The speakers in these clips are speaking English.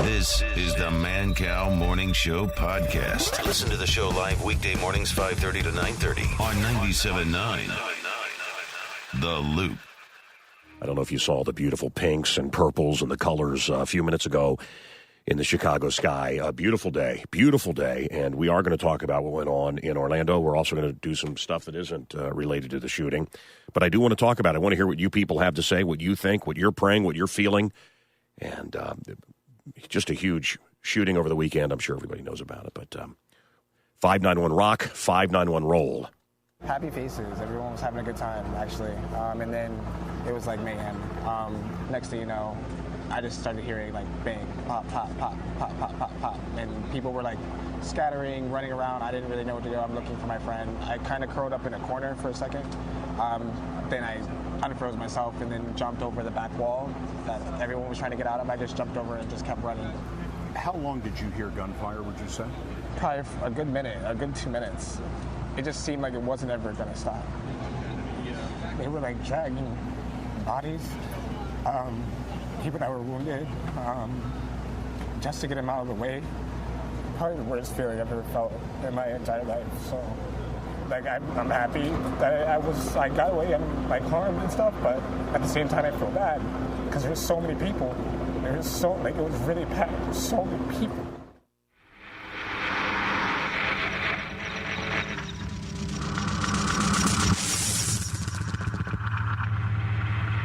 This is the Mancow Morning Show podcast. Listen to the show live weekday mornings 5:30 to 9:30 on 97.9 The Loop. I don't know if you saw the beautiful pinks and purples and the colors a few minutes ago in the Chicago sky. A beautiful day, and we are going to talk about what went on in Orlando. We're also going to do some stuff that isn't related to the shooting, but I do want to talk about it. I want to hear what you people have to say, what you think, what you're praying, what you're feeling, and just a huge shooting over the weekend. I'm sure everybody knows about it, but 591 rock, 591 roll. Happy faces. Everyone was having a good time, actually. And then it was like mayhem. Next thing you know, I just started hearing like bang, pop, pop, pop, pop, pop, pop, pop. And people were like scattering, running around. I didn't really know what to do. I'm looking for my friend. I kind of curled up in a corner for a second. Then I unfroze myself and then jumped over the back wall that everyone was trying to get out of. I just jumped over and just kept running. How long did you hear gunfire, would you say? Probably a good minute, a good 2 minutes. It just seemed like it wasn't ever going to stop. They were like dragging bodies, people that were wounded, just to get them out of the way. Probably the worst feeling I've ever felt in my entire life. So, like, I'm happy that I got away and like harmed and stuff, but at the same time I feel bad because there's so many people. It was really packed. There's so many people.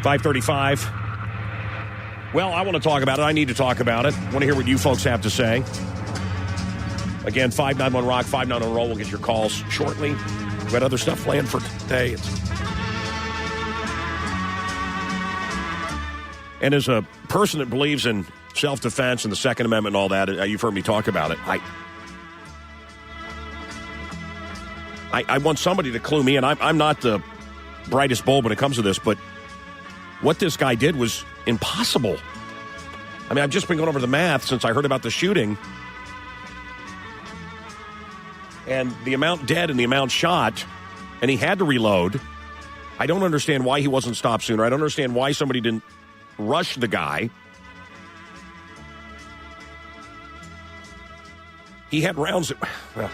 .535. Well, I want to talk about it. I need to talk about it. I want to hear what you folks have to say. Again, 591 rock, 591 roll. We'll get your calls shortly. We've got other stuff planned for today. And as a person that believes in self-defense and the Second Amendment and all that, you've heard me talk about it. I want somebody to clue me in. I'm not the brightest bulb when it comes to this, but what this guy did was impossible. I mean, I've just been going over the math since I heard about the shooting. And the amount dead and the amount shot, and he had to reload. I don't understand why he wasn't stopped sooner. I don't understand why somebody didn't rush the guy. He had rounds that, well,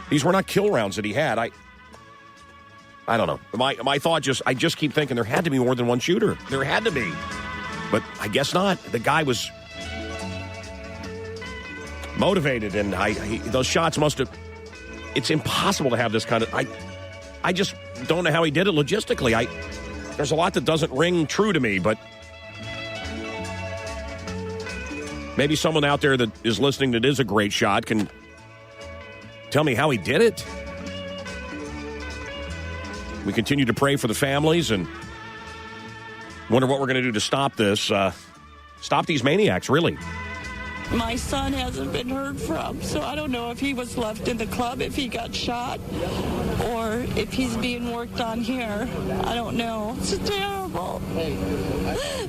these were not kill rounds that he had. I don't know. My thought I just keep thinking there had to be more than one shooter. There had to be. But I guess not. The guy was motivated, and those shots must have... It's impossible to have this kind of... I just don't know how he did it logistically. There's a lot that doesn't ring true to me, but maybe someone out there that is listening that is a great shot can tell me how he did it. We continue to pray for the families and wonder what we're going to do to stop this. Stop these maniacs, really. My son hasn't been heard from, so I don't know if he was left in the club, if he got shot, or if he's being worked on here. I don't know. It's terrible.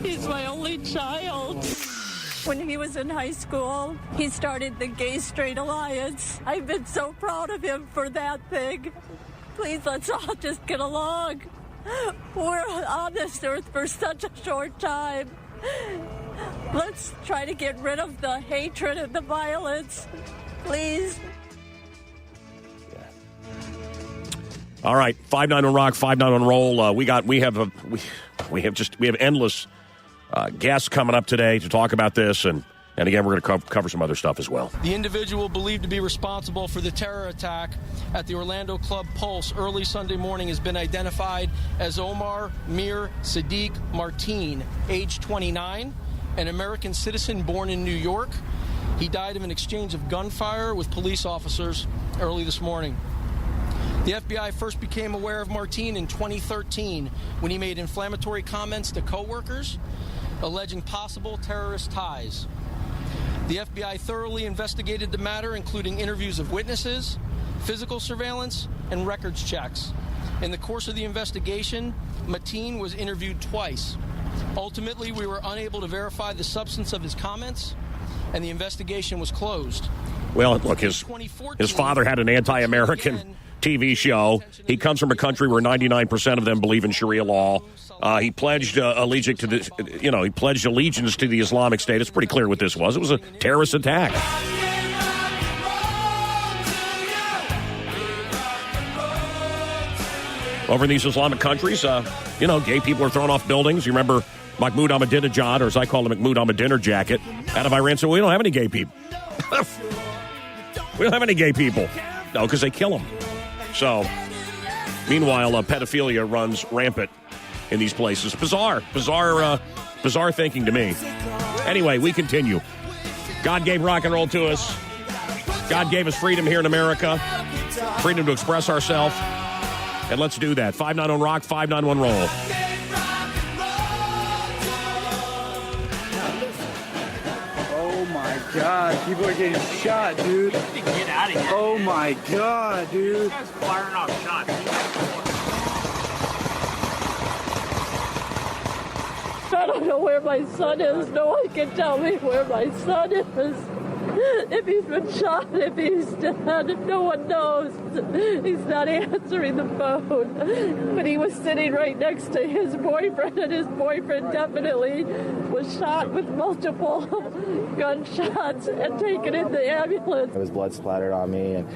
He's my only child. When he was in high school, he started the Gay Straight Alliance. I've been so proud of him for that thing. Please, let's all just get along. We're on this earth for such a short time. Let's try to get rid of the hatred and the violence. Please. Yeah. All right, 591 rock, 591 roll. We have endless guests coming up today to talk about this, and again, we're going to cover some other stuff as well. The individual believed to be responsible for the terror attack at the Orlando Club Pulse early Sunday morning has been identified as Omar Mir Sadiq Martin, age 29, an American citizen born in New York. He died of an exchange of gunfire with police officers early this morning. The FBI first became aware of Martin in 2013 when he made inflammatory comments to coworkers alleging possible terrorist ties. The FBI thoroughly investigated the matter, including interviews of witnesses, physical surveillance, and records checks. In the course of the investigation, Mateen was interviewed twice. Ultimately, we were unable to verify the substance of his comments, and the investigation was closed. Well, look, his father had an anti-American TV show. He comes from a country where 99% of them believe in Sharia law. He pledged allegiance to the, he pledged allegiance to the Islamic State. It's pretty clear what this was. It was a terrorist attack. Over in these Islamic countries, gay people are thrown off buildings. You remember Mahmoud Ahmadinejad, or as I call him, Mahmoud Ahmadinejad jacket, out of Iran. So we don't have any gay people. We don't have any gay people. No, because they kill them. So, meanwhile, pedophilia runs rampant in these places. Bizarre thinking to me. Anyway, we continue. God gave rock and roll to us. God gave us freedom here in America. Freedom to express ourselves. And let's do that. 591 Rock, 591 Roll. Oh my God, people are getting shot, dude. Get out of here. Oh my God, dude. This guy's firing off shots. I don't know where my son is. No one can tell me where my son is. If he's been shot, if he's dead, no one knows. He's not answering the phone. But he was sitting right next to his boyfriend, and his boyfriend definitely was shot with multiple gunshots and taken in the ambulance. There was blood splattered on me, and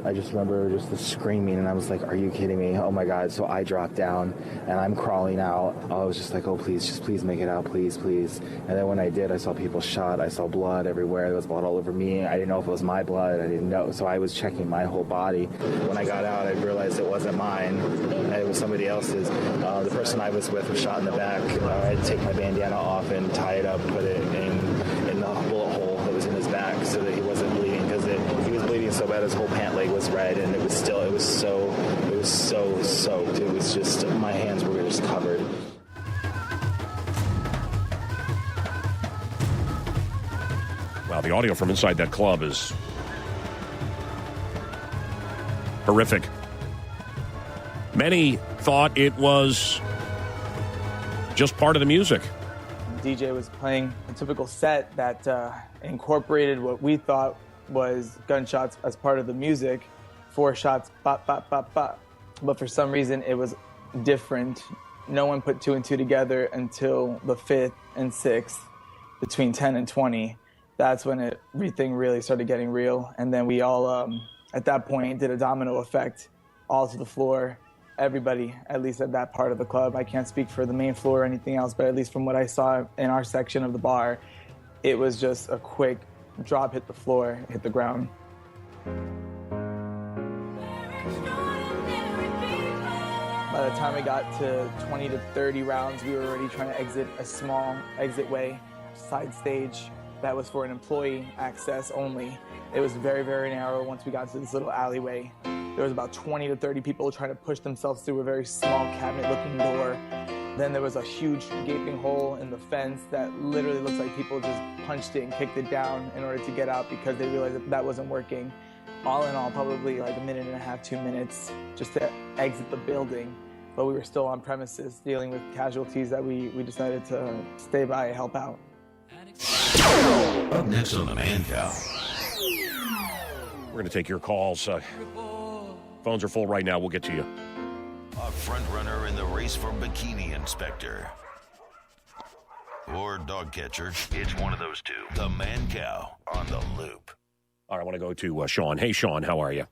I just remember just the screaming, and I was like, are you kidding me? Oh my God. So I dropped down, and I'm crawling out. I was just like, oh, please, just please make it out, please, please. And then when I did, I saw people shot. I saw blood everywhere. There was blood all over me. I didn't know if it was my blood. I didn't know. So I was checking my whole body. When I got out, I realized it wasn't mine. It was somebody else's. The person I was with was shot in the back. I had to take my bandana off and tie it up, put it in the bullet hole that was in his back so that he wasn't bleeding, because he was bleeding so bad his whole pant leg was red, and it was so soaked. It was just, my hands were just covered. Wow, the audio from inside that club is horrific. Many thought it was just part of the music. DJ was playing a typical set that incorporated what we thought was gunshots as part of the music. 4 shots, bop, bop, bop, bop. But for some reason, it was different. No one put 2 and 2 together until the 5th and 6th, between 10 and 20. That's when everything really started getting real. And then we all, at that point, did a domino effect, all to the floor. Everybody, at least at that part of the club. I can't speak for the main floor or anything else, but at least from what I saw in our section of the bar, it was just a quick drop, hit the floor, hit the ground. By the time we got to 20 to 30 rounds, we were already trying to exit a small exitway, side stage, that was for an employee access only. It was very, very narrow once we got to this little alleyway. There was about 20 to 30 people trying to push themselves through a very small cabinet-looking door. Then there was a huge gaping hole in the fence that literally looks like people just punched it and kicked it down in order to get out because they realized that wasn't working. All in all, probably like 1.5 minutes, 2 minutes just to exit the building. But we were still on premises dealing with casualties that we decided to stay by and help out. Up next on the Mancow. We're going to take your calls. Phones are full right now. We'll get to you. A front runner in the race for Bikini Inspector or Dog Catcher. It's one of those two. The Mancow on the loop. All right, I want to go to Sean. Hey, Sean, how are you?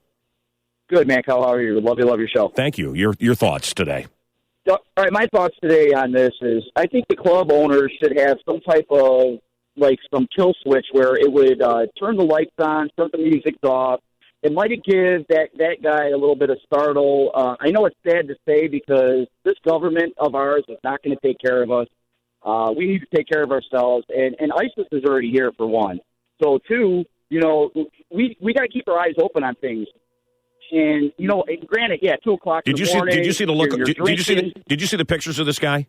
Good, Mancow. How are you? Love your show. Thank you. Your thoughts today? All right, my thoughts today on this is I think the club owners should have some type of, like, some kill switch where it would turn the lights on, turn the music off. It might give that guy a little bit of startle. I know it's sad to say because this government of ours is not going to take care of us. We need to take care of ourselves, and ISIS is already here, for one. So, two, we got to keep our eyes open on things. And, granted, 2 o'clock in the morning. Did you see the look? Did you see the pictures of this guy?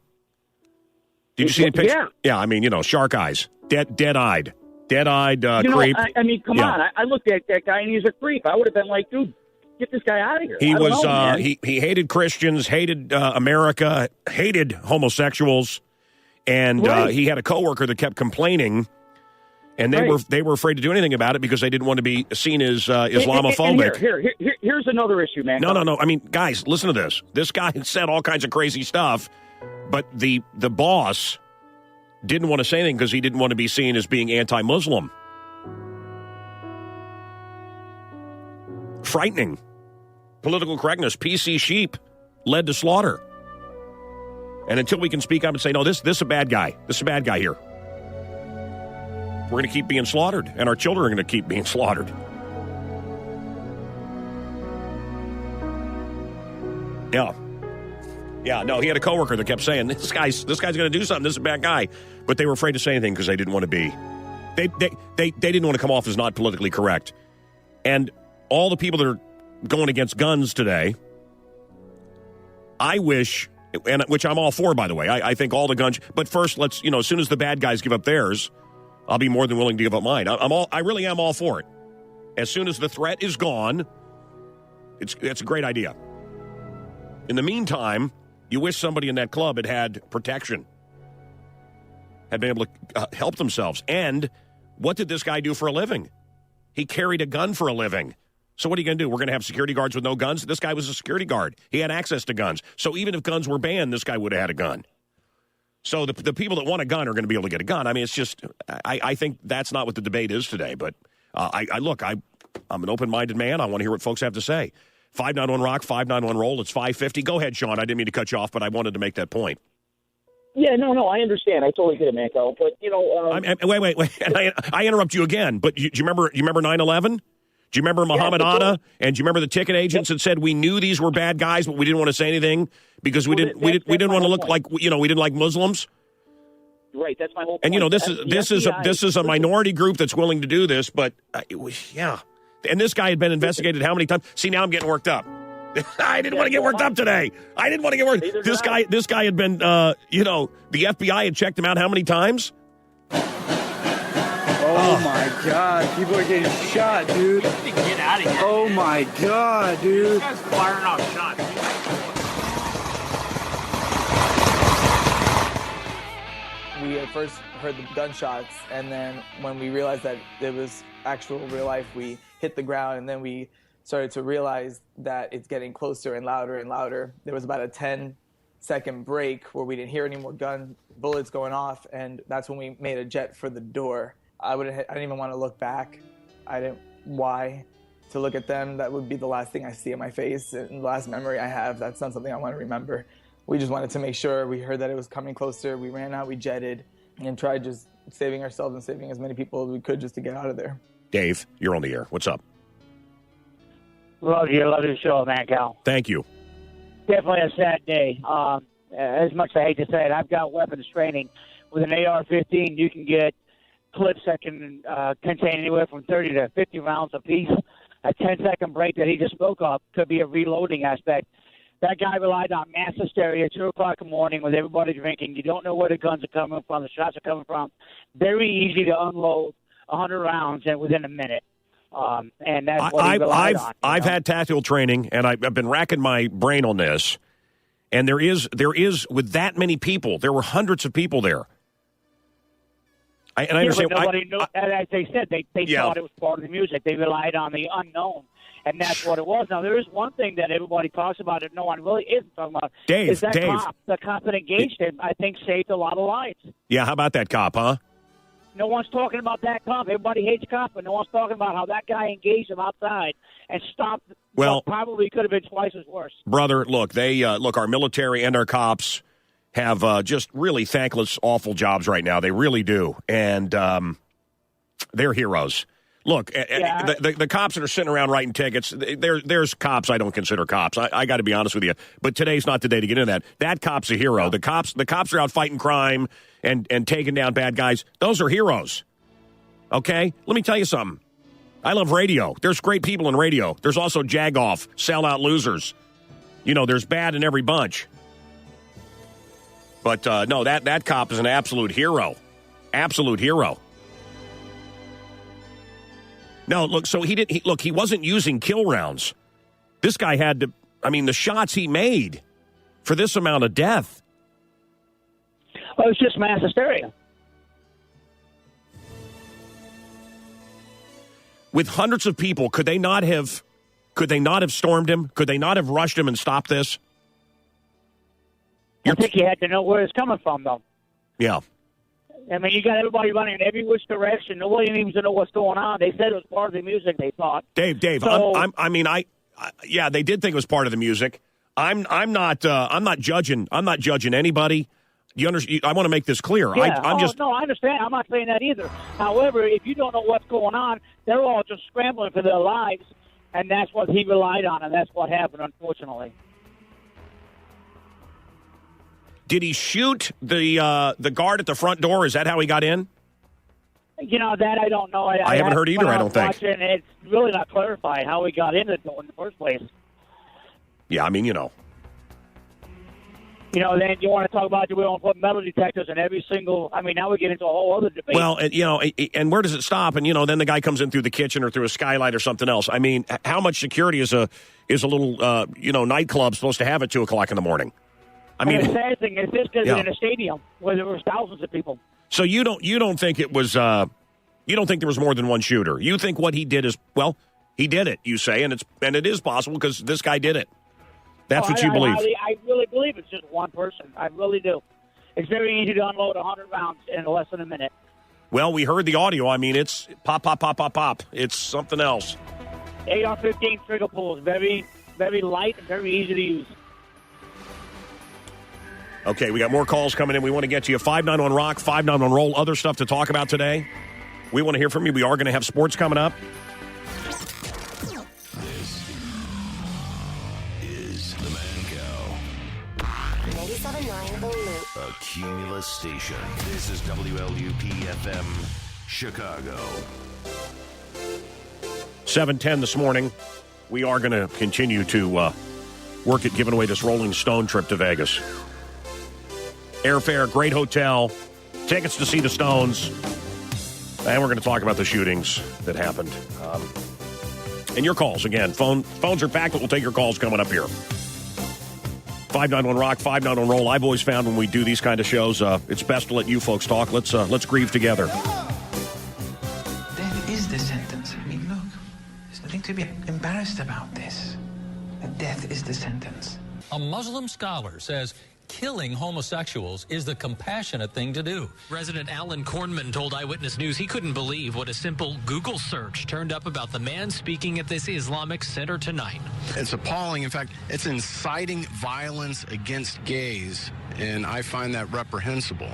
Did you see the pictures? Yeah. Yeah, I mean, shark eyes, dead-eyed creep. I mean, come on. I looked at that guy, and he's a creep. I would have been like, dude, get this guy out of here. He hated Christians, hated America, hated homosexuals, and he had a coworker that kept complaining, and they were afraid to do anything about it because they didn't want to be seen as Islamophobic. And here's another issue, man. No. I mean, guys, listen to this. This guy said all kinds of crazy stuff. But the boss didn't want to say anything because he didn't want to be seen as being anti-Muslim. Frightening. Political correctness, PC sheep, led to slaughter. And until we can speak up and say, no, this is a bad guy. This is a bad guy here. We're going to keep being slaughtered, and our children are going to keep being slaughtered. Yeah. Yeah, no, he had a coworker that kept saying, this guy's going to do something. This is a bad guy. But they were afraid to say anything because they didn't want to be. They didn't want to come off as not politically correct. And all the people that are going against guns today, I wish, and which I'm all for, by the way. I think all the guns, but first, let's, as soon as the bad guys give up theirs, I'll be more than willing to give up mine. I really am all for it. As soon as the threat is gone, it's a great idea. In the meantime, you wish somebody in that club had protection, had been able to help themselves. And what did this guy do for a living? He carried a gun for a living. So what are you going to do? We're going to have security guards with no guns? This guy was a security guard. He had access to guns. So even if guns were banned, this guy would have had a gun. So the people that want a gun are going to be able to get a gun. I mean, it's just, I think that's not what the debate is today. But I'm an open-minded man. I want to hear what folks have to say. 591 Rock, 591 Roll. It's 550. Go ahead, Sean. I didn't mean to cut you off, but I wanted to make that point. Yeah, no, I understand. I totally get it, Mancow. But, wait. I interrupt you again. But do you remember 9/11? Do you remember Muhammad Atta? And do you remember the ticket agents that said we knew these were bad guys, but we didn't want to say anything because we didn't want to look like, we didn't like Muslims? Right, that's my whole point. And, this is a minority group that's willing to do this, but, yeah. And this guy had been investigated how many times? See, now I'm getting worked up. I didn't want to get worked up today. I didn't want to get worked. This guy had been, the FBI had checked him out how many times? Oh, my God. People are getting shot, dude. Get out of here. Oh, my God, dude. This guy's firing off shots. We at first heard the gunshots, and then when we realized that it was actual real life, we hit the ground, and then we started to realize that it's getting closer and louder and louder. There was about a 10-second break where we didn't hear any more bullets going off, and that's when we made a jet for the door. I didn't even want to look back. Why? To look at them, that would be the last thing I see in my face, and the last memory I have. That's not something I want to remember. We just wanted to make sure. We heard that it was coming closer. We ran out, we jetted, and tried just saving ourselves and saving as many people as we could just to get out of there. Dave, you're on the air. What's up? Love the show, Mancow. Thank you. Definitely a sad day. As much as I hate to say it, I've got weapons training. With an AR-15, you can get clips that can contain anywhere from 30 to 50 rounds apiece. A 10-second break that he just spoke of could be a reloading aspect. That guy relied on mass hysteria at 2 o'clock in the morning with everybody drinking. You don't know where the guns are coming from, the shots are coming from. Very easy to unload 100 rounds within a minute. And that's what he relied on. I've had tactical training, and I've been racking my brain on this. And there is with that many people, there were hundreds of people there. I understand. But nobody knew, as they said, they thought it was part of the music. They relied on the unknown, and that's what it was. Now, there is one thing that everybody talks about that no one really isn't talking about. Dave, is that cop, the cop that engaged him, I think, saved a lot of lives. Yeah, how about that cop, huh? No one's talking about that cop. Everybody hates cops, but no one's talking about how that guy engaged him outside and stopped what probably could have been twice as worse. Brother, look, our military and our cops have just really thankless, awful jobs right now. They really do. And they're heroes. Look, the cops that are sitting around writing tickets, there's cops I don't consider cops. I got to be honest with you. But today's not the day to get into that. That cop's a hero. The cops are out fighting crime and taking down bad guys. Those are heroes. Okay? Let me tell you something. I love radio. There's great people in radio. There's also jagoff, sellout losers. There's bad in every bunch. But, no, that cop is an absolute hero. Absolute hero. No, look, so he wasn't using kill rounds. This guy had to, the shots he made for this amount of death. Well, it was just mass hysteria. With hundreds of people, could they not have stormed him? Could they not have rushed him and stopped this? I think you had to know where it's coming from, though. Yeah. I mean, you got everybody running in every which direction. Nobody seems to know what's going on. They said it was part of the music, they thought. Dave, So, yeah, they did think it was part of the music. I'm not judging anybody. I want to make this clear. yeah. No, I understand. I'm not saying that either. However, if you don't know what's going on, they're all just scrambling for their lives, and that's what he relied on, and that's what happened, unfortunately. Did he shoot the guard at the front door? Is that how he got in? That I don't know. I haven't heard either, I don't think. It's really not clarified how he got in the door in the first place. Yeah, I mean, then you want to talk about, do we want to put metal detectors in every single, now we get into a whole other debate. Well, and where does it stop? And, then the guy comes in through the kitchen or through a skylight or something else. I mean, how much security is a little, nightclub supposed to have at 2 o'clock in the morning? The sad thing is this is in a stadium where there was thousands of people. So you don't think it was, you don't think there was more than one shooter? You think what he did is, he did it, you say, and it is possible because this guy did it. That's what you believe. I really believe it's just one person. I really do. It's very easy to unload 100 rounds in less than a minute. Well, we heard the audio. I mean, it's pop, pop, pop, pop, pop. It's something else. AR-15 trigger pull is very, very light and very easy to use. Okay, we got more calls coming in. We want to get to you. 5-9 on Rock, 5-9 on Roll. Other stuff to talk about today. We want to hear from you. We are going to have sports coming up. This is the Mancow 97.9 The Loop. A Cumulus station. This is WLUP-FM, Chicago. 7:10 this morning. We are going to continue to work at giving away this Rolling Stone trip to Vegas. Airfare, great hotel, tickets to see the Stones, and we're going to talk about the shootings that happened. And your calls, again. Phones are packed, but we'll take your calls coming up here. 5-9 on Rock, 5-9 on Roll. I've always found when we do these kind of shows, it's best to let you folks talk. Let's grieve together. Death is the sentence. Look, there's nothing to be embarrassed about this. Death is the sentence. A Muslim scholar says killing homosexuals is the compassionate thing to do. Resident Alan Kornman told Eyewitness News he couldn't believe what a simple Google search turned up about the man speaking at this Islamic center tonight. It's appalling. In fact, it's inciting violence against gays, and I find that reprehensible.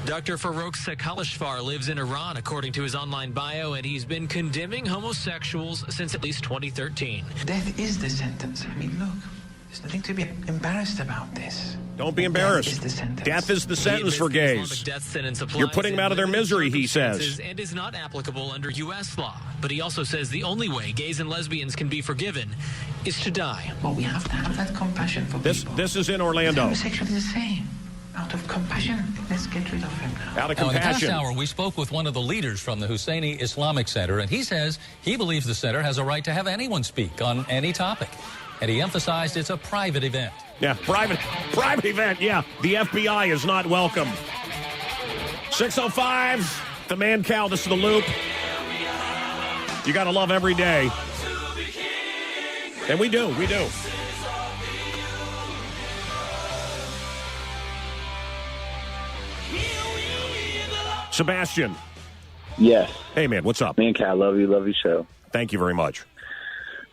Dr. Farouk Sekhalishfar lives in Iran, according to his online bio, and he's been condemning homosexuals since at least 2013. Death is the sentence. Look, there's nothing to be embarrassed about this. Don't be embarrassed. Death is the sentence for gays. You're putting them out of their misery, he says. And is not applicable under U.S. law. But he also says the only way gays and lesbians can be forgiven is to die. Well, we have to have that compassion for people. This is in Orlando. Homosexual is the same. Out of compassion, let's get rid of him now. Out of compassion. Now, in the past hour, we spoke with one of the leaders from the Husseini Islamic Center, and he says he believes the center has a right to have anyone speak on any topic. And he emphasized it's a private event. Yeah, private event, yeah. The FBI is not welcome. 6:05, the Mancow, this is The Loop. You got to love every day. And we do. Sebastian. Yes. Hey, man, what's up? Mancow, love your show. Thank you very much.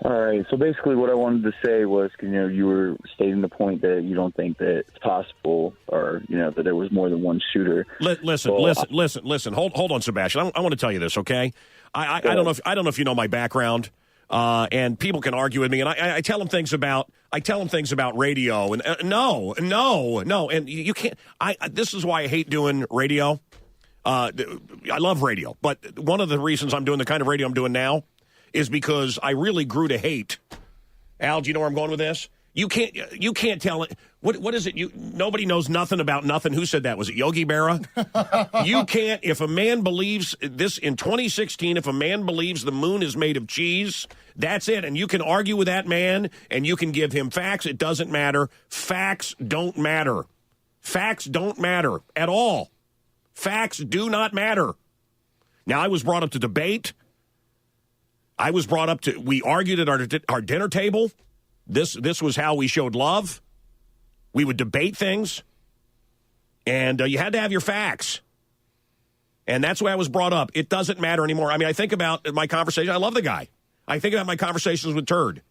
All right, so basically what I wanted to say was, you were stating the point that you don't think that it's possible or, that there was more than one shooter. Listen. Hold on, Sebastian. I want to tell you this, okay? I don't know if you know my background, and people can argue with me, and I tell them things about radio, and no, and you can't. This is why I hate doing radio. I love radio, but one of the reasons I'm doing the kind of radio I'm doing now is because I really grew to hate. Al, do you know where I'm going with this? You can't tell it. What is it? Nobody knows nothing about nothing. Who said that? Was it Yogi Berra? You can't. If a man believes this in 2016, if a man believes the moon is made of cheese, that's it. And you can argue with that man, and you can give him facts. It doesn't matter. Facts don't matter. Facts don't matter at all. Facts do not matter. Now, I was brought up to debate. We argued at our dinner table. This was how we showed love. We would debate things, and you had to have your facts. And that's why I was brought up. It doesn't matter anymore. I mean, I think about my conversation. I love the guy. I think about my conversations with Turd.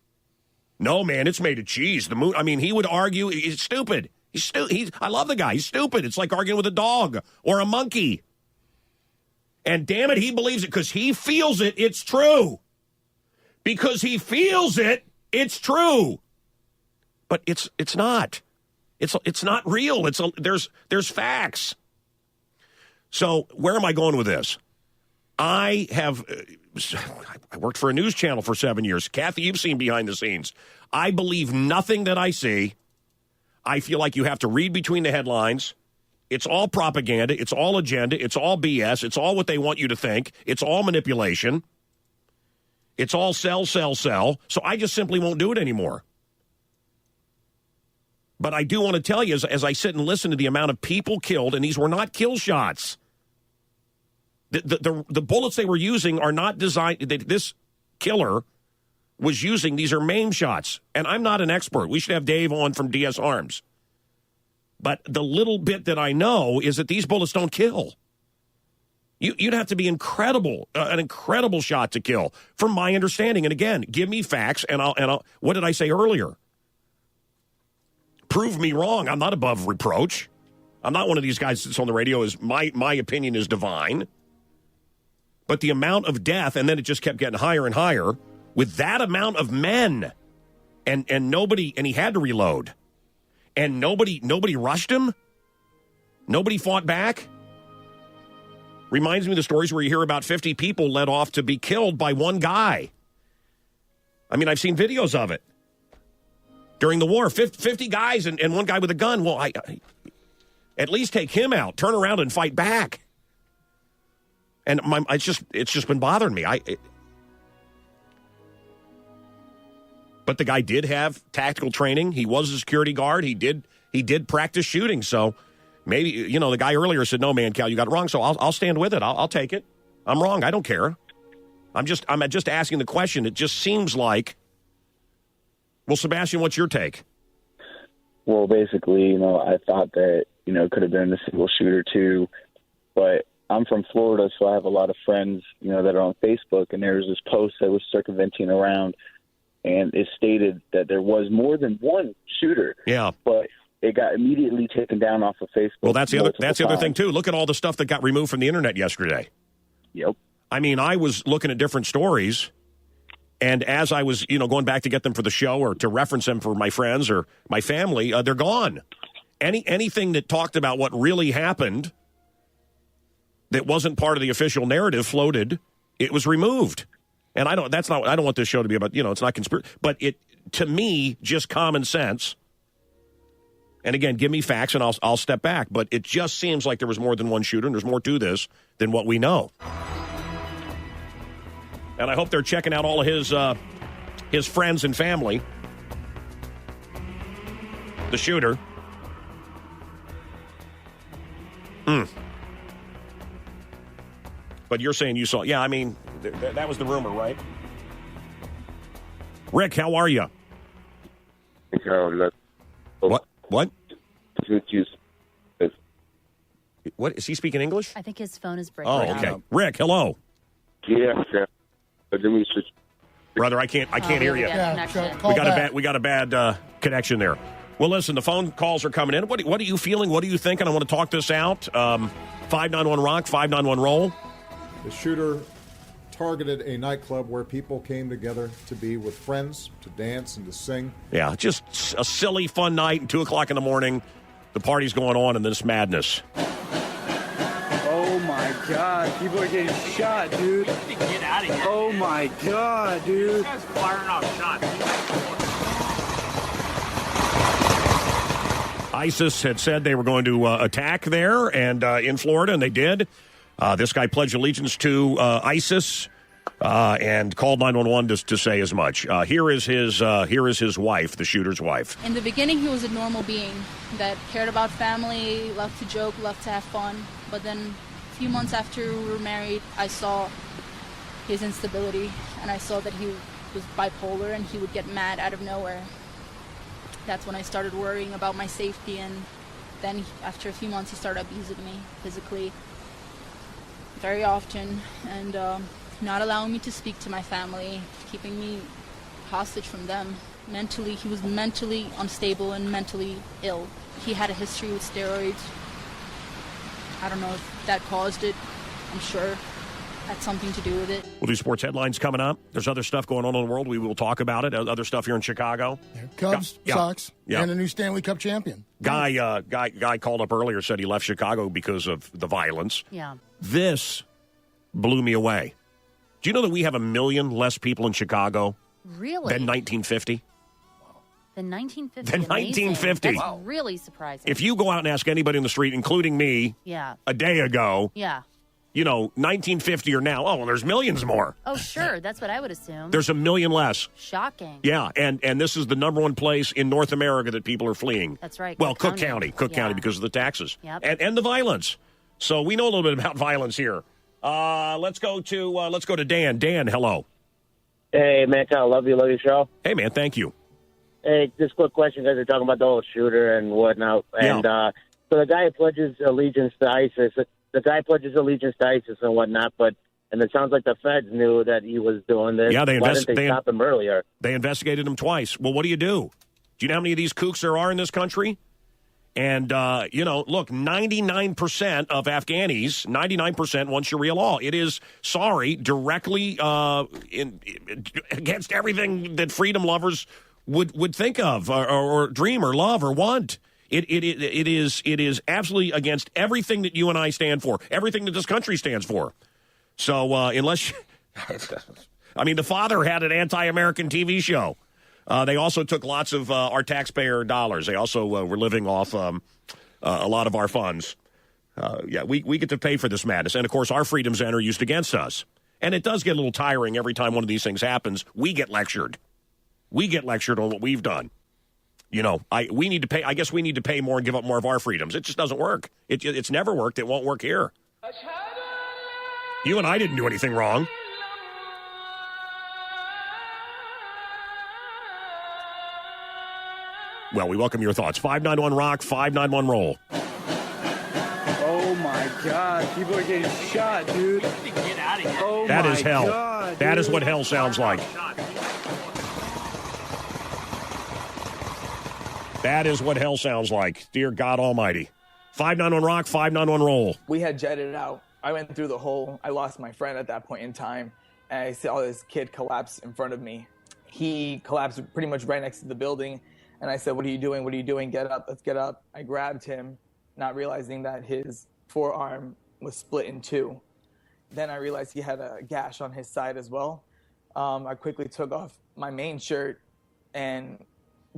No, man, it's made of cheese. The moon. I mean, he would argue. He's stupid. I love the guy. He's stupid. It's like arguing with a dog or a monkey. And damn it, he believes it because he feels it. It's true. Because he feels it, it's true. But it's not. It's not real. There's facts. So where am I going with this? I worked for a news channel for 7 years. Kathy, you've seen behind the scenes. I believe nothing that I see. I feel like you have to read between the headlines. It's all propaganda. It's all agenda. It's all BS. It's all what they want you to think. It's all manipulation. It's all sell, sell, sell. So I just simply won't do it anymore. But I do want to tell you, as I sit and listen to the amount of people killed, and these were not kill shots. The bullets they were using are not designed. This killer was using, these are maim shots. And I'm not an expert. We should have Dave on from DS Arms. But the little bit that I know is that these bullets don't kill. You'd have to be an incredible shot to kill, from my understanding. And again, give me facts, and I'll. What did I say earlier? Prove me wrong. I'm not above reproach. I'm not one of these guys that's on the radio. My opinion is divine. But the amount of death, and then it just kept getting higher and higher, with that amount of men, and nobody, and he had to reload, and nobody rushed him. Nobody fought back. Reminds me of the stories where you hear about 50 people led off to be killed by one guy. I mean, I've seen videos of it. During the war, 50 guys and one guy with a gun. Well, I at least take him out, turn around and fight back. And it's just been bothering me. But the guy did have tactical training. He was a security guard. He did practice shooting. So maybe, the guy earlier said, "No, Mancow, you got it wrong." So I'll stand with it. I'll take it. I'm wrong. I don't care. I'm just asking the question. It just seems like. Well, Sebastian, what's your take? Well, basically, I thought that, it could have been a single shooter too, but I'm from Florida, so I have a lot of friends, that are on Facebook, and there was this post that was circumventing around, and it stated that there was more than one shooter. Yeah. But it got immediately taken down off of Facebook. Well, that's the other thing, too. Look at all the stuff that got removed from the internet yesterday. Yep. I mean, I was looking at different stories, and as I was, going back to get them for the show or to reference them for my friends or my family, they're gone. Anything that talked about what really happened that wasn't part of the official narrative floated, it was removed. And I don't want this show to be about, it's not conspiracy, but it, to me, just common sense. And again, give me facts and I'll step back. But it just seems like there was more than one shooter, and there's more to this than what we know. And I hope they're checking out all of his friends and family. The shooter. But you're saying you saw. Yeah, I mean, that was the rumor, right? Rick, how are you? What? What? What? Is he speaking English? I think his phone is breaking. Oh, okay. Out. Rick, hello. Yeah. Brother, I can't hear you. We got a bad connection there. Well, listen, the phone calls are coming in. What are you feeling? What are you thinking? I want to talk this out. 591-ROCK, 591-ROLL. The shooter targeted a nightclub where people came together to be with friends, to dance and to sing. Yeah, just a silly, fun night, and 2 o'clock in the morning, the party's going on, and this madness. Oh, my God. People are getting shot, dude. Get out of here. Oh, my God, dude. This guy's firing off shots. ISIS had said they were going to attack there and in Florida, and they did. This guy pledged allegiance to ISIS and called 911 to say as much. Here is his wife, the shooter's wife. In the beginning, he was a normal being that cared about family, loved to joke, loved to have fun. But then a few months after we were married, I saw his instability, and I saw that he was bipolar and he would get mad out of nowhere. That's when I started worrying about my safety, and then after a few months he started abusing me physically very often, and not allowing me to speak to my family, keeping me hostage from them. Mentally, he was mentally unstable and mentally ill. He had a history with steroids. I don't know if that caused it. I'm sure had something to do with it. We'll do sports headlines coming up. There's other stuff going on in the world. We will talk about it. Other stuff here in Chicago. Cubs, Yeah. Sox, Yeah. and a new Stanley Cup champion. Guy called up earlier, said he left Chicago because of the violence. Yeah. This blew me away. Do you know that we have 1 million less people in Chicago Really? than 1950? The 1950. Than 1950. That's Wow. really surprising. If you go out and ask anybody in the street, including me, Yeah. a day ago, Yeah. 1950 or now, well, there's millions more. Oh, sure. That's what I would assume. There's 1 million less. Shocking. Yeah, and this is the number one place in North America that people are fleeing. That's right. Well, Cook County because of the taxes and the violence. So we know a little bit about violence here. Let's go to Dan. Dan, hello. Hey, Mancow, I love your show. Hey, man, thank you. Hey, just quick question, guys are talking about the whole shooter and whatnot. And so the guy pledges allegiance to ISIS. The guy pledges allegiance to ISIS and whatnot, and it sounds like the feds knew that he was doing this. Yeah, Why didn't they stop him earlier? They investigated him twice. Well, what do? Do you know how many of these kooks there are in this country? And, look, 99% of Afghanis, 99% wants Sharia law. It is, directly against everything that freedom lovers would think of or dream or love or want. It is absolutely against everything that you and I stand for, everything that this country stands for. So the father had an anti-American TV show. They also took lots of our taxpayer dollars. They also were living off a lot of our funds. We get to pay for this madness. And, of course, our freedoms are used against us. And it does get a little tiring every time one of these things happens. We get lectured. We get lectured on what we've done. We need to pay. I guess we need to pay more and give up more of our freedoms. It just doesn't work. It's never worked. It won't work here. You and I didn't do anything wrong. Well, we welcome your thoughts. 591-ROCK, 591-ROLL. Oh, my God. People are getting shot, dude. Get out of here. Oh, That my is hell. God, that dude. is what hell sounds like. That is what hell sounds like. Dear God Almighty. 591-ROCK, 591-ROLL. We had jetted out. I went through the hole. I lost my friend at that point in time. And I saw this kid collapse in front of me. He collapsed pretty much right next to the building. And I said, what are you doing? What are you doing? Get up. Let's get up. I grabbed him, not realizing that his forearm was split in two. Then I realized he had a gash on his side as well. I quickly took off my main shirt and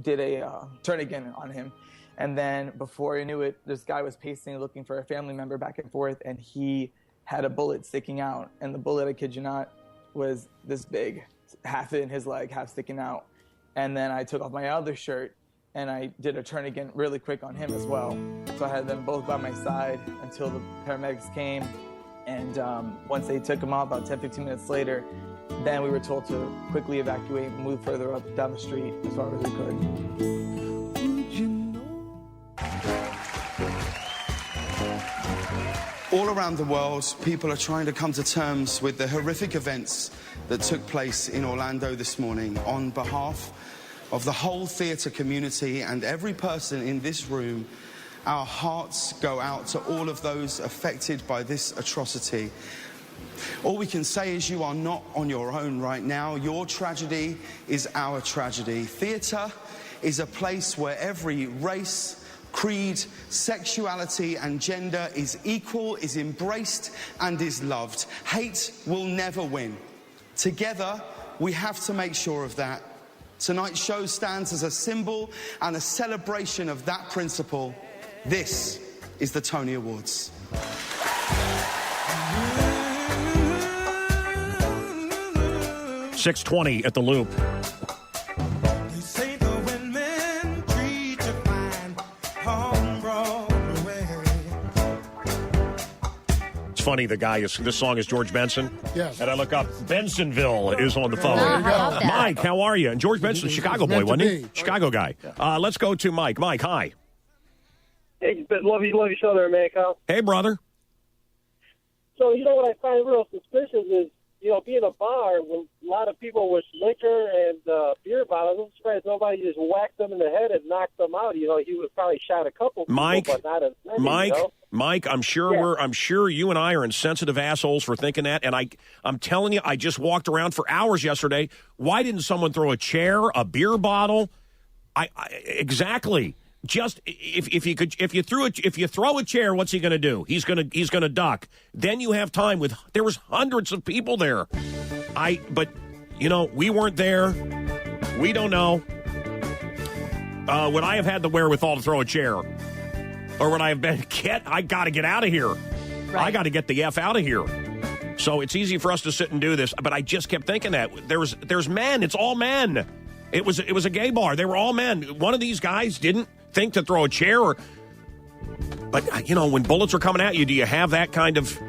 did a turn-again on him. And then before I knew it, this guy was pacing, looking for a family member back and forth, and he had a bullet sticking out. And the bullet, I kid you not, was this big, half in his leg, half sticking out. And then I took off my other shirt, and I did a turn-again really quick on him as well. So I had them both by my side until the paramedics came. And once they took him out, about 10, 15 minutes later, then we were told to quickly evacuate and move further up down the street as far as we could. All around the world, people are trying to come to terms with the horrific events that took place in Orlando this morning. On behalf of the whole theatre community and every person in this room, our hearts go out to all of those affected by this atrocity. All we can say is you are not on your own right now. Your tragedy is our tragedy. Theatre is a place where every race, creed, sexuality and gender is equal, is embraced and is loved. Hate will never win. Together, we have to make sure of that. Tonight's show stands as a symbol and a celebration of that principle. This is the Tony Awards. 6:20 at the Loop. funny. This song is George Benson. Yes. And I look up, Bensonville is on the phone. There you go. Mike, how are you? And George Benson, Chicago boy, wasn't he? Chicago guy. Let's go to Mike. Mike, hi. Hey, love your show there, Mancow. Hey, brother. So, what I find real suspicious is, being a bar when a lot of people with liquor and beer bottles, I'm surprised nobody just whacked them in the head and knocked them out. He would probably shot a couple people, but not as many. Mike, I'm sure you and I are insensitive assholes for thinking that. And I'm telling you, I just walked around for hours yesterday. Why didn't someone throw a chair, a beer bottle? Exactly. Just if you throw a chair, what's he going to do? He's going to duck. Then you have time there was hundreds of people there. But we weren't there. We don't know. Would I have had the wherewithal to throw a chair, or would I have been I got to get out of here. Right. I got to get the F out of here. So it's easy for us to sit and do this. But I just kept thinking that there's men. It's all men. It was a gay bar. They were all men. One of these guys didn't think to throw a chair but when bullets are coming at you, do you have that kind of,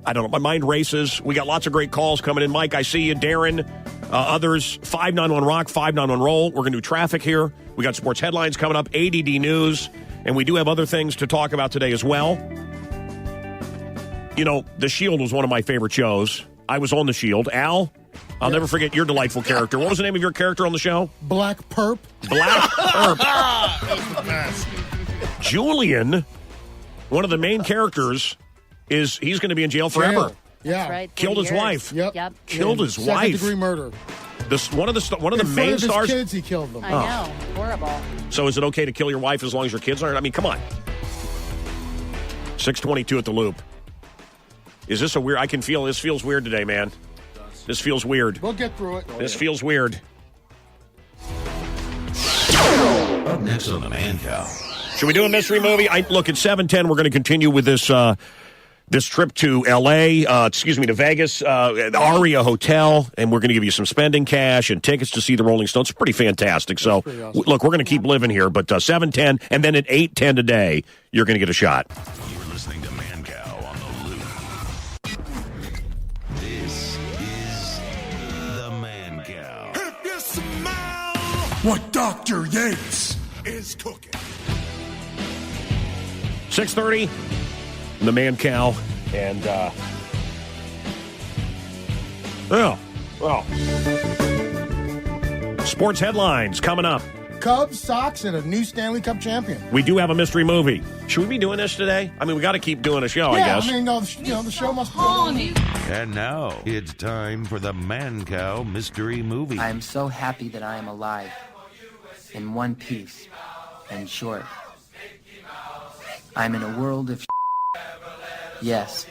I don't know, my mind races. We got lots of great calls coming in. Mike, I see you. Darren, others, 591 Rock, 591 Roll. We're going to do traffic here. We got sports headlines coming up, ADD news, and we do have other things to talk about today as well. The Shield was one of my favorite shows. I was on The Shield. Al, I'll never forget your delightful character. What was the name of your character on the show? Black Perp. Black Perp. Julian, one of the main characters, he's going to be in jail forever. Yeah. That's right. Killed his wife. Yep. Killed his wife. Second-degree murder. One of the main stars. His kids, he killed them. I know. Horrible. So is it okay to kill your wife as long as your kids aren't? I mean, come on. 6:22 at the Loop. Is this a weird? I can feel this feels weird today, man. This feels weird. We'll get through it. This feels weird. Up next on the Mancow. Should we do a mystery movie? Look, at 7:10, we're going to continue with this trip to L.A., to Vegas, the Aria Hotel, and we're going to give you some spending cash and tickets to see the Rolling Stones. It's pretty fantastic. So, awesome. Look, we're going to keep living here, but 7:10, and then at 8:10 today, you're going to get a shot. You're listening to Mancow on the Loop. This is the Mancow. If you smell what Dr. Yates is cooking. 6:30, the Mancow, and sports headlines coming up. Cubs, Sox, and a new Stanley Cup champion. We do have a mystery movie. Should we be doing this today? I mean, we got to keep doing a show, I guess. I mean, the show must be on. And now it's time for the Mancow mystery movie. I am so happy that I am alive, in one piece, and short. I'm in a world of yes,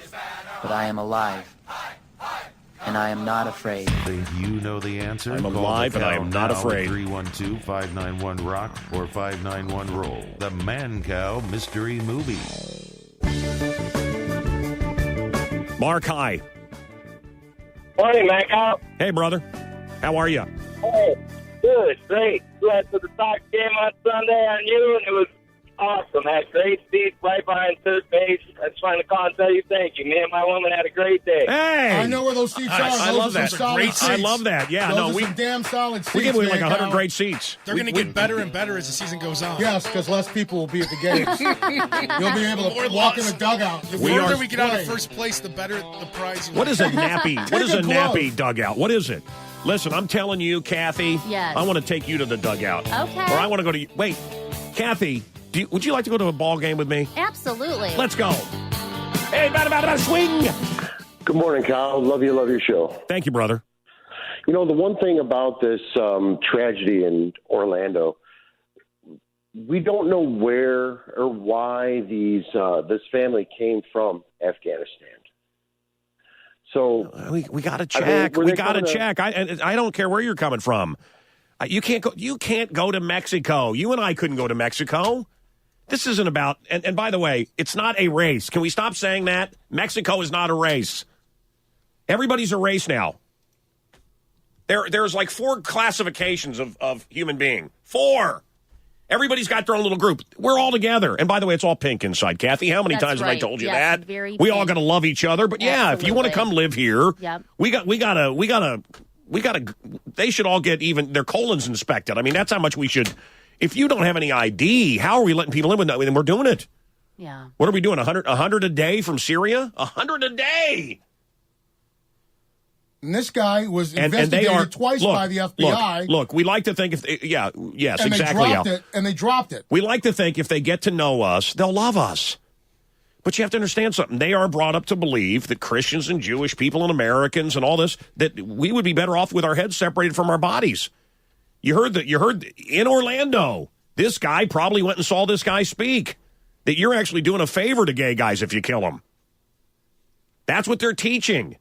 but I am alive, and I am not afraid. Think you know the answer? I'm alive, and I am not afraid. 312-591-ROCK or 591-ROLL. The Mancow mystery movie. Mark, hi. Morning, Mancow. Hey, brother. How are you? Hey, good, great. Went to the Sox game on Sunday on you, and it was awesome. Had great seats right behind third base. I just wanted to call and tell you thank you. Me and my woman had a great day. Hey! I know where those seats are. I love that. I love that. Yeah, those are some damn solid seats. We gave away like 100 great seats. They're going to get better and better as the season goes on. Yes, because less people will be at the games. You'll be able to walk in the dugout. The further we get out of first place, the better the prize. What is a nappy? What is a nappy dugout? What is it? Listen, I'm telling you, Kathy. Yes. I want to take you to the dugout. Okay. Or I want to go to. Wait, Kathy. Would you like to go to a ball game with me? Absolutely. Let's go. Hey, bada, swing. Good morning, Kyle. Love your show. Thank you, brother. The one thing about this tragedy in Orlando, we don't know where or why this family came from Afghanistan. So we got to check. We got to check. I don't care where you're coming from. You can't go. You can't go to Mexico. You and I couldn't go to Mexico. This isn't about, and by the way, it's not a race. Can we stop saying that? Mexico is not a race. Everybody's a race now. There's like 4 classifications of human being. 4. Everybody's got their own little group. We're all together. And by the way, it's all pink inside, Kathy. How many times have I told you that? We all got to love each other. But yeah, if you want to come live here, we gotta. They should all get even their colons inspected. I mean, that's how much we should. If you don't have any ID, how are we letting people in with that? And we're doing it. Yeah. What are we doing? 100 a day from Syria? 100 a day. And this guy was investigated twice by the FBI. Look, we like to think And they dropped it. We like to think if they get to know us, they'll love us. But you have to understand something. They are brought up to believe that Christians and Jewish people and Americans and all this, that we would be better off with our heads separated from our bodies. You heard in Orlando, this guy probably went and saw this guy speak, that you're actually doing a favor to gay guys if you kill them. That's what they're teaching.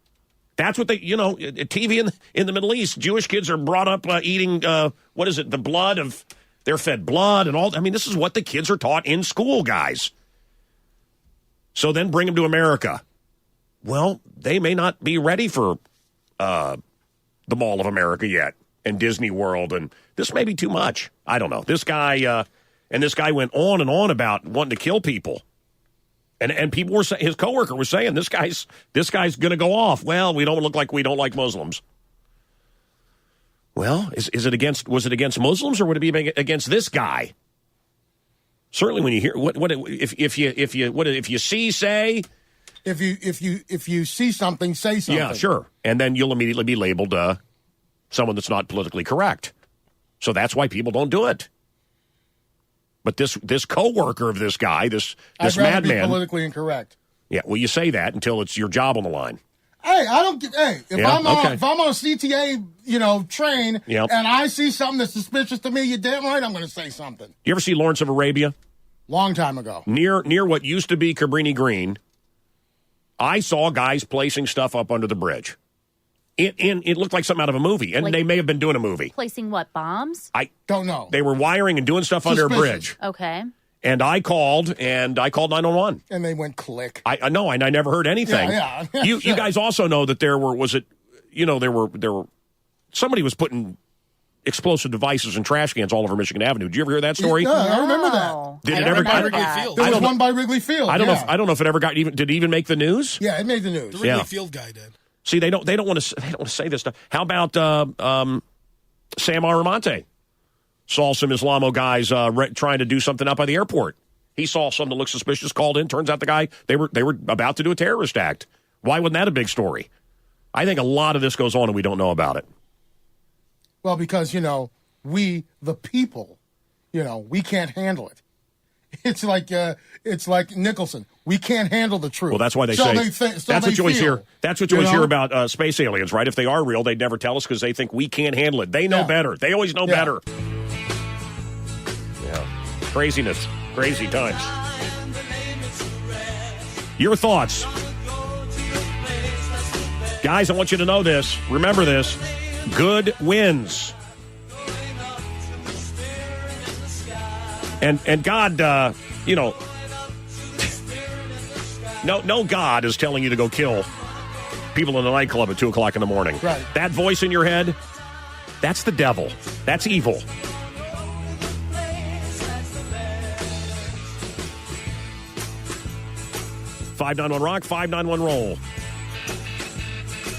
That's what they, TV in the Middle East, Jewish kids are brought up eating, the blood of, they're fed blood and all. I mean, this is what the kids are taught in school, guys. So then bring them to America. Well, they may not be ready for the Mall of America yet and Disney World, and this may be too much. I don't know. This guy, this guy went on and on about wanting to kill people. And people were saying, his coworker was saying, this guy's going to go off. Well, we don't look like we don't like Muslims. Well, was it against Muslims or would it be against this guy? Certainly, when you hear if you see something, say something. Yeah, sure, and then you'll immediately be labeled someone that's not politically correct. So that's why people don't do it. But this coworker of this guy, this madman, be politically incorrect. Yeah, well, you say that until it's your job on the line. Hey, if I'm on a CTA, train, and I see something that's suspicious to me, you're damn right I'm going to say something. You ever see Lawrence of Arabia? Long time ago. Near what used to be Cabrini Green, I saw guys placing stuff up under the bridge. It looked like something out of a movie, and they may have been doing a movie. Placing what, bombs? I don't know. They were wiring and doing stuff under a bridge. Okay. And I called 911. And they went click. I know, and I never heard anything. Yeah. You guys also know that there were somebody was putting explosive devices and trash cans all over Michigan Avenue. Did you ever hear that story? Yeah, I remember that. Did it ever? There was one by Wrigley Field. I don't know if it ever got even. Did it even make the news? Yeah, it made the news. The Wrigley Field guy did. See, they don't want to say this stuff. How about Sam Aramonte? Saw some Islamo guys trying to do something up by the airport. He saw something that looked suspicious, called in. Turns out the guy they were about to do a terrorist act. Why wasn't that a big story? I think a lot of this goes on and we don't know about it. Well, because we the people, we can't handle it. It's like Nicholson. We can't handle the truth. Well, that's why they say that's what you always hear. That's what you always hear about space aliens, right? If they are real, they'd never tell us because they think we can't handle it. They know better. They always know better. Yeah, craziness, crazy times. Your thoughts, guys? I want you to know this. Remember this: good wins. And God, no God is telling you to go kill people in the nightclub at 2:00 in the morning. Right. That voice in your head, that's the devil. That's evil. $591 Rock, 591 Roll.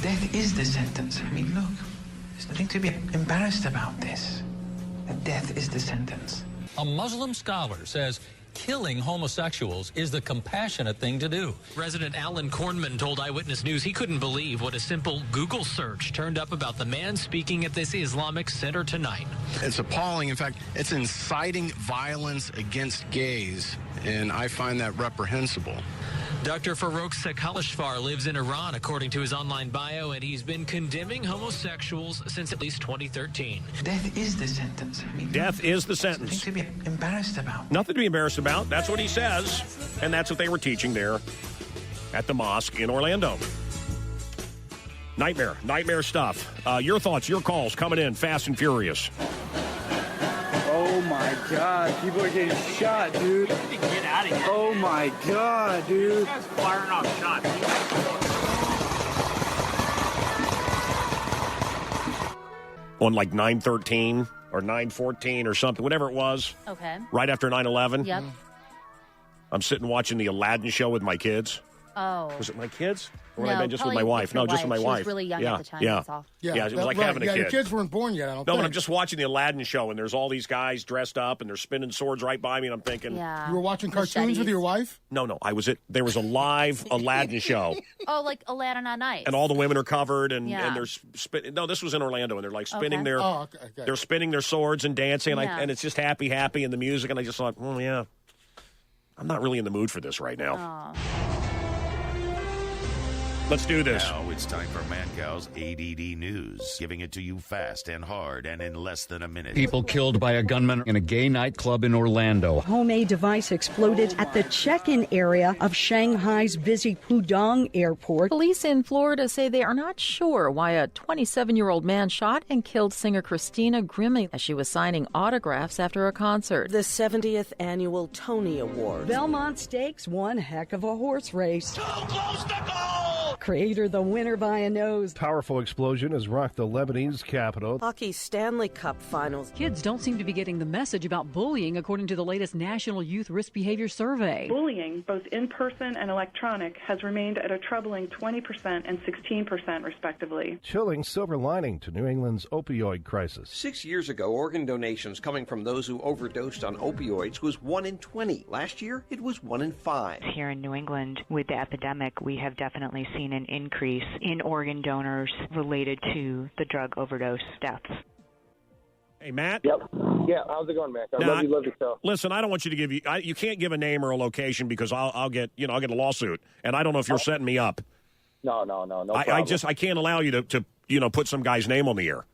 Death is the sentence. I mean, look, there's nothing to be embarrassed about this. Death is the sentence. A Muslim scholar says killing homosexuals is the compassionate thing to do. Resident Alan Kornman told Eyewitness News he couldn't believe what a simple Google search turned up about the man speaking at this Islamic center tonight. It's appalling. In fact, it's inciting violence against gays, and I find that reprehensible. Dr. Farouk Sekhalishfar lives in Iran, according to his online bio, and he's been condemning homosexuals since at least 2013. Death is the sentence. I mean, death is the sentence. Nothing to be embarrassed about. Nothing to be embarrassed about. That's what he says, and that's what they were teaching there at the mosque in Orlando. Nightmare stuff. Your thoughts, your calls coming in fast and furious. Oh my God, people are getting shot, dude. Get out of here. Oh my God, dude. That's firing off shots. On like 913 or 9:14 or something, whatever it was. Okay. Right after 9/11. Yep. I'm sitting watching the Aladdin show with my kids. Oh. Was it my kids? Or No, had I been just with probably my wife? with your No, just with my wife. She wife. was really young yeah. at the time, Yeah. that's all. Yeah, it was like having a kid. Yeah, the kids weren't born yet, I don't No, think. but I'm just watching the Aladdin show, and there's all these guys dressed up, and they're spinning swords right by me, and I'm thinking... Yeah. You were watching cartoons with your wife? No, there was a live Aladdin show. Oh, like Aladdin on Ice. And all the women are covered, and Yeah. they're spinning... No, this was in Orlando, and they're like spinning Okay. their... Oh, okay. They're spinning their swords and dancing, Yeah. and it's just happy, and the music, and I just thought, oh, yeah, I'm not really in the mood for this right now. Oh. Let's do this. Now it's time for Mancow's ADD News, giving it to you fast and hard and in less than a minute. People killed by a gunman in a gay nightclub in Orlando. Homemade device exploded at the check-in area of Shanghai's busy Pudong airport. Police in Florida say they are not sure why a 27-year-old man shot and killed singer Christina Grimmie as she was signing autographs after a concert. The 70th annual Tony Awards. Belmont Stakes, one heck of a horse race. Too close to goal! Creator the winner by a nose. Powerful explosion has rocked the Lebanese capital. Hockey Stanley Cup finals. Kids don't seem to be getting the message about bullying, according to the latest National Youth Risk Behavior Survey. Bullying, both in person and electronic, has remained at a troubling 20% and 16%, respectively. Chilling silver lining to New England's opioid crisis. 6 years ago, organ donations coming from those who overdosed on opioids was 1 in 20. Last year, it was 1 in 5. Here in New England, with the epidemic, we have definitely seen an increase in organ donors related to the drug overdose deaths. Hey, Matt? Yep. Yeah, how's it going, Mac? Love your show. Listen, I don't want you to give you... you can't give a name or a location because I'll get a lawsuit, and I don't know if you're setting me up. No problem. I can't allow you to put some guy's name on the air.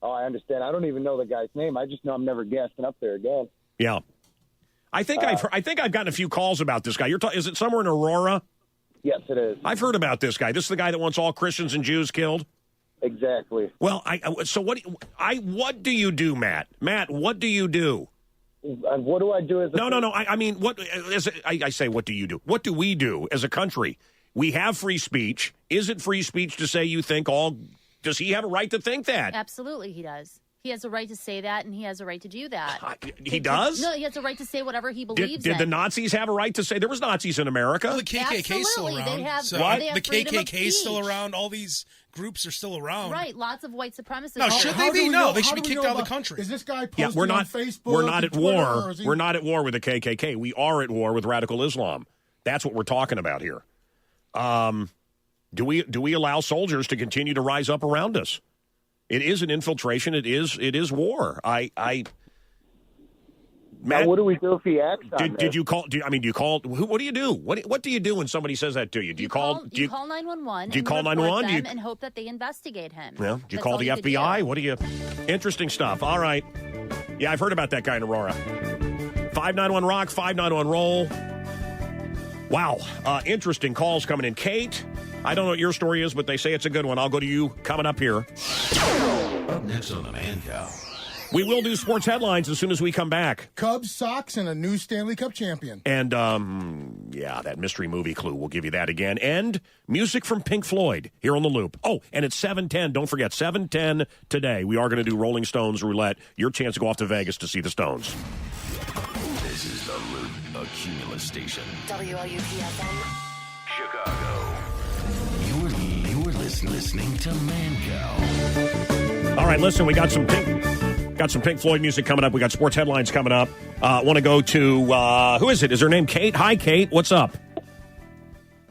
Oh, I understand. I don't even know the guy's name. I just know I'm never gassing up there again. Yeah. I think I've gotten a few calls about this guy. Is it somewhere in Aurora? Yes, it is. I've heard about this guy. This is the guy that wants all Christians and Jews killed? Exactly. Well, what do you do, Matt? Matt, what do you do? What do I do as a No. I mean, I say, what do you do? What do we do as a country? We have free speech. Is it free speech to say you think all... Does he have a right to think that? Absolutely, he does. He has a right to say that, and he has a right to do that. He does? No, he has a right to say whatever he believes in. Did the Nazis have a right to say? There was Nazis in America. Well, the KKK is still around. They have the KKK is still around. All these groups are still around. Right, lots of white supremacists. No, should they be? No, they should be kicked out of the country. Is this guy posting we're not, on Facebook? We're not at war. Twitter, We're not at war with the KKK. We are at war with radical Islam. That's what we're talking about here. Do we allow soldiers to continue to rise up around us? It is an infiltration. It is war. Matt, what do we do if he acts on did you call? Do you call? What do you do? What do you do when somebody says that to you? Do you call? Do you call 911? Do you call 911? And hope that they investigate him? Yeah. Do you call the FBI? What do you? Interesting stuff. All right. Yeah, I've heard about that guy in Aurora. 591 Rock, 591 Roll. Wow. Interesting calls coming in. Kate, I don't know what your story is, but they say it's a good one. I'll go to you coming up here. Up next on the Mancow. We will do sports headlines as soon as we come back. Cubs, Sox, and a new Stanley Cup champion. And, that mystery movie clue. We'll give you that again. And music from Pink Floyd here on The Loop. Oh, and it's 7:10. Don't forget, 7:10 today. We are going to do Rolling Stones Roulette. Your chance to go off to Vegas to see the Stones. This is The Loop, a Cumulus station. WLUP-FM. Chicago. You're listening to Mancow. All right, listen, we got some Pink Floyd music coming up. We got sports headlines coming up. Want to go to, who is it? Is her name Kate? Hi, Kate. What's up?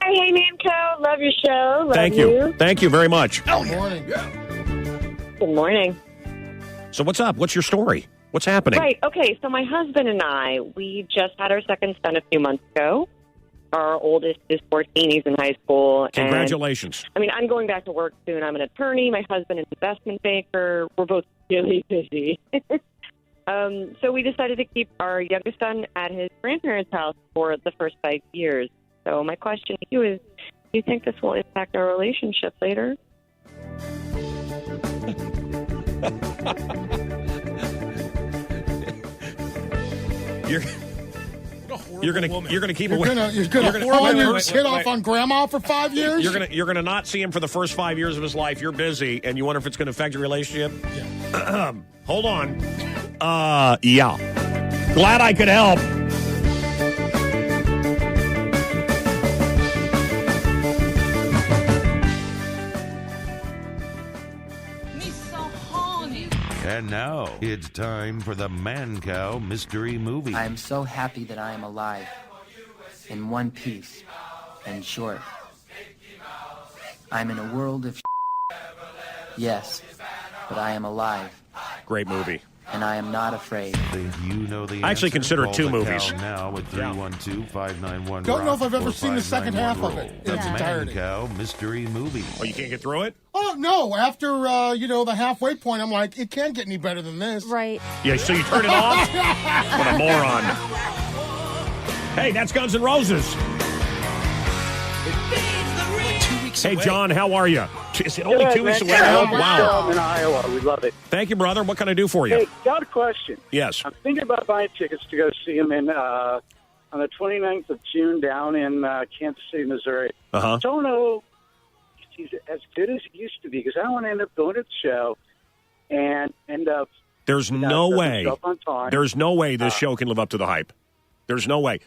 Hey, Mancow. Love your show. Love Thank you. Thank you very much. Good morning. Good morning. So what's up? What's your story? What's happening? Right. Okay. So my husband and I, we just had our second son a few months ago. Our oldest is 14. He's in high school. Congratulations. And, I'm going back to work soon. I'm an attorney. My husband is an investment banker. We're both really busy. So we decided to keep our youngest son at his grandparents' house for the first 5 years. So my question to you is, do you think this will impact our relationship later? You're gonna keep You're away. gonna pawn your kid off on grandma for 5 years. You're gonna not see him for the first 5 years of his life. You're busy, and you wonder if it's going to affect your relationship. Yeah. Hold on. Yeah. Glad I could help. And now, it's time for the Mancow Mystery Movie. I am so happy that I am alive, in one piece, and short. I'm in a world of yes, but I am alive. Great movie. And I am not afraid. Think you know the I actually answer? consider it Call 2 the movies. Cow now with 312-591. Don't know if I've ever seen the second half of it in its The entirety. Mancow Mystery Movie. Oh, you can't get through it? Oh, no. After, the halfway point, I'm like, it can't get any better than this. Right. Yeah, so you turn it off? What a moron. Hey, that's Guns N' Roses. Hey, John, how are you? Is it only 2 weeks away now? Wow. I'm in Iowa. We love it. Thank you, brother. What can I do for you? Hey, got a question. Yes. I'm thinking about buying tickets to go see him on the 29th of June down in Kansas City, Missouri. Uh-huh. Don't know if he's as good as he used to be because I don't want to end up going to the show and end up. There's no way. Show up on time. There's no way this show can live up to the hype. There's no way.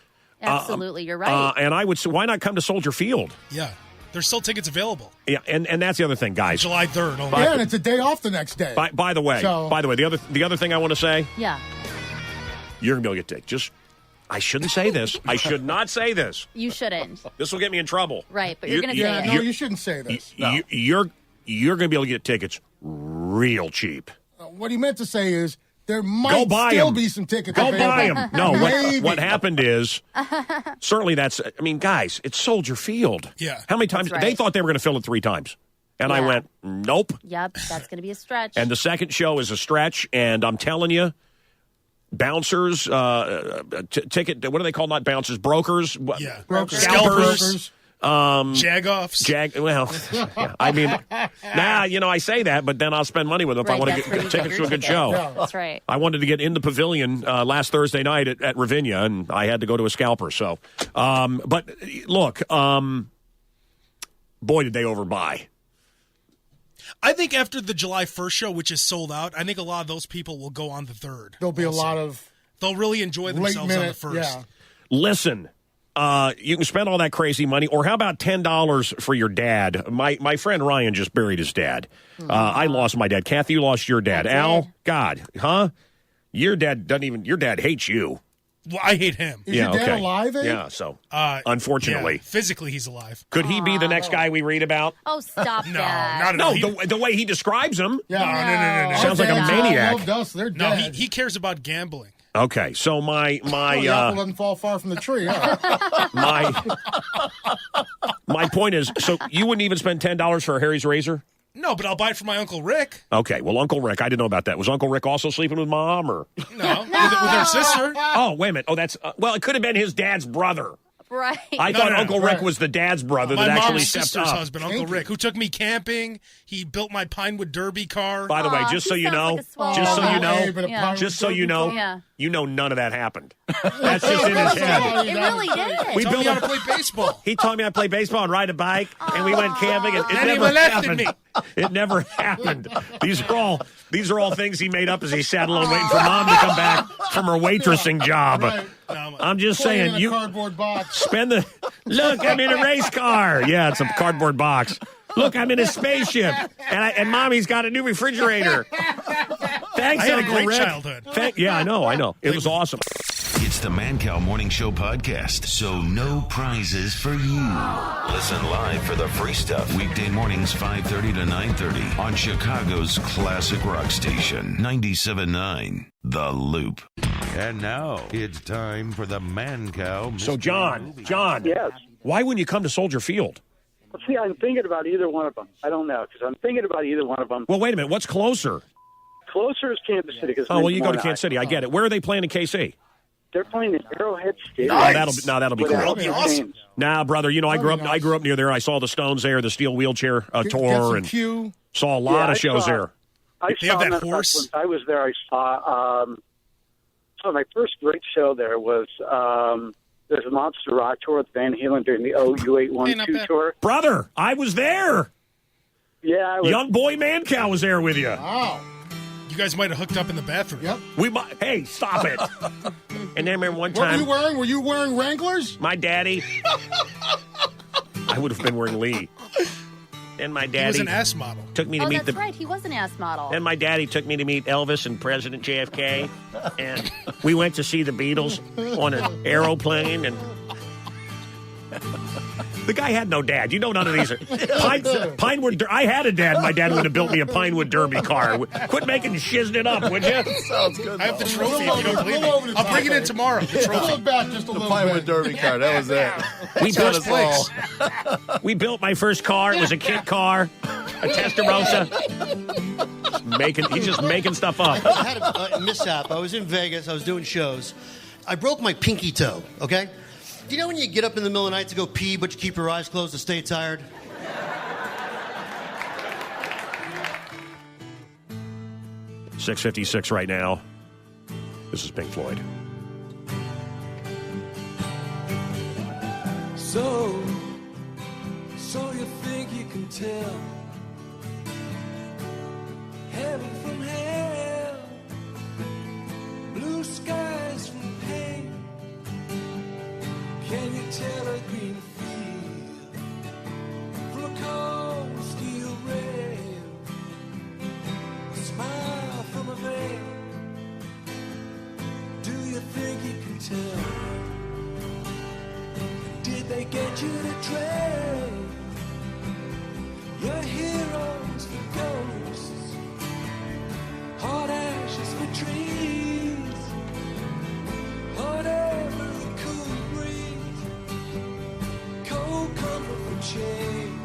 Absolutely, you're right. And I would say, why not come to Soldier Field? Yeah. There's still tickets available. Yeah, and that's the other thing, guys. July 3rd. Only. Yeah, and it's a day off the next day. By the way, the other thing I want to say, yeah. you're going to be able to get tickets. I shouldn't say this. I should not say this. You shouldn't. This will get me in trouble. Right, but you're going to say it. No, you shouldn't say this. You're going to be able to get tickets real cheap. What he meant to say is there might still be some tickets Go available. buy them. No, Maybe. what happened is, certainly guys, it's Soldier Field. Yeah. How many times? That's right. They thought they were going to fill it 3 times. And I went, nope. Yep, that's going to be a stretch. And the second show is a stretch, and I'm telling you, bouncers, ticket, what do they call not bouncers? Brokers? Yeah. Brokers. Scalpers. Jag-offs. Yeah, I mean, I say that, but then I'll spend money with them if I want to get tickets to a good show. Yeah. That's right. I wanted to get in the pavilion last Thursday night at Ravinia, and I had to go to a scalper. So, but look, boy, did they overbuy. I think after the July 1st show, which is sold out, I think a lot of those people will go on the 3rd. There'll be a lot of They'll really enjoy themselves on the 1st. Yeah. Listen. You can spend all that crazy money, or how about $10 for your dad? My friend Ryan just buried his dad. I lost my dad. Kathy, you lost your dad. Al, God, huh? Your dad hates you. Well, I hate him. Is your dad alive, eh? Yeah, so unfortunately. Yeah, physically he's alive. Could he be the next guy we read about? Oh, stop No, that. not at all. The way he describes him. No. Sounds like a maniac. Loved us. They're No, dead. he cares about gambling. Okay, so my the apple doesn't fall far from the tree. Huh? my point is, so you wouldn't even spend $10 for a Harry's razor? No, but I'll buy it for my Uncle Rick. Okay, well, Uncle Rick, I didn't know about that. Was Uncle Rick also sleeping with Mom, or No, with her sister. Oh, wait a minute. Oh, that's it could have been his dad's brother. Right. I thought Uncle Rick was the dad's brother My that actually mom's stepped sister's up. husband, Uncle Rick, who took me camping. He built my Pinewood Derby car. By the way, just so you know, you know none of that happened. That's just in his head. It really did. He taught me how to play baseball. He taught me how to play baseball and ride a bike, and we went camping. It Then he never molested happened. me. It never happened. These are all things he made up as he sat alone waiting for Mom to come back from her waitressing job. Right. I'm just saying, in a cardboard box. spend the look. I'm in a race car. Yeah, it's a cardboard box. Look, I'm in a spaceship, and Mommy's got a new refrigerator. Thanks, I had a Uncle great Rick. childhood. Yeah, I know. It was awesome. It's the Mancow Morning Show podcast, so no prizes for you. Listen live for the free stuff weekday mornings 5:30 to 9:30 on Chicago's classic rock station 97.9 The Loop. And now it's time for the Mancow. So John, Yes. why wouldn't you come to Soldier Field? Well, see, I'm thinking about either one of them. I don't know, because I'm thinking about either one of them. Well, wait a minute. What's closer? Closer is Kansas City. Oh, well, you go to Kansas City. I get it. Where are they playing in KC? They're playing in Arrowhead Stadium. Oh, that'll be cool. That'll be awesome. Nah, brother. I grew up near there. I saw the Stones there, the Steel Wheelchair tour, and saw a lot of shows there. They have that horse. Once I was there, I saw. So my first great show there was there's a Monster Rock tour with Van Halen during the OU812 tour. Brother, I was there. Yeah, Young boy Mancow was there with you. Wow. You guys might have hooked up in the bathroom. Yep. Hey, stop it. And then remember one time. What were you wearing? Were you wearing Wranglers? My daddy. I would have been wearing Lee. And my daddy. He was an ass model. Took me to meet that's right. He was an ass model. Then my daddy took me to meet Elvis and President JFK. And we went to see the Beatles on an aeroplane. And the guy had no dad. You know none of these are. Pinewood. I had a dad. My dad would have built me a Pinewood Derby car. Quit making shizzing it up, would you? Sounds good. I have the trophy. If you don't believe me, I'll bring it in tomorrow. The trophy. Back just a little Pinewood Derby car. That was it. We built my first car. It was a kit car, a Testarossa. He's just making stuff up. I had a mishap. I was in Vegas. I was doing shows. I broke my pinky toe. Okay. Do you know when you get up in the middle of the night to go pee, but you keep your eyes closed to stay tired? .656 right now. This is Pink Floyd. So you think you can tell heaven from hell, blue skies from pain. Can you tell a green field from a cold steel rail? A smile from a veil. Do you think you can tell? Did they get you to trade your heroes for ghosts, hot ashes for trees, whatever it could breathe, cold comfort for change?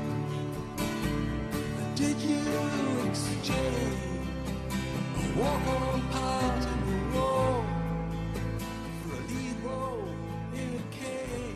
Did you exchange a walk-on part in the wall for a lead role in a cave?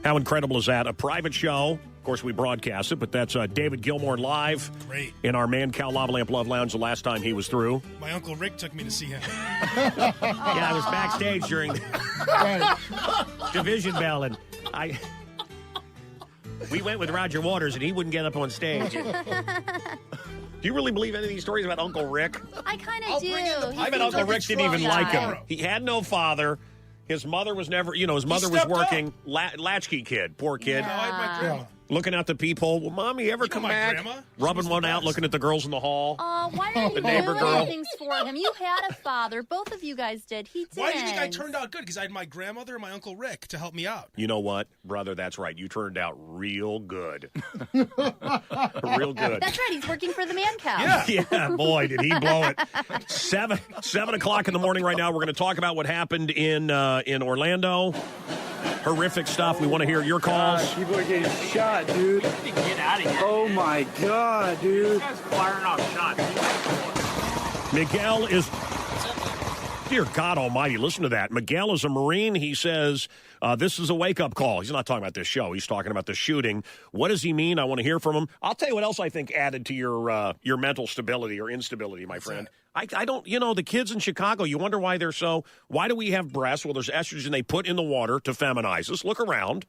How incredible is that? A private show. Of course, we broadcast it, but that's David Gilmour live. Great. In our Mancow Lava Lamp Love Lounge the last time he was through. My Uncle Rick took me to see him. Yeah, I was backstage during Division Bell, and we went with Roger Waters, and he wouldn't get up on stage. Do you really believe any of these stories about Uncle Rick? I kind of do. I bet Uncle Rick didn't even like him. He had no father. His mother was never, his mother was working. Latchkey kid, poor kid. Yeah. I had my grandma. Looking out the peephole. Will Mommy ever come back? Grandma? Rubbing one out, looking at the girls in the hall. Why are you The neighbor doing girl. things for him? You had a father. Both of you guys did. He didn't. Why do you think I turned out good? Because I had my grandmother and my Uncle Rick to help me out. You know what, brother? That's right. You turned out real good. Real good. That's right. He's working for the Mancow. Yeah, boy, did he blow it. 7 o'clock in the morning right now. We're going to talk about what happened in Orlando. horrific stuff. We want to hear your calls. People are getting shot, dude. Get out of here. Oh, my God, dude. This guy's firing off shots. Miguel is... Dear God Almighty, listen to that. Miguel is a Marine. He says, this is a wake-up call. He's not talking about this show. He's talking about the shooting. What does he mean? I want to hear from him. I'll tell you what else I think added to your mental stability or instability, my friend. I don't, the kids in Chicago, you wonder why they're so, why do we have breasts? Well, there's estrogen they put in the water to feminize us. Look around,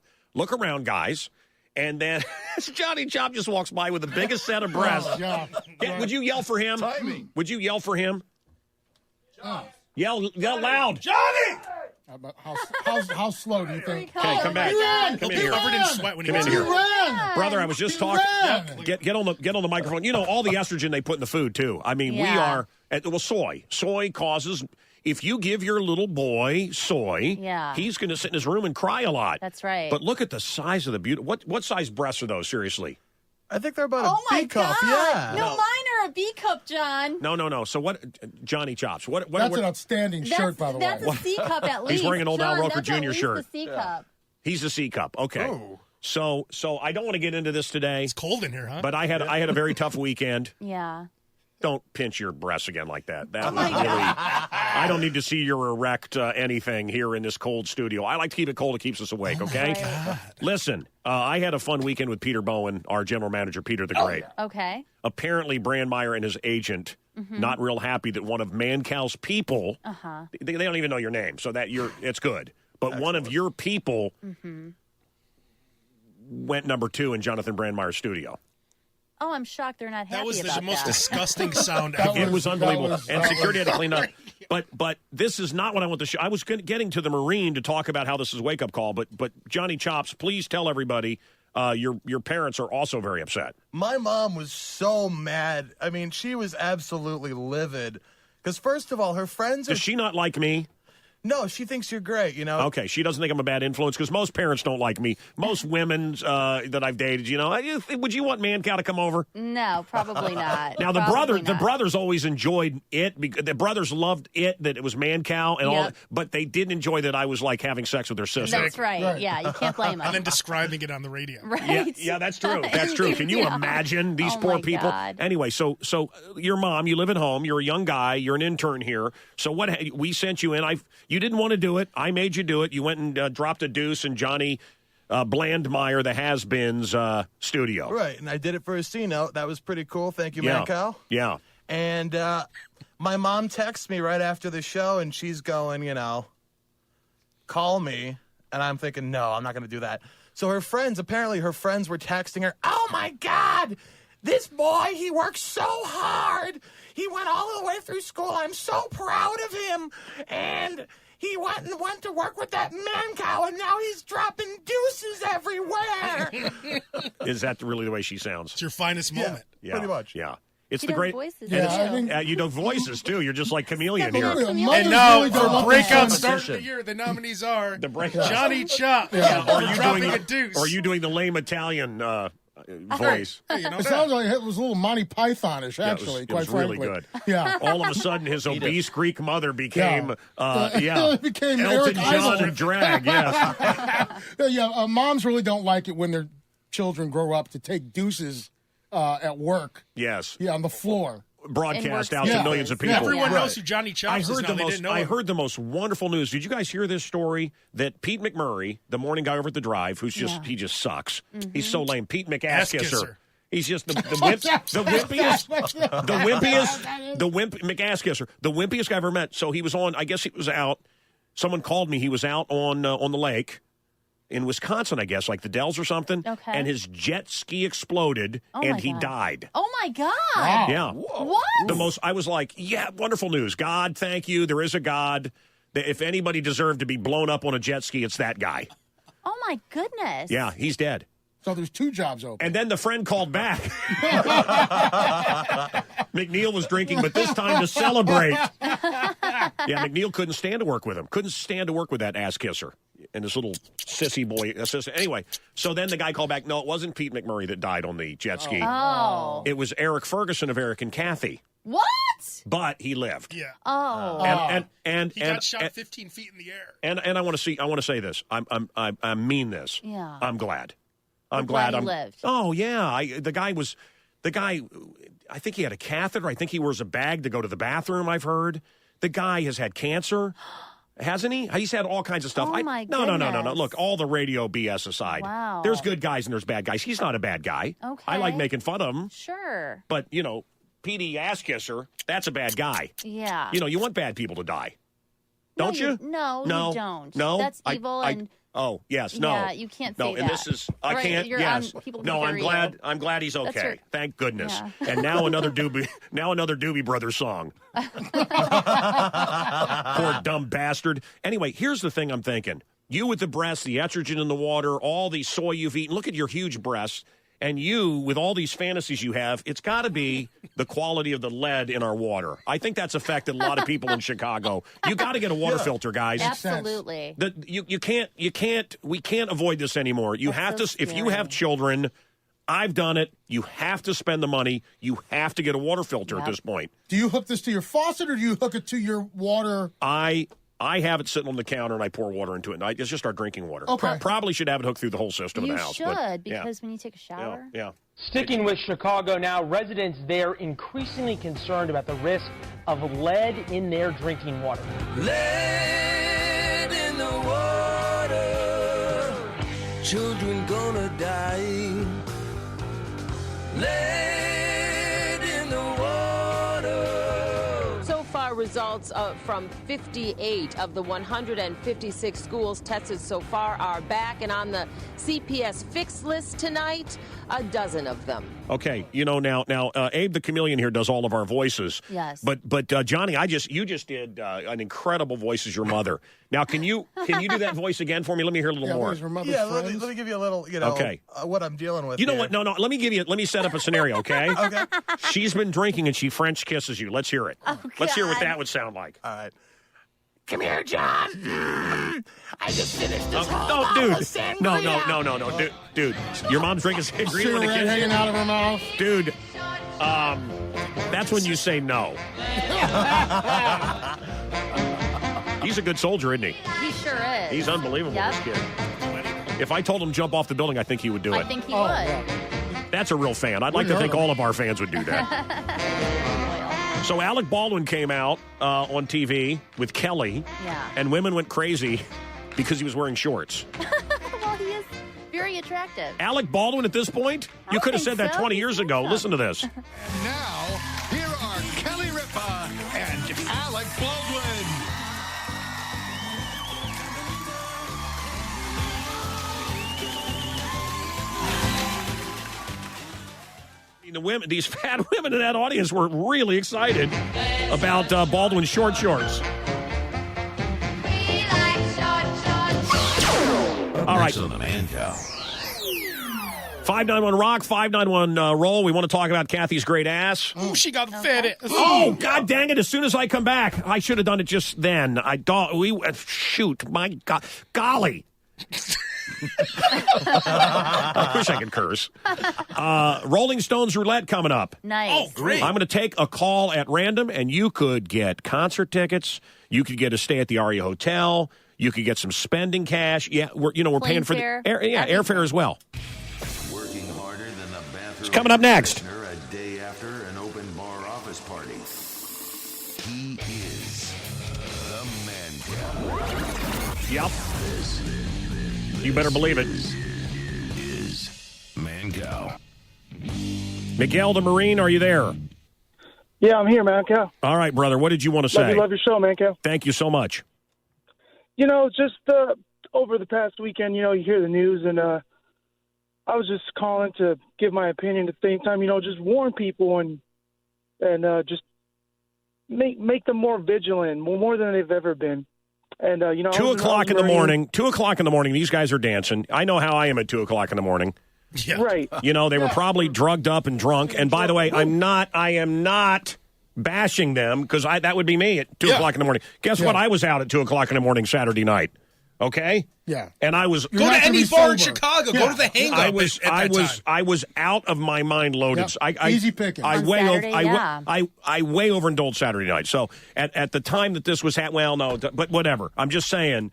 guys. And then Johnny Chop just walks by with the biggest set of breasts. Would you yell for him? Timing. Would you yell for him? Yell loud. Johnny! How slow do you think? Okay, come back. Come in here. Covered in sweat when he Come in was here. ran. Brother, I was just talking. Get on the microphone. You know, all the estrogen they put in the food, too. I mean, we are... Well, soy. Soy causes... If you give your little boy soy, he's going to sit in his room and cry a lot. That's right. But look at the size of the beauty. What size breasts are those, seriously? I think they're about a B cup. God. Yeah. No, mine are a B cup, John. No. So what, Johnny Chops? What? That's an outstanding shirt, by the way. That's a C cup at least. He's wearing an old Al John, Roker that's at Jr. least shirt. A C cup. He's a C cup. Okay. Oh. So I don't want to get into this today. It's cold in here, huh? But I had a very tough weekend. Yeah. Don't pinch your breasts again like that. That was really. I don't need to see your erect anything here in this cold studio. I like to keep it cold. It keeps us awake. Okay. Listen, I had a fun weekend with Peter Bowen, our general manager, Peter the Great. Okay. Apparently, Brandmeier and his agent not real happy that one of Mancow's people. They don't even know your name, so that it's good. But one of your people went number 2 in Jonathan Brandmeier's studio. Oh, I'm shocked they're not happy That was about the most that. disgusting sound ever. It was unbelievable. And security had to clean up. But this is not what I want to show. I was getting to the Marine to talk about how this is a wake-up call, but Johnny Chops, please tell everybody your parents are also very upset. My mom was so mad. I mean, she was absolutely livid. Because first of all, her friends are... Does she not like me? No, she thinks you're great, you know? Okay, she doesn't think I'm a bad influence because most parents don't like me. Most women that I've dated, would you want Mancow to come over? No, probably not. Now, the brothers always enjoyed it. The brothers loved it, that it was Mancow, and all, but they didn't enjoy that I was like having sex with their sister. That's right. Yeah, you can't blame them. And then describing it on the radio. Right. Yeah, that's true. That's true. Can you imagine these poor people? God. Anyway, so your mom, you live at home. You're a young guy. You're an intern here. So we sent you in. You didn't want to do it. I made you do it. You went and dropped a deuce in Johnny Blandmeyer, the Has-Beens studio. Right, and I did it for a C-note. That was pretty cool. Thank you, Mancow. Yeah. And my mom texts me right after the show, and she's going, call me. And I'm thinking, no, I'm not going to do that. So apparently her friends were texting her, oh, my God, this boy, he works so hard. He went all the way through school. I'm so proud of him. And he went to work with that Mancow, and now he's dropping deuces everywhere. Is that really the way she sounds? It's your finest moment. Yeah, pretty much. Yeah. It's He the does great. voices, you know voices too. You're just like chameleon here. And now, for breakout start of the year, the nominees are Johnny Chop. Are you dropping doing a deuce. Or are you doing the lame Italian voice? It sounds like it was a little Monty Python-ish, actually, it was quite really frankly. good. Yeah. All of a sudden, his obese Greek mother became, became Elton Eric John Idle. in drag. Yes. Moms really don't like it when their children grow up to take deuces at work. Yes. Yeah, on the floor. Broadcast out to millions of people. Everyone knows who Johnny Chops is now. I heard the most wonderful news. Did you guys hear this story that Pete McMurray, the morning guy over at the Drive, he just sucks. He's so lame. Pete McAsskisser. He's just the wimpiest guy I ever met. So he was on. I guess he was out. Someone called me. He was out on the lake in Wisconsin, I guess, like the Dells or something. Okay. And his jet ski exploded, and he died. Oh, my God. Wow. Yeah. What? I was like, yeah, wonderful news. God, thank you. There is a God. If anybody deserved to be blown up on a jet ski, it's that guy. Oh, my goodness. Yeah, he's dead. So there's 2 jobs open. And then the friend called back. McNeil was drinking, but this time to celebrate. Yeah, McNeil couldn't stand to work with him. Couldn't stand to work with that ass kisser. and this little sissy boy assistant. Anyway, so then the guy called back. No, it wasn't Pete McMurray that died on the jet ski. Oh. It was Eric Ferguson of Eric and Kathy. What? But he lived. Yeah. Oh. And he got shot 15 feet in the air. And I want to say this. I mean this. Yeah. I'm glad. I'm glad he lived. Oh yeah. The guy. I think he had a catheter. I think he wears a bag to go to the bathroom. I've heard. The guy has had cancer. Hasn't he? He's had all kinds of stuff. Oh, my No. goodness. Look, all the radio BS aside. Wow. There's good guys and there's bad guys. He's not a bad guy. Okay. I like making fun of him. Sure. But, Petey Ass Kisser, that's a bad guy. Yeah. You want bad people to die. Don't you? No, you don't. No. That's evil and... Oh, yes, no. Yeah, you can't say and that. this is... I Right, can't, you're yes. people No, I'm consider you. glad he's okay. your- Thank goodness. Yeah. And now another Doobie Brothers song. Poor dumb bastard. Anyway, here's the thing I'm thinking. You with the breasts, the estrogen in the water, all the soy you've eaten. Look at your huge breasts. And you, with all these fantasies you have, it's got to be the quality of the lead in our water. I think that's affected a lot of people in Chicago. You got to get a water filter, guys. Absolutely. We can't avoid this anymore. You have to, if you have children, I've done it. You have to spend the money. You have to get a water filter at this point. Do you hook this to your faucet or do you hook it to your water? I have it sitting on the counter and I pour water into it. And I just start drinking water. Okay. Probably should have it hooked through the whole system of the house. You should, yeah. because when you take a shower... Yeah. Sticking with Chicago now, residents there increasingly concerned about the risk of lead in their drinking water. Lead in the water, children gonna die. Lead in the water. So far, results from 58 of the 156 schools tested so far are back, and on the CPS fix list tonight, a dozen of them. Okay, now, Abe the Chameleon here does all of our voices. Yes. But Johnny, you just did an incredible voice as your mother. Now, can you do that voice again for me? Let me hear a little more. Let me give you a little, okay. What I'm dealing with. You know what? No. Let me set up a scenario, okay? Okay. She's been drinking and she French kisses you. Let's hear it. Oh, Let's hear what that would sound like. All right. Come here, John. I just finished this whole No, bottle dude. of sangria. No. Dude. Your mom's drinking sangria with a Cigarette kid. hanging out of her mouth. Dude, that's when you say no. He's a good soldier, isn't he? He sure is. He's unbelievable, Yep. this kid. If I told him to jump off the building, I think he would do it. I think he would. That's a real fan. I'd like to think all of our fans would do that. So Alec Baldwin came out on TV with Kelly, and women went crazy because he was wearing shorts. Well, he is very attractive. Alec Baldwin at this point? You could have said that 20 years ago. Listen to this. And now, here are Kelly Ripa and Alec Baldwin. The women, these fat women in that audience were really excited about Baldwin's shorts. All right. On the Mancow. 591 Rock, 591 Roll. We want to talk about Kathy's great ass. Ooh, she got fed it. Oh, God dang it. As soon as I come back, I should have done it just then. Shoot, my God. Golly. I wish I could curse. Rolling Stones Roulette coming up. Nice. Oh, great. I'm going to take a call at random, and you could get concert tickets. You could get a stay at the Aria Hotel. You could get some spending cash. Yeah, we're paying for fare. the airfare as well. Working harder than the bathroom. It's coming up next. A day after an open bar office party. He is the Mancow. Yep. You better believe it. Is Mancow. Miguel the Marine, are you there? Yeah, I'm here, Mancow. All right, brother. What did you want to say? Love your show, Mancow. Thank you so much. Just over the past weekend, you hear the news, and I was just calling to give my opinion at the same time, just warn people and just make them more vigilant, more than they've ever been. And, 2 o'clock in the morning. 2 o'clock in the morning. These guys are dancing. I know how I am at 2 o'clock in the morning. Yeah. Right. They were probably drugged up and drunk. And by the way, I am not bashing them because that would be me at 2 o'clock in the morning. Guess what? I was out at 2 o'clock in the morning Saturday night. Okay? Yeah. And I was Go to any bar in Chicago. Yeah. Go to the Hang Up. I was out of my mind loaded. Yep. Easy picking. I On way Saturday, I way overindulged Saturday night. So at the time that this was well, no, but whatever. I'm just saying.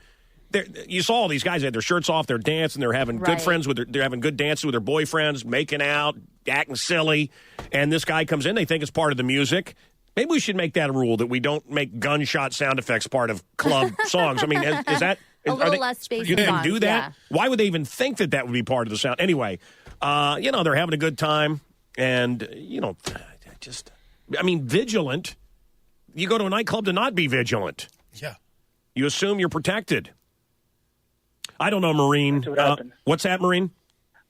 You saw all these guys had their shirts off, they're dancing, they're having good friends with they're having good dances with their boyfriends, making out, acting silly, and this guy comes in. They think it's part of the music. Maybe we should make that a rule that we don't make gunshot sound effects part of club songs. I mean, is that a little less space? You didn't songs, do that. yeah. Why would they even think that would be part of the sound? Anyway, they're having a good time, and vigilant. You go to a nightclub to not be vigilant. Yeah. You assume you're protected. I don't know, Marine. That's what happened. What's that, Marine?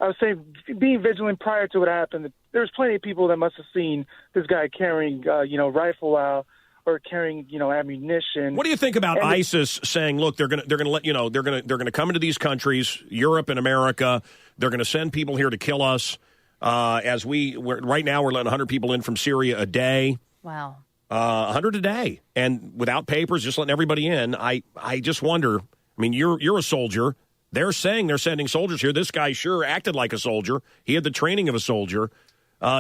I was saying, being vigilant prior to what happened, there's plenty of people that must have seen this guy carrying, rifle out or carrying, ammunition. What do you think about ISIS saying, look, they're going to let they're going to come into these countries, Europe and America. They're going to send people here to kill us. Right now we're letting 100 people in from Syria a day. Wow. 100 a day, and without papers, just letting everybody in. I just wonder. I mean, you're a soldier. They're saying they're sending soldiers here. This guy sure acted like a soldier. He had the training of a soldier.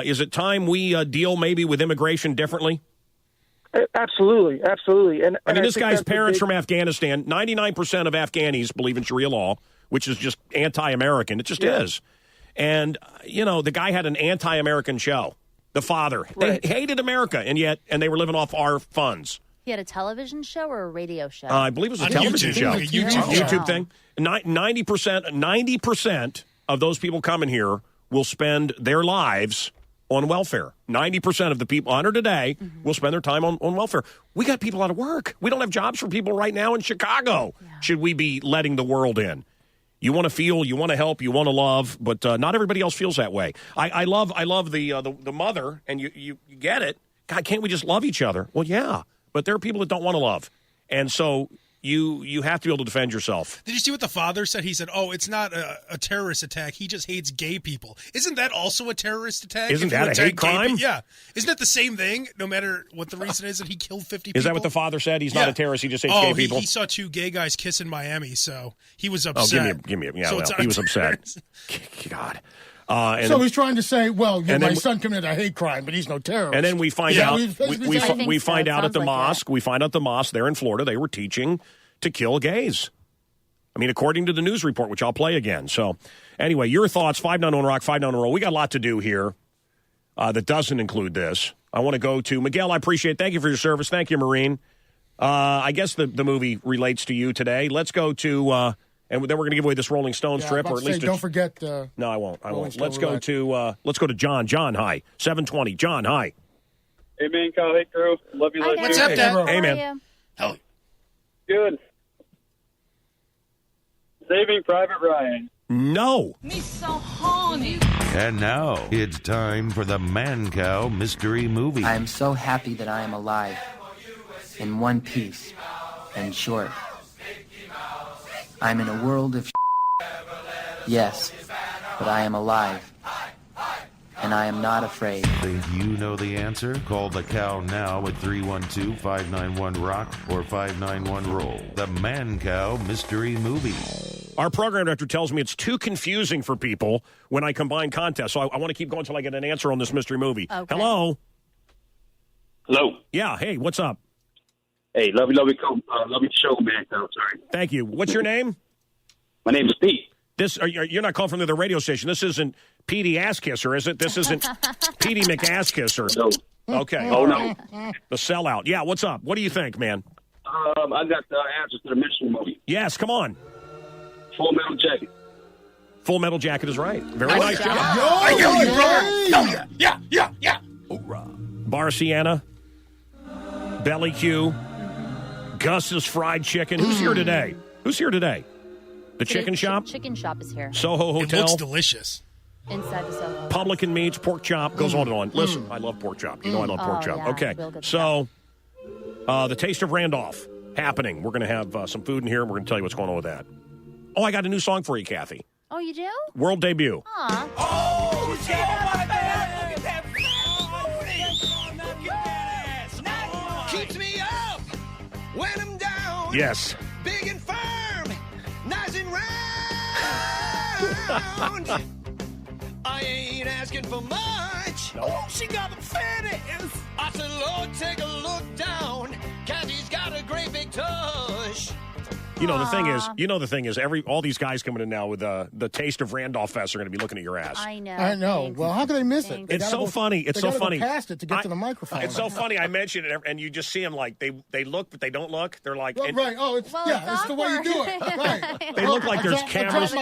Is it time we deal maybe with immigration differently? Absolutely. And I mean, this guy's parents from Afghanistan. 99% of Afghanis believe in Sharia law, which is just anti-American. It just is. And the guy had an anti-American show. The father, They hated America, and they were living off our funds. He had a television show or a radio show? I believe it was a television show. Like a YouTube thing. 90% of those people coming here will spend their lives on welfare. 90% of the people, 100 a day, will spend their time on welfare. We got people out of work. We don't have jobs for people right now in Chicago. Yeah. Should we be letting the world in? You want to feel, you want to help, you want to love, but not everybody else feels that way. I love the mother, and you get it. God, can't we just love each other? Well, yeah. But there are people that don't want to love. And so you have to be able to defend yourself. Did you see what the father said? He said, it's not a terrorist attack. He just hates gay people. Isn't that also a terrorist attack? Isn't that a hate crime? Yeah. Isn't that the same thing, no matter what the reason is that he killed 50 people? Is that what the father said? He's not a terrorist. He just hates gay people? He saw two gay guys kiss in Miami, so he was upset. Give me. Yeah, so he was upset. God. So he's trying to say, my son committed a hate crime, but he's no terrorist. And then we find out we find out at the mosque. We find out the mosque there in Florida, they were teaching to kill gays. I mean, according to the news report, which I'll play again. So anyway, your thoughts, 591 Rock, 591 Roll. We got a lot to do here that doesn't include this. I want to go to Miguel. I appreciate it. Thank you for your service. Thank you, Marine. I guess the movie relates to you today. Let's go to and then we're going to give away this Rolling Stones trip, or at least don't forget. No, I won't. Let's go to John. John, hi. 720. John, hi. Hey, Mancow. Hey, crew. Love you. What's up, Dad? Hey, man. Hell. Good. Saving Private Ryan. No. Me so horny. And now it's time for the Mancow Mystery Movie. I am so happy that I am alive, in one piece, and short. I'm in a world of yes, but I am alive, and I am not afraid. Think you know the answer? Call the cow now at 312-591-ROCK or 591-ROLL. The Mancow Mystery Movie. Our program director tells me it's too confusing for people when I combine contests, so I want to keep going until I get an answer on this mystery movie. Okay. Hello? Hello. Yeah, hey, what's up? Hey, love you show, Mancow. Sorry. Thank you. What's your name? My name's Pete. You're not calling from the radio station. This isn't Petey Ass Kisser, is it? This isn't Petey McAss Kisser. No. Okay. Oh, no. The sellout. Yeah, what's up? What do you think, man? I got the answers to the mystery movie. Yes, come on. Full Metal Jacket. Full Metal Jacket is right. Very nice job. I know you, brother. Yeah. Barciana, Belly Q, Gus's Fried Chicken. Who's here today? The Chicken Shop? Chicken Shop is here. Soho Hotel. It looks delicious. Inside the Soho. Publican Meats, Pork Chop, goes on and on. Listen, I love pork chop. You know I love pork chop. Yeah, okay, so the Taste of Randolph happening. We're going to have some food in here, and we're going to tell you what's going on with that. Oh, I got a new song for you, Kathy. Oh, you do? World debut. Aw. Oh, keeps me up when I'm down. Yes. Big and firm around. I ain't asking for much. Nope. Oh, she got the fatties. I said, Lord, take a look down. Kathy's got a great big tush. You know the thing is, all these guys coming in now with the taste of Randolph Fest are going to be looking at your ass. I know. I know. Well, how can they miss it? It's so funny. It's so funny. They past it to get to the microphone. It's so funny. I mentioned it, and you just see them like they look, but they don't look. They're like, right. Oh, it's the way you do it. Right. They look like there's cameras.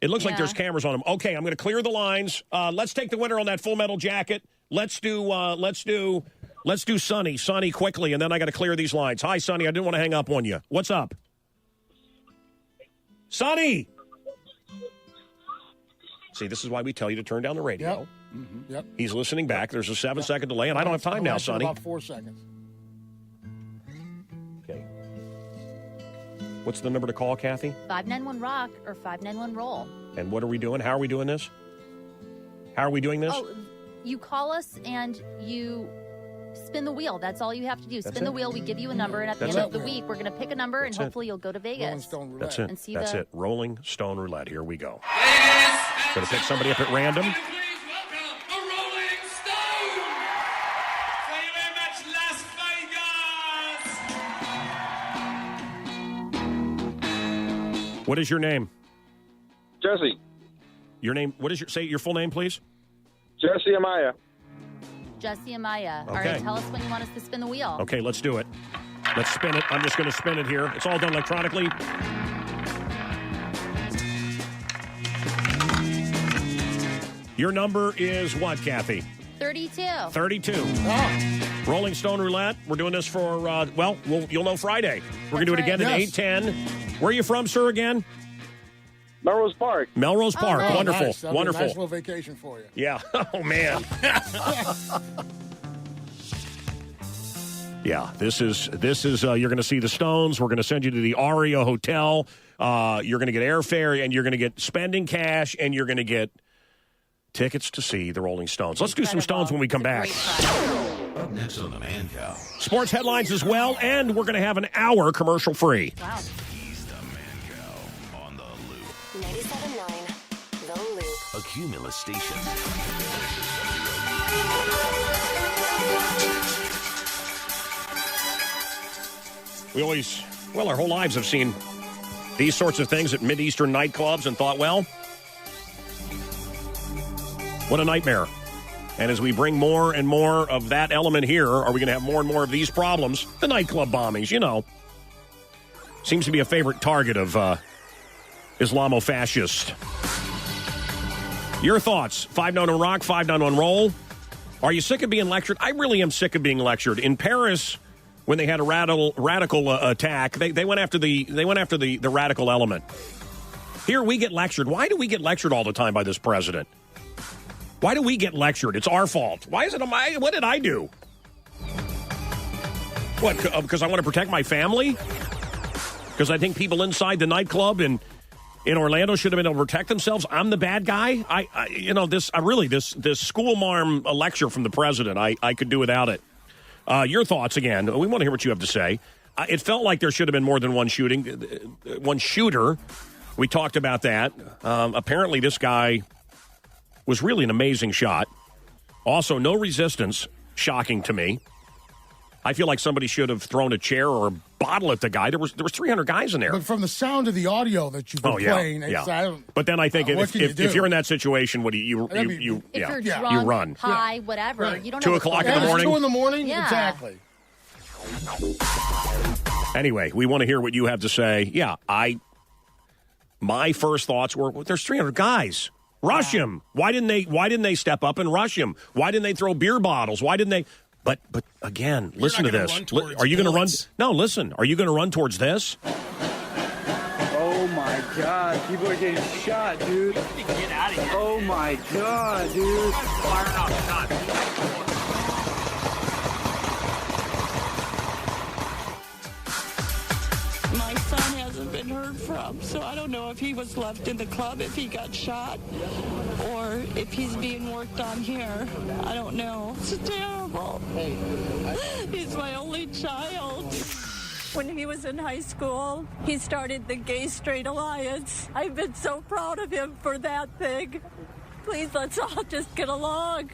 It looks like there's cameras on them. Okay, I'm going to clear the lines. Let's take the winner on that Full Metal Jacket. Let's do Sonny. Sonny, quickly, and then I got to clear these lines. Hi, Sonny. I didn't want to hang up on you. What's up? Sonny! See, this is why we tell you to turn down the radio. Yep. Mm-hmm. Yep. He's listening back. There's a 7-second delay, and I don't have time now, Sonny. About 4 seconds. Okay. What's the number to call, Kathy? 591-ROCK or 591-ROLL. And what are we doing? How are we doing this? How are we doing this? Oh, you call us and you spin the wheel. That's all you have to do. Spin the wheel. We give you a number, and at the end of the week, we're going to pick a number, and hopefully you'll go to Vegas. That's it. And see That's it. Rolling Stone Roulette. Here we go. Going to pick somebody up at random. What is your name? Jesse. Your name? What is say your full name, please? Jesse Amaya. Jesse Amaya. Okay. All right, tell us when you want us to spin the wheel. Okay, let's do it. Let's spin it. I'm just going to spin it here. It's all done electronically. Your number is what, Kathy? 32. 32. Oh. Rolling Stone Roulette. We're doing this for, you'll know Friday. We're going to do it again at 8:10. Where are you from, sir, again? Melrose Park. Melrose Park. Oh, Wonderful. Nice. That'll Wonderful. Be a nice little vacation for you. Yeah. Oh, man. Yeah, this is you're going to see the Stones. We're going to send you to the Aria Hotel. You're going to get airfare, and you're going to get spending cash, and you're going to get tickets to see the Rolling Stones. Let's do some Stones when we come back. Up next on the Mancow. Sports headlines as well, and we're going to have an hour commercial free. Wow. He's the Mancow on the Loop. 97.9 The Loop. A Cumulus station. Our whole lives have seen these sorts of things at Mideastern nightclubs and thought, well, what a nightmare. And as we bring more and more of that element here, are we going to have more and more of these problems? The nightclub bombings, seems to be a favorite target of Islamofascist. Your thoughts? 591 Rock, 591 Roll. Are you sick of being lectured? I really am sick of being lectured. In Paris, when they had a radical attack, they went after the radical element. Here we get lectured. Why do we get lectured all the time by this president? Why do we get lectured? It's our fault. Why is it what did I do? What, because I want to protect my family? Because I think people inside the nightclub in Orlando should have been able to protect themselves? I'm the bad guy? This schoolmarm lecture from the president, I could do without it. Your thoughts again. We want to hear what you have to say. It felt like there should have been more than one shooter. We talked about that. Apparently this guy was really an amazing shot. Also, no resistance, shocking to me. I feel like somebody should have thrown a chair or a bottle at the guy. There was 300 guys in there. But from the sound of the audio that you've been playing, But then I think if you're in that situation, what do you if you're drunk, you run. high, whatever. Right. You don't 2 know o'clock in the morning. 2 in the morning, Yeah. exactly. Anyway, we want to hear what you have to say. Yeah, my first thoughts were, there's 300 guys. Rush him. Why didn't they step up and rush him? Why didn't they throw beer bottles? Why didn't they? But again, listen to this. Are you going to run? No, listen. Are you going to run towards this? Oh my God! People are getting shot, dude. Get out of here. Oh my God, dude. Firing off shots. My son hasn't been heard from, so I don't know if he was left in the club, if he got shot, or if he's being worked on here. I don't know. It's terrible. He's my only child. when he was in high school. He started the Gay Straight Alliance. I've been so proud of him for that thing. Please, let's all just get along.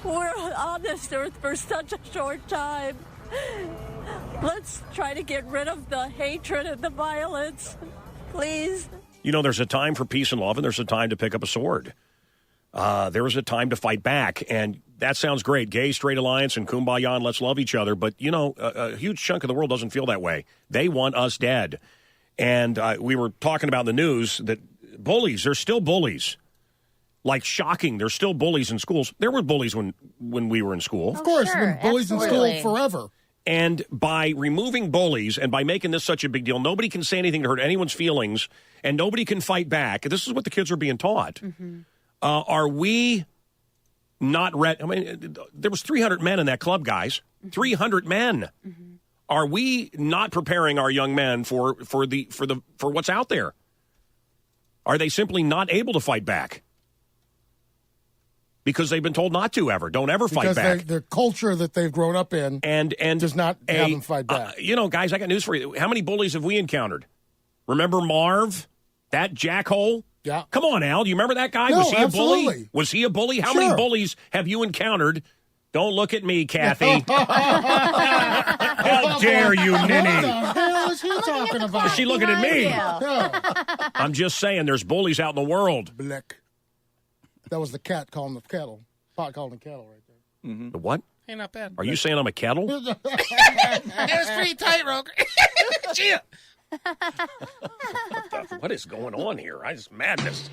We're on this earth for such a short time. Let's try to get rid of the hatred and the violence. Please. You know, there's a time for peace and love, and there's a time to pick up a sword. There is a time to fight back, and that sounds great. Gay, straight alliance, and kumbaya, and let's love each other. But, you know, a huge chunk of the world doesn't feel that way. They want us dead. And we were talking about in the news that bullies, there's still bullies. Like, shocking, there's still bullies in schools. There were bullies when we were in school. Of course, there have been bullies in school forever. And by removing bullies and by making this such a big deal, nobody can say anything to hurt anyone's feelings, and nobody can fight back. This is what the kids are being taught. Mm-hmm. Are we not ready? I mean, there was 300 men in that club, guys. 300 men. Mm-hmm. Are we not preparing our young men for what's out there? Are they simply not able to fight back? Because they've been told not to ever. Don't ever fight back. The culture that they've grown up in and does not have them fight back. You know, guys, I got news for you. How many bullies have we encountered? Remember Marv? That jackhole? Yeah. Come on, Al. Do you remember that guy? No, Was he absolutely. a bully? Was he a bully? How Sure. many bullies have you encountered? Don't look at me, Kathy. How dare you, Ninny? What the hell is he talking about? Is she looking at me? I'm just saying there's bullies out in the world. Blick. That was the cat calling the kettle. Pot calling the kettle right there. Mm-hmm. The what? Hey, not bad. Are you saying I'm a kettle? It was pretty tight, Roker. Gee. What is going on here? It's madness.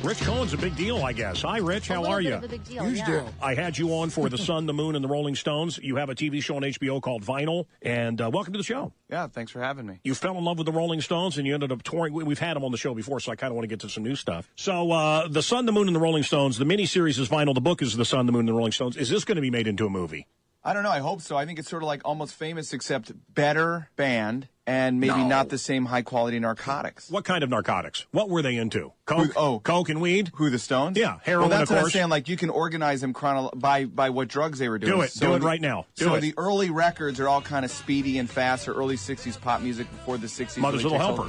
Rich Cohen's a big deal, I guess. Hi, Rich. How are you? Huge deal. I had you on for The Sun, the Moon, and the Rolling Stones. You have a TV show on HBO called Vinyl, and welcome to the show. Yeah, thanks for having me. You fell in love with the Rolling Stones, and you ended up touring. We've had them on the show before, so I kind of want to get to some new stuff. So, The Sun, the Moon, and the Rolling Stones, the miniseries is Vinyl. The book is The Sun, the Moon, and the Rolling Stones. Is this going to be made into a movie? I don't know. I hope so. I think it's sort of like Almost Famous, except better band and maybe not the same high-quality narcotics. What kind of narcotics? What were they into? Coke? Coke and weed? Who, the Stones? Yeah, heroin, well, that's of what course. I'm saying. Like, you can organize them by what drugs they were doing. Do it. Do it right now. Do it. The early records are all kind of speedy and fast, or early 60s pop music before the 60s. Mother's Little Helper.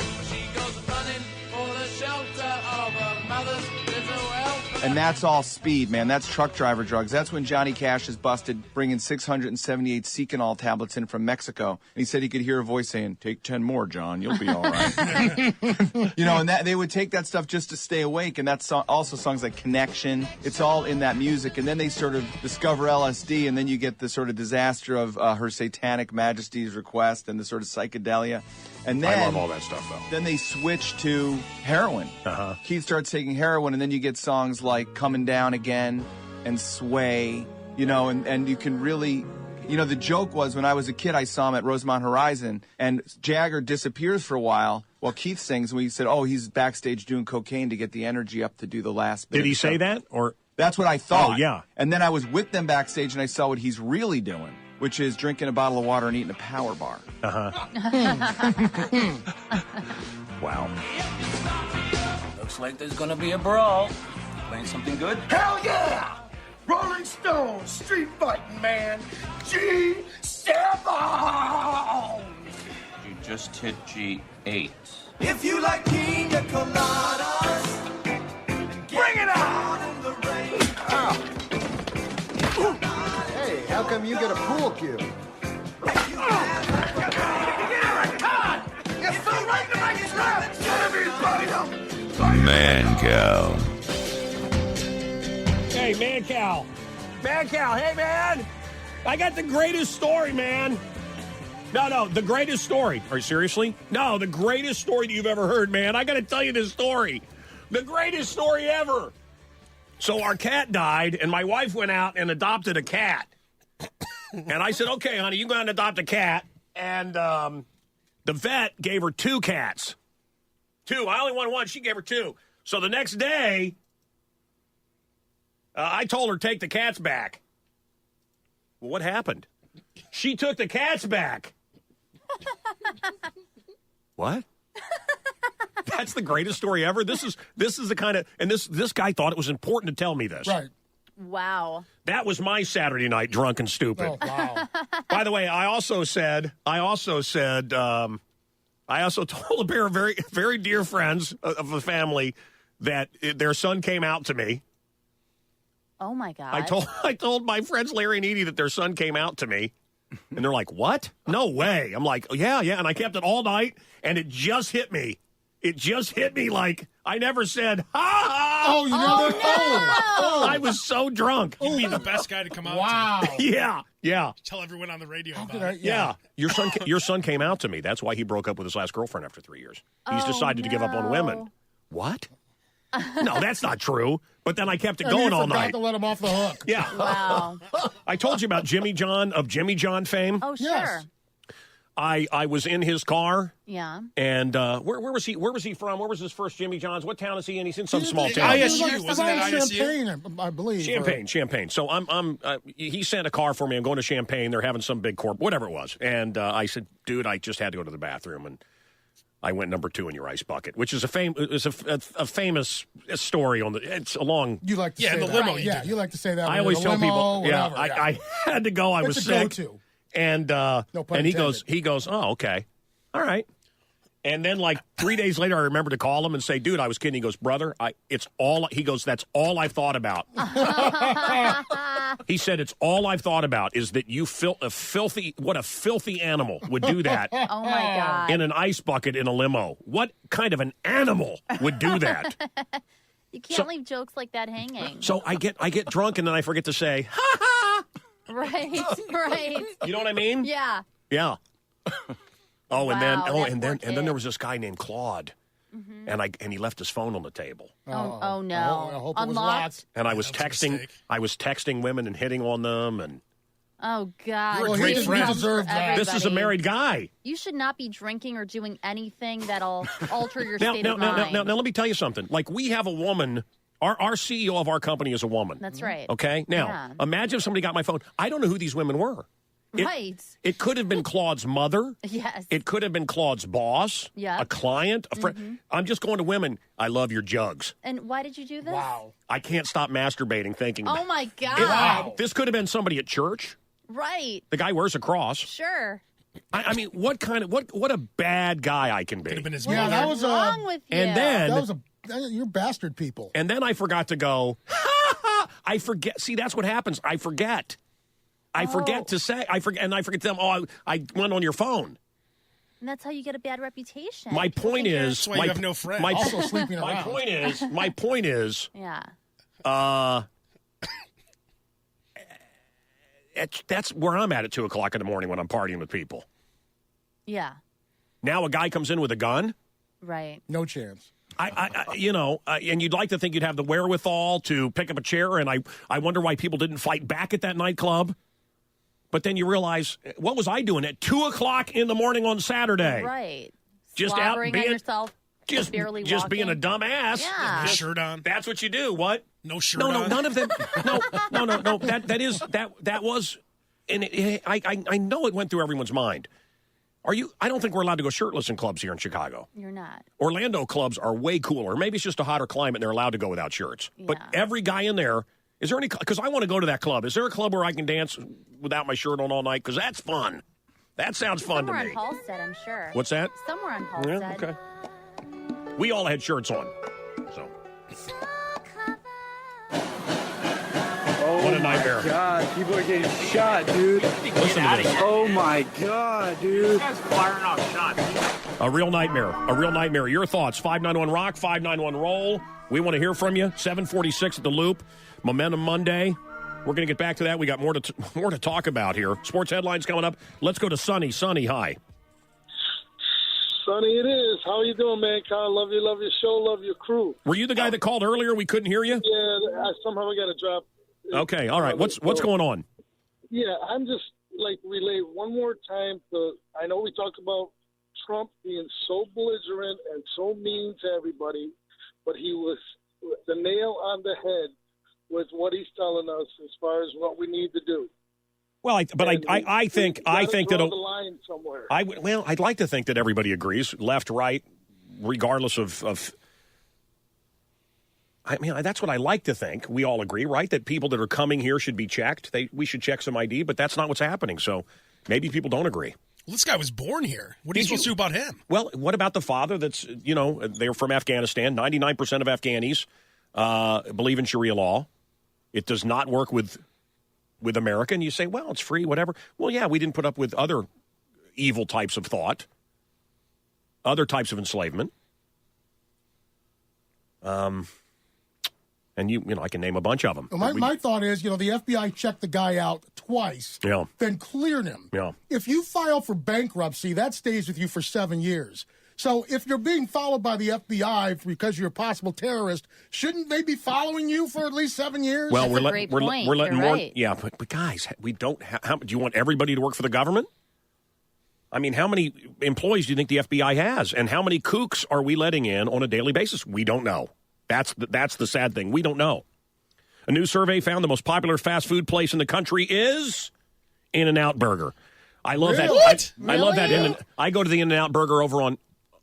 And that's all speed, man. That's truck driver drugs. That's when Johnny Cash is busted bringing 678 Seconal tablets in from Mexico. And he said he could hear a voice saying, "Take 10 more, John. You'll be all right." You know, and that they would take that stuff just to stay awake. And that's also songs like Connection. It's all in that music. And then they sort of discover LSD, and then you get the sort of disaster of Her Satanic Majesty's Request and the sort of psychedelia. And then, I love all that stuff, though. Then they switch to heroin. Keith starts taking heroin, and then you get songs like Coming Down Again and Sway, you know, and you can really, you know, the joke was when I was a kid, I saw him at Rosemont Horizon, and Jagger disappears for a while Keith sings, and we said, oh, he's backstage doing cocaine to get the energy up to do the last bit. Did he say that? Or that's what I thought. Oh, yeah. And then I was with them backstage, and I saw what he's really doing, which is drinking a bottle of water and eating a power bar. Wow. Looks like there's gonna be a brawl. Playing something good? Hell yeah! Rolling Stones, street fighting, man. G7! You just hit G8. If you like pina coladas, bring it on in the rain. Hey, how come you get a pool cue? Mancow. Hey, Mancow. Mancow, hey, man. I got the greatest story, man. No, the greatest story. Are you seriously? No, the greatest story that you've ever heard, man. I got to tell you this story. The greatest story ever. So our cat died, and my wife went out and adopted a cat. And I said, okay, honey, you go out and adopt a cat. And the vet gave her 2 cats. 2. I only wanted 1. She gave her 2. So the next day, I told her, take the cats back. Well, what happened? She took the cats back. What? That's the greatest story ever. This is the kind of, and this guy thought it was important to tell me this. Right. Wow. That was my Saturday night, drunk and stupid. Oh, wow. By the way, I also told a pair of very, very dear friends of the family that their son came out to me. Oh, my God. I told my friends Larry and Edie that their son came out to me. And they're like, what? No way. I'm like, yeah. And I kept it all night, and it just hit me. It just hit me like I never said, ha! Oh, you never? Oh, I was so drunk. You'd be the best guy to come out Wow. to. Yeah. Tell everyone on the radio about it. Yeah. Your son came out to me. That's why he broke up with his last girlfriend after 3 years. He's decided to give up on women. What? No, that's not true. But then I kept it going all night. To let him off the hook. Yeah. Wow. I told you about Jimmy John of Jimmy John fame. Oh, sure. Yes. I was in his car. Yeah. And where was he? Where was he from? Where was his first Jimmy John's? What town is he in? He's in some small town. ISU, wasn't that ISU? Champagne, I believe. Champagne. So he sent a car for me. I'm going to Champagne. They're having some big whatever it was. And I said, dude, I just had to go to the bathroom, and I went number 2 in your ice bucket, which is a famous story on the. It's a long. You like to say the that. limo. You like to say that. I always tell people. Whatever, I had to go. I was a sick. Go-to. And No pun and he intended. goes, oh, okay, all right. And then like 3 days later, I remember to call him and say, dude, I was kidding. He goes, brother, that's all I've thought about. He said, it's all I've thought about is that you a filthy animal would do that. Oh, my God. In an ice bucket in a limo. What kind of an animal would do that? You can't leave jokes like that hanging. So I get drunk and then I forget to say, ha ha. Right. You know what I mean? Yeah. Yeah. Oh, and Wow, then that poor there kid. was this guy named Claude, and he left his phone on the table. Oh, no. I hope it was Unlocked? lots. And I was That was a texting. mistake. I was texting women and hitting on them, and Oh, God. You're a great This friend. comes Deserved for that. this is a everybody. married guy. You should not be drinking or doing anything that'll alter your Now, state of mind. now, let me tell you something. Like, we have a woman. Our CEO of our company is a woman. That's right. Okay. Now, Yeah. imagine if somebody got my phone. I don't know who these women were. Right. It could have been Claude's mother. Yes. It could have been Claude's boss. Yep. A client. A friend. I'm just going to women. I love your jugs. And why did you do this? Wow. I can't stop masturbating thinking about Oh, my God. Wow. This could have been somebody at church. Right. The guy wears a cross. Sure. I mean, what a bad guy I can be. Could have been his Yeah, mother. that was wrong with you? And then you're bastard people. and then I forgot to go. I forget. See, that's what happens. I forget. I forget to say. I forget to tell them. Oh, I went on your phone. And that's how you get a bad reputation. My point is, That's why you have no friends. Also sleeping my around. point is, Yeah. that's where I'm at 2 o'clock in the morning when I'm partying with people. Yeah. Now a guy comes in with a gun. Right. No chance. And you'd like to think you'd have the wherewithal to pick up a chair, and I wonder why people didn't fight back at that nightclub. But then you realize, what was I doing at 2 o'clock in the morning on Saturday? Right. Just out Slobbering on being, yourself. just barely just walking. being a dumbass. Yeah. No shirt on. That's what you do. What? No shirt No, on. none of them. No. That was, and I know it went through everyone's mind. I don't think we're allowed to go shirtless in clubs here in Chicago. You're not. Orlando clubs are way cooler. Maybe it's just a hotter climate and they're allowed to go without shirts. But every guy in there, is there any, because I want to go to that club. Is there a club where I can dance without my shirt on all night? Because that's fun. That sounds fun Somewhere to me. on Halstead, I'm sure. What's that? Somewhere on Halstead. Yeah, okay. We all had shirts on. So. Oh What a nightmare. my God, people are getting shot, dude. Listen to this. Oh my God, dude. Firing off shots. A real nightmare. A real nightmare. Your thoughts, 591-ROCK, 591-ROLL. We want to hear from you. 746 at the Loop. Momentum Monday. We're going to get back to that. We got more to talk about here. Sports headlines coming up. Let's go to Sonny. Sonny, hi. Sonny, it is. How you doing, man? Kyle, love your show, love your crew. Were you the guy that called earlier? We couldn't hear you? Yeah, somehow I got to drop. Okay, all right. What's going on? Yeah, I'm just relay one more time to. I know we talked about Trump being so belligerent and so mean to everybody, but he was the nail on the head with what he's telling us as far as what we need to do. Well, I think that the line somewhere. I'd like to think that everybody agrees, left, right, regardless of I mean, that's what I like to think. We all agree, right? That people that are coming here should be checked. We should check some ID, but that's not what's happening. So maybe people don't agree. Well, this guy was born here. What are you supposed to do about him? Well, what about the father that's, they're from Afghanistan. 99% of Afghanis believe in Sharia law. It does not work with America. And you say, well, it's free, whatever. Well, yeah, we didn't put up with other evil types of thought, other types of enslavement. And I can name a bunch of them. My thought is, the FBI checked the guy out twice, then cleared him. Yeah. If you file for bankruptcy, that stays with you for 7 years. So if you're being followed by the FBI because you're a possible terrorist, shouldn't they be following you for at least 7 years? Well, That's we're letting more. Right. Yeah, but guys, we don't. Do you want everybody to work for the government? I mean, how many employees do you think the FBI has, and how many kooks are we letting in on a daily basis? We don't know. That's the sad thing. We don't know. A new survey found the most popular fast food place in the country is In-N-Out Burger. I love that. What? I love that. I go to the In-N-Out Burger over on.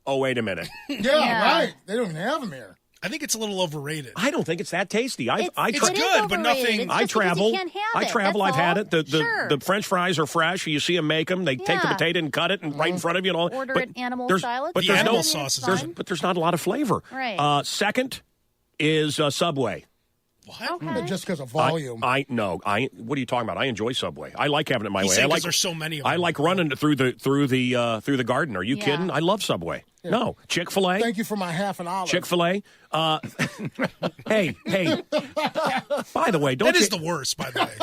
Oh, wait a minute. Yeah, right. They don't even have them here. I think it's a little overrated. I don't think it's that tasty. It's good, but nothing. I travel. I've had it. Sure. The French fries are fresh. You see them make them. They take the potato and cut it and right in front of you. And all. Order it animal style. But the animal sauce is but there's not a lot of flavor. Right. Second is Subway. What? Okay. Just because of volume. What are you talking about? I enjoy Subway. I like having it my way. I like there's so many of them. I like running through the garden. Are you kidding? I love Subway. Yeah. No, Chick-fil-A. Thank you for my half an olive. Chick-fil-A. Hey. By the way, that is the worst. By the way,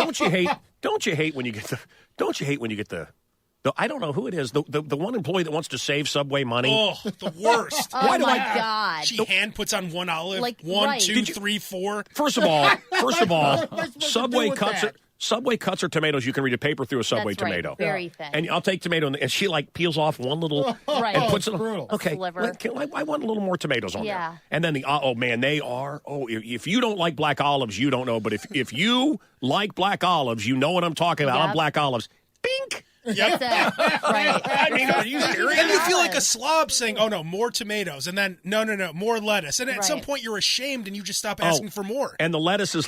Don't you hate when you get the I don't know who it is. The one employee that wants to save Subway money. Oh, the worst. Oh, my God. She hand puts on one olive. Like, 1, right. 2, 3, 4. First of all, Subway Subway cuts her tomatoes. You can read a paper through a Subway That's right. tomato. Very thin. And I'll take tomato, and she peels off one little Right. and puts it. brutal. Okay, Sliver. I want a little more tomatoes on Yeah. there. And then they are. If you don't like black olives, you don't know. But if you like black olives, you know what I'm talking about. Yep. I'm black olives. Bink. Yep. That's it. Right. I mean, are you serious? And you feel like a slob saying, "Oh no, more tomatoes," and then no, more lettuce. And at some Right. point, you're ashamed and you just stop asking for more. And the lettuce is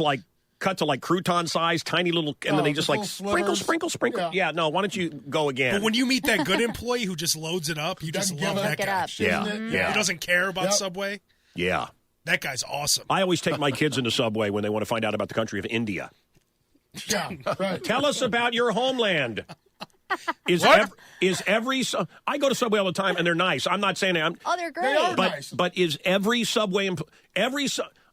cut to crouton size, tiny little, and then they just little sprinkle. Yeah, no, why don't you go again? But when you meet that good employee who just loads it up, you just Doesn't love give that Pick it guy. up. Yeah. He doesn't care about Yep. Subway. Yeah. That guy's awesome. I always take my kids into Subway when they want to find out about the country of India. Yeah, right. Tell us about your homeland. I go to Subway all the time, and they're nice. I'm not saying They're great. They are but nice. but is every Subway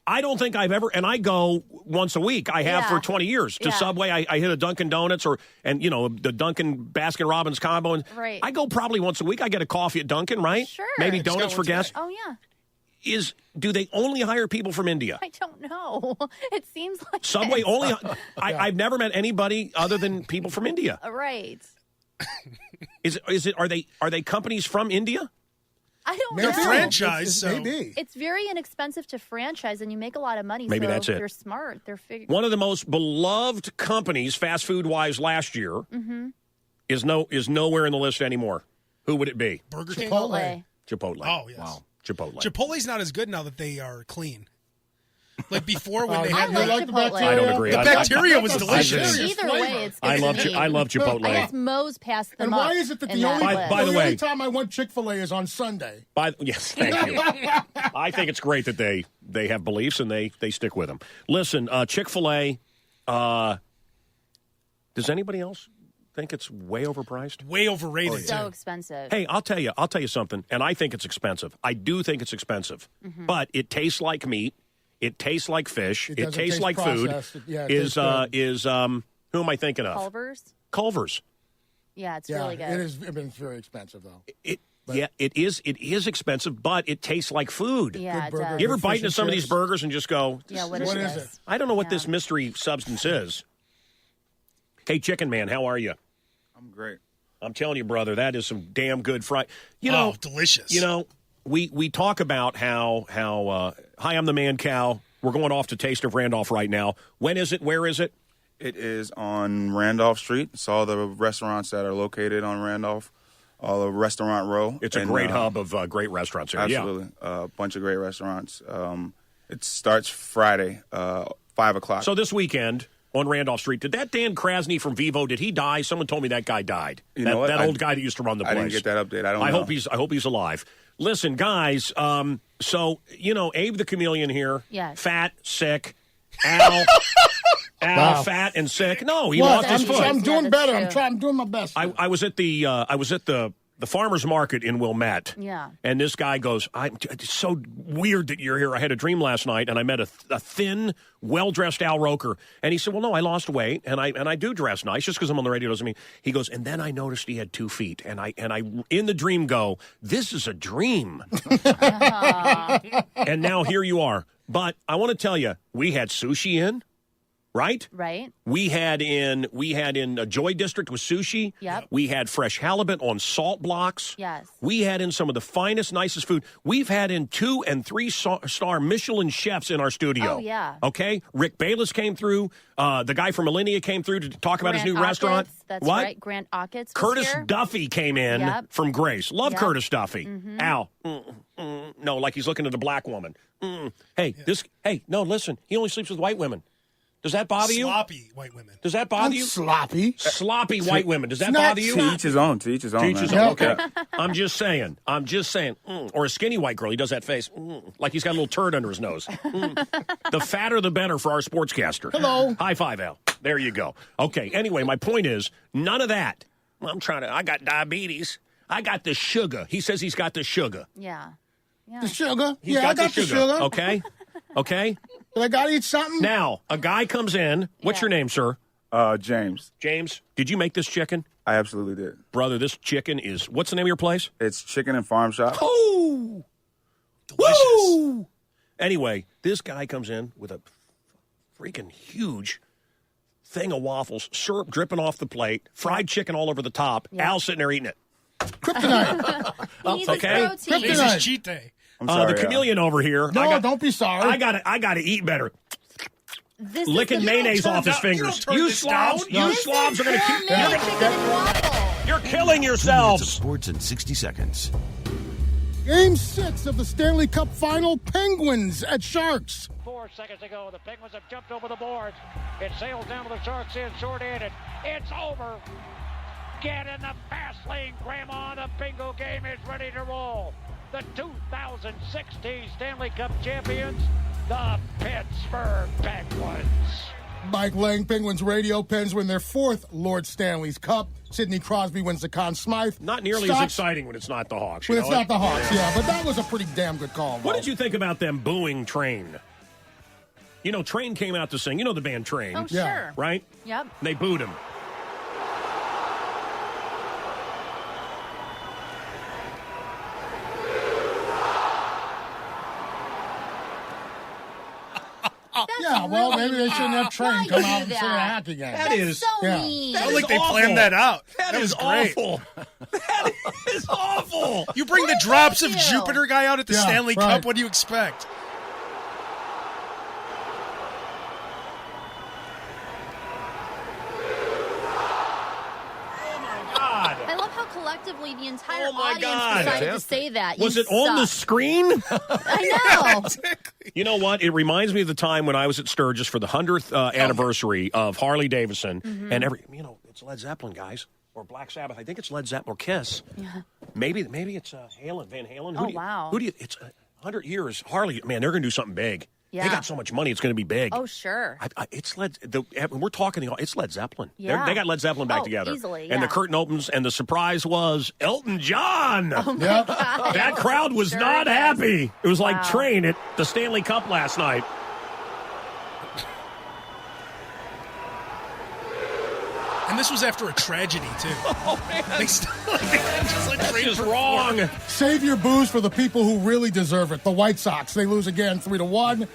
I don't think I've ever, and I go once a week. I have for 20 years to Subway. I hit a Dunkin' Donuts the Dunkin' Baskin Robbins combo. And Right. I go probably once a week. I get a coffee at Dunkin', right? Sure. Maybe Just donuts got for one guests. Oh, yeah. Do they only hire people from India? I don't know. It seems like Subway it. only. I've never met anybody other than people from India. Right. Is it? Are they companies from India? I don't They're know. franchise, so Maybe. It's very inexpensive to franchise, and you make a lot of money. Maybe so that's it. They're smart. They're figuring. One of the most beloved companies, fast food wise, last year is nowhere in the list anymore. Who would it be? Burger King. Chipotle. Chipotle. Oh yes. Wow. Chipotle. Chipotle's not as good now that they are clean. Like before when they I had like the Chipotle. bacteria? I don't agree. the bacteria was That's delicious. serious Either flavor. way, it's good I love to me. I love Chipotle. I guess Moe's passed them And up. why is it that in the only, list. By the way- only time I want Chick-fil-A is on Sunday? Yes, thank you. I think it's great that they have beliefs and they stick with them. Listen, Chick-fil-A. Does anybody else think it's way overpriced? Way overrated. So too. expensive. Hey, I'll tell you something, and I think it's expensive. I do think it's expensive, but it tastes like meat. It tastes like fish. It doesn't tastes taste like processed. food. Yeah, it tastes good. Who am I thinking of? Culver's. Yeah, it's Yeah, really good. it is. It's very expensive though. It is expensive, but it tastes like food. Yeah, it burger. does. You ever Good bite fish into and some of these chips. burgers and just go, Yeah, what What is is this? it? I don't know what this mystery substance is. Hey, Chicken Man, how are you? I'm great. I'm telling you, brother, that is some damn good fried. You know, delicious. You know, we talk about how hi, I'm the Mancow. We're going off to Taste of Randolph right now. When is it? Where is it? It is on Randolph Street. It's all the restaurants that are located on Randolph, all the restaurant row. It's a great hub of great restaurants here. Absolutely. A bunch of great restaurants. It starts Friday, 5 o'clock. So this weekend on Randolph Street, did that Dan Krasny from Vivo, did he die? Someone told me that guy died. You know what? That old guy that used to run the place. I didn't get that update. I don't know. I hope he's alive. Listen, guys, so, Abe the Chameleon here. Yes. Fat, sick. Al, Wow. fat and sick. No, he What? lost his foot. I'm doing better. true. I'm doing my best. I was at the farmer's market in Wilmette. Yeah. And this guy goes, it's so weird that you're here. I had a dream last night, and I met a thin, well-dressed Al Roker. And he said, well, no, I lost weight, and I do dress nice. Just because I'm on the radio doesn't mean. He goes, and then I noticed he had 2 feet. And I in the dream go, this is a dream. And now here you are. But I want to tell you, we had sushi in. Right? Right. We had in Joy District with sushi. Yep. We had fresh halibut on salt blocks. Yes. We had in some of the finest, nicest food. We've had in 2- and 3-star Michelin chefs in our studio. Oh, yeah. Okay? Rick Bayless came through. The guy from Millennia came through to talk about his new Grant restaurant. Achatz, That's what? right. Grant Achatz was Curtis here. Duffy came in Yep. from Grace. Love Yep. Curtis Duffy. Mhm. Al. No, like he's looking at a black woman. Hey, no, listen. He only sleeps with white women. Does that bother you? Sloppy white women. Does that bother I'm you? sloppy. Sloppy white women. Does that Not bother you? To each his own. To each his own. To each his man. own. Okay. I'm just saying. Or a skinny white girl. He does that face. Like he's got a little turd under his nose. The fatter, the better for our sportscaster. Hello. High five, Al. There you go. Okay. Anyway, my point is, none of that. I got diabetes. I got the sugar. He says he's got the sugar. Yeah. The sugar. He's I got got the sugar. Okay. Okay. But I got to eat something. Now, a guy comes in. What's your name, sir? James. James, did you make this chicken? I absolutely did. Brother, this chicken is, what's the name of your place? It's Chicken and Farm Shop. Oh! Delicious. Woo! Anyway, this guy comes in with a freaking huge thing of waffles, syrup dripping off the plate, fried chicken all over the top. Yeah. Al sitting there eating it. Kryptonite. He needs his Okay. protein. This is cheat day. I'm sorry, The chameleon over here. No, don't be sorry. I got to eat better. This Licking is mayonnaise off his you fingers. don't turn You this slobs, down. you This slobs is are going to keep. handmade chicken and waffle. You're killing 2 minutes of yourselves. sports in 60 seconds. Game 6 of the Stanley Cup Final. Penguins at Sharks. 4 seconds to go. The Penguins have jumped over the boards. It sails down to the Sharks in short-handed. It's over. Get in the fast lane, Grandma. The bingo game is ready to roll. The 2016 Stanley Cup champions, the Pittsburgh Penguins. Mike Lang, Penguins radio. Pens win their 4th Lord Stanley's Cup. Sidney Crosby wins the Conn Smythe. Not nearly as exciting when it's not the Hawks. When you it's know not the Hawks, yeah. But that was a pretty damn good call. What did you think about them booing Train? You know, Train came out to sing. You know the band Train. Oh, Yeah. sure. Right? Yep. They booed him. Yeah, well, maybe they shouldn't have Train Why come do out and that? sing a hockey game. That is So yeah. mean. That Sounds is like they awful. planned that out. That was is great. awful. That is awful. You bring the Drops of you? Jupiter guy out at the Yeah, Stanley right. Cup. What do you expect? God. I love how collectively the entire Oh, my audience God. decided to say that. Was You it on the suck. screen? I know. You know what? It reminds me of the time when I was at Sturgis for the 100th anniversary of Harley Davidson, and it's Led Zeppelin, guys, or Black Sabbath. I think it's Led Zeppelin or Kiss. Yeah. Maybe it's Halen, Van Halen. Oh, wow. It's 100 years. Harley, man, they're going to do something big. They Yeah. got so much money, it's going to be big. Oh, sure. It's we're talking. It's Led Zeppelin. Yeah. They got Led Zeppelin back Oh, together. easily, And the yeah. curtain opens, and the surprise was Elton John. Oh, my Yep. God. That crowd was Sure not is. happy. It was like Wow. Train at the Stanley Cup last night. And this was after a tragedy, too. Oh, man. They still just like That's trade just for wrong. Save your booze for the people who really deserve it. The White Sox. They lose again 3-1.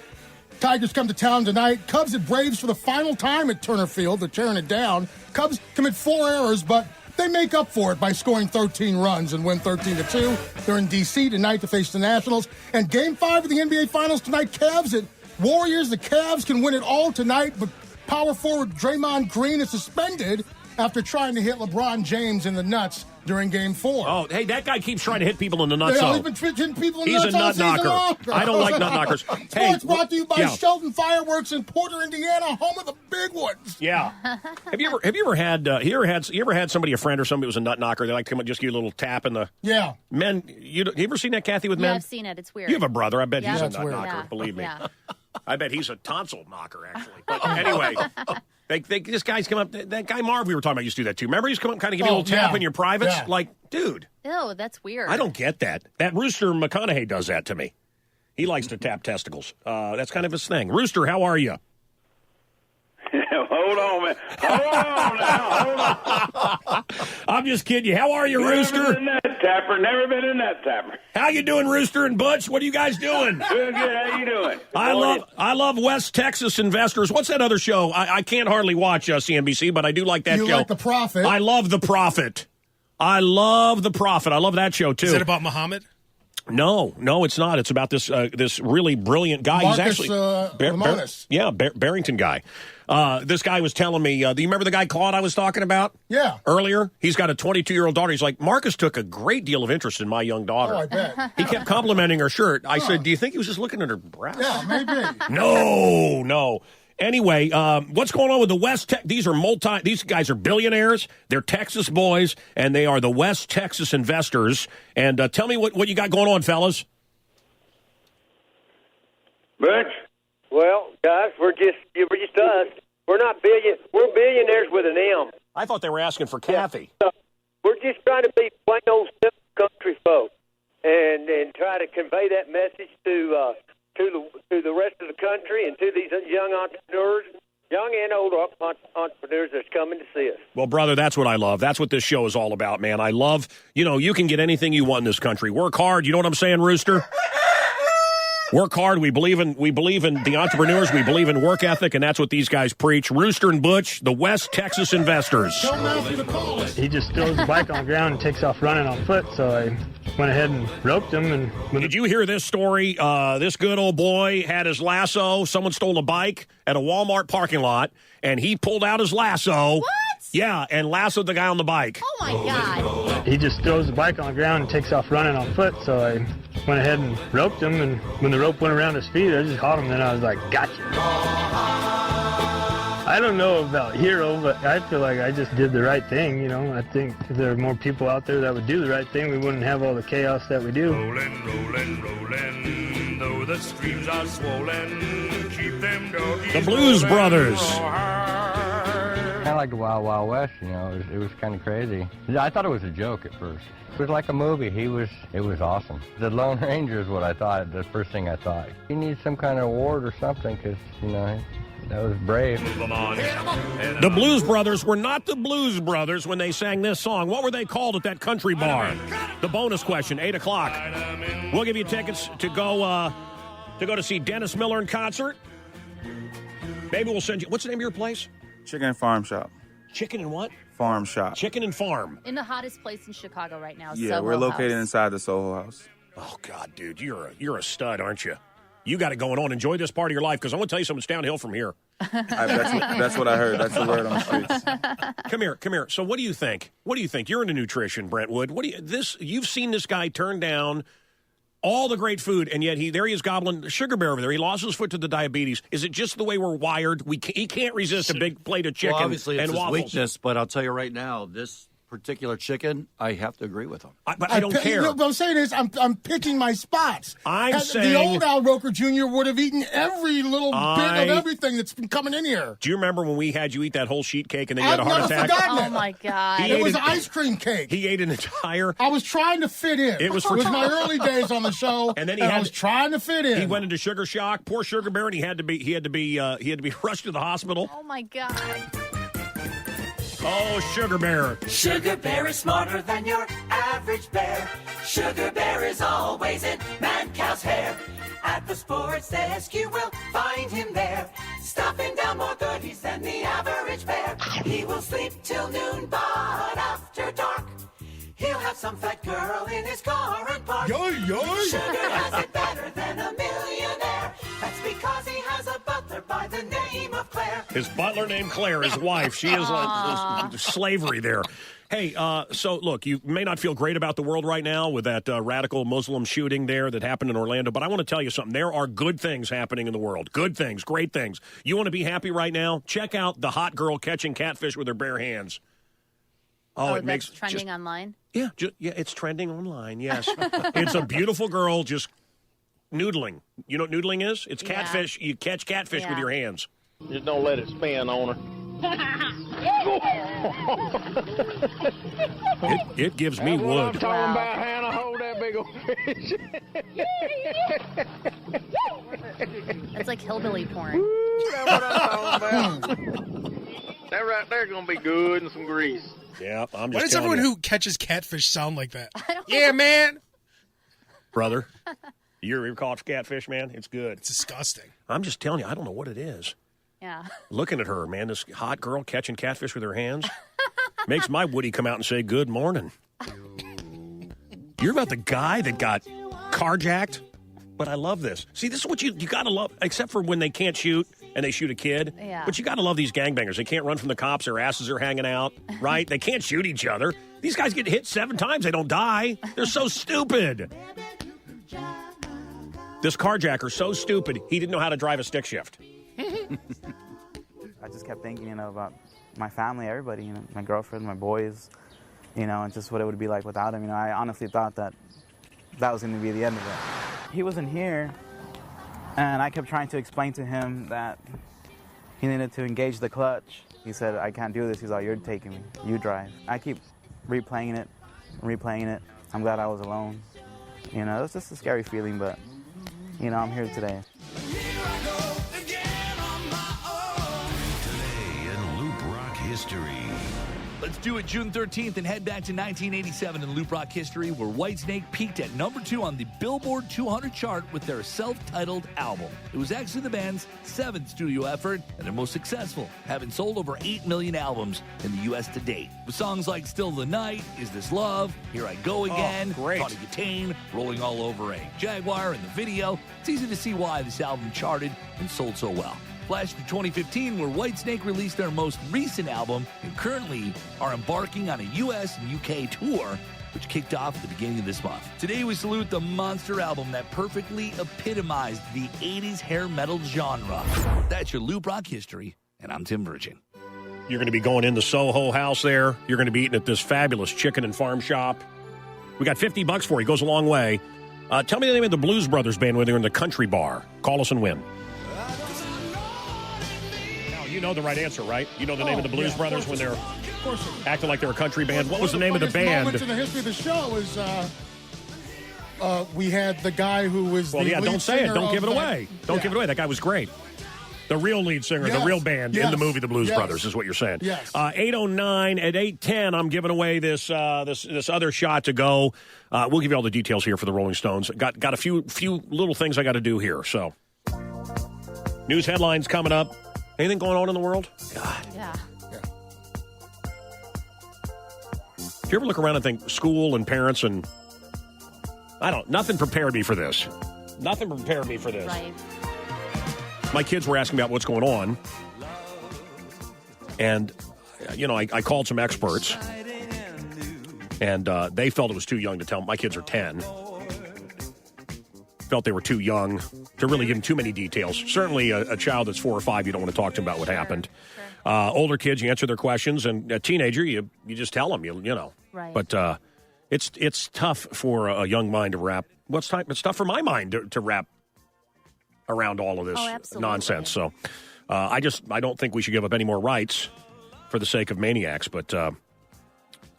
Tigers come to town tonight. Cubs at Braves for the final time at Turner Field. They're tearing it down. Cubs commit 4 errors, but they make up for it by scoring 13 runs and win 13-2. They're in D.C. tonight to face the Nationals. And Game 5 of the NBA Finals tonight, Cavs at Warriors. The Cavs can win it all tonight, but power forward Draymond Green is suspended after trying to hit LeBron James in the nuts during Game 4. Oh, hey, that guy keeps trying to hit people in the nuts. He's been hitting people in the nuts. He's a nut knocker. I don't like nut knockers. Sports brought to you by Shelton Fireworks in Porter, Indiana, home of the big ones. Yeah. Have you ever had somebody, a friend or somebody, was a nut knocker? They like to come and just give you a little tap in the. Yeah. Men, you ever seen that, Kathy, with men? Yeah, I've seen it. It's weird. You have a brother. I bet he's a nut weird. knocker. Believe me. Yeah. I bet he's a tonsil knocker, actually. But anyway. This guy's come up. That guy Marv we were talking about used to do that too. Remember, he's come up, kind of give you a little tap in your privates. Yeah. Like, dude. Ew, that's weird. I don't get that. That Rooster McConaughey does that to me. He likes to tap testicles. That's kind of his thing. Rooster, how are you? Hold on, man. Hold on. I'm just kidding you. How are you, Rooster? Never been in that tapper. Never been in that tapper. How you doing, Rooster and Butch? What are you guys doing? Doing good. How you doing? I love West Texas Investors. What's that other show? I can't hardly watch CNBC, but I do like that show. You like The Prophet? I love The Prophet. I love that show too. Is it about Muhammad? No, it's not. It's about this really brilliant guy. Marcus, He's actually Lemonis. Barrington guy. This guy was telling me. Do you remember the guy Claude I was talking about? Yeah. Earlier, he's got a 22-year-old daughter. He's like, Marcus took a great deal of interest in my young daughter. Oh, I bet. He kept complimenting her shirt. I said, do you think he was just looking at her breasts? Yeah, maybe. No. Anyway, what's going on with the West? These guys are billionaires. They're Texas boys, and they are the West Texas Investors. And tell me what you got going on, fellas. Butch? Well, guys, we're just us. We're not we're billionaires with an M. I thought they were asking for Kathy. So we're just trying to be plain old simple country folk, and try to convey that message to the rest of the country and to these young entrepreneurs, young and old entrepreneurs that's coming to see us. Well, brother, that's what I love. That's what this show is all about, man. I love, you can get anything you want in this country. Work hard. You know what I'm saying, Rooster? Work hard. We believe in the entrepreneurs. We believe in work ethic, and that's what these guys preach. Rooster and Butch, the West Texas Investors. He just throws the bike on the ground and takes off running on foot, so I went ahead and roped him. Did you hear this story? This good old boy had his lasso. Someone stole a bike at a Walmart parking lot, and he pulled out his lasso. What? Yeah, and lassoed the guy on the bike. Oh, my God. He just throws the bike on the ground and takes off running on foot, so I went ahead and roped him, and when the rope went around his feet, I just caught him, and I was like, gotcha. I don't know about hero, but I feel like I just did the right thing, I think if there were more people out there that would do the right thing, we wouldn't have all the chaos that we do. Rolling, though the streams are swollen, keep them doggies. The Blues Brothers. Kind of like the Wild Wild West, it was kind of crazy. I thought it was a joke at first. It was like a movie. It was awesome. The Lone Ranger is what I thought, the first thing I thought. He needs some kind of award or something because, that was brave. The Blues Brothers were not the Blues Brothers when they sang this song. What were they called at that country bar? The bonus question, 8 o'clock. We'll give you tickets to go to see Dennis Miller in concert. Maybe we'll send you. What's the name of your place? Chicken and Farm Shop. Chicken and what? Farm Shop. Chicken and Farm. In the hottest place in Chicago right now, Yeah, Soho we're located House. inside the Soho House. Oh, God, dude, you're a stud, aren't you? You got it going on. Enjoy this part of your life, because I want to tell you something. It's downhill from here. That's what I heard. That's the word on the streets. Come here. So what do you think? You're into nutrition, Brentwood. You've seen this guy turn down all the great food, and yet he is gobbling sugar bear over there. He lost his foot to the diabetes. Is it just the way we're wired? He can't resist a big plate of chicken obviously it's and his waffles. weakness, but I'll tell you right now, this particular chicken, I have to agree with him. But I don't care. What I'm saying is, I'm picking my spots. saying the old Al Roker Jr. would have eaten every little bit of everything that's been coming in here. Do you remember when we had you eat that whole sheet cake and then you had a heart attack? Oh, my God. It was ice cream cake. He ate an entire. I was trying to fit in. It was my early days on the show, and then I was trying to fit in. He went into sugar shock. Poor Sugar Bear, and he had to be rushed to the hospital. Oh, my God. Oh, Sugar Bear. Sugar Bear is smarter than your average bear. Sugar Bear is always in Mancow's hair. At the sports desk you will find him there, stuffing down more goodies than the average bear. He will sleep till noon, but after dark he'll have some fat girl in his car and park. Sugar has it better than a millionaire. That's because he has a butler by the name of Claire. His butler named Claire, his wife. She is like slavery there. Hey, so look, you may not feel great about the world right now with that radical Muslim shooting there that happened in Orlando, but I want to tell you something. There are good things happening in the world. Good things, great things. You want to be happy right now? Check out the hot girl catching catfish with her bare hands. Oh, it makes trending online? Yeah, it's trending online, yes. It's a beautiful girl just noodling. You know what noodling is? It's catfish. You catch catfish with your hands. Just don't let it spin on her. It gives me That's wood. what I'm talking about, Hannah. Hold that big old fish. That's like hillbilly porn. That's what I'm talking about. That right there going to be good and some grease. Yeah, I'm just Why does telling everyone you. who catches catfish sound like that? Yeah, man. Brother, you ever caught catfish, man? It's good. It's disgusting. I'm just telling you, I don't know what it is. Yeah. Looking at her, man, this hot girl catching catfish with her hands makes my Woody come out and say, good morning. You're about the guy that got carjacked, but I love this. See, this is what you got to love, except for when they can't shoot and they shoot a kid. Yeah. But you got to love these gangbangers. They can't run from the cops. Their asses are hanging out, right? They can't shoot each other. These guys get hit 7 times. They don't die. They're so stupid. This carjacker, so stupid, he didn't know how to drive a stick shift. I just kept thinking, about my family, everybody, my girlfriend, my boys, and just what it would be like without him. I honestly thought that was going to be the end of it. He wasn't here, and I kept trying to explain to him that he needed to engage the clutch. He said, I can't do this. He's like, you're taking me. You drive. I keep replaying it. I'm glad I was alone. It was just a scary feeling, but, I'm here today. History. Let's do it June 13th and head back to 1987 in Loop Rock history, where Whitesnake peaked at number 2 on the Billboard 200 chart with their self-titled album. It was actually the band's 7th studio effort and their most successful, having sold over 8 million albums in the U.S. to date. With songs like Still the Night, Is This Love, Here I Go Again, Tawny Gatane, Rolling All Over a Jaguar, and the video, it's easy to see why this album charted and sold so well. Flash to 2015, where Whitesnake released their most recent album and currently are embarking on a U.S. and U.K. tour, which kicked off at the beginning of this month. Today, we salute the monster album that perfectly epitomized the 80s hair metal genre. That's your Loop Rock history, and I'm Tim Virgin. You're going to be going in the Soho House there. You're going to be eating at this fabulous chicken and farm shop. We got $50 for you. Goes a long way. Tell me the name of the Blues Brothers band when they're in the country bar. Call us and win. You know the right answer, right? You know the name of the Blues Brothers when they're acting like they're a country band. What was the name of the band? Moments in the history of the show is we had the guy who was the lead don't say it. singer Don't give it of away. Don't give it away. That guy was great. The real lead singer, the real band in the movie The Blues Brothers is what you're saying. Yes. 809 at 810, I'm giving away this other shot to go. We'll give you all the details here for the Rolling Stones. Got a few little things I got to do here. So, news headlines coming up. Anything going on in the world? God. Yeah. Do you ever look around and think school and parents and nothing prepared me for this. Nothing prepared me for this. Right. My kids were asking about what's going on. And, I called some experts. And they felt it was too young to tell. My kids are 10. Felt they were too young to really give them too many details. Certainly a child that's 4 or 5, you don't want to talk to them about what happened. Older kids, you answer their questions. And a teenager, you just tell them, you know. Right. But it's tough for a young mind to wrap. It's tough for my mind to wrap around all of this nonsense. So I don't think we should give up any more rights for the sake of maniacs. But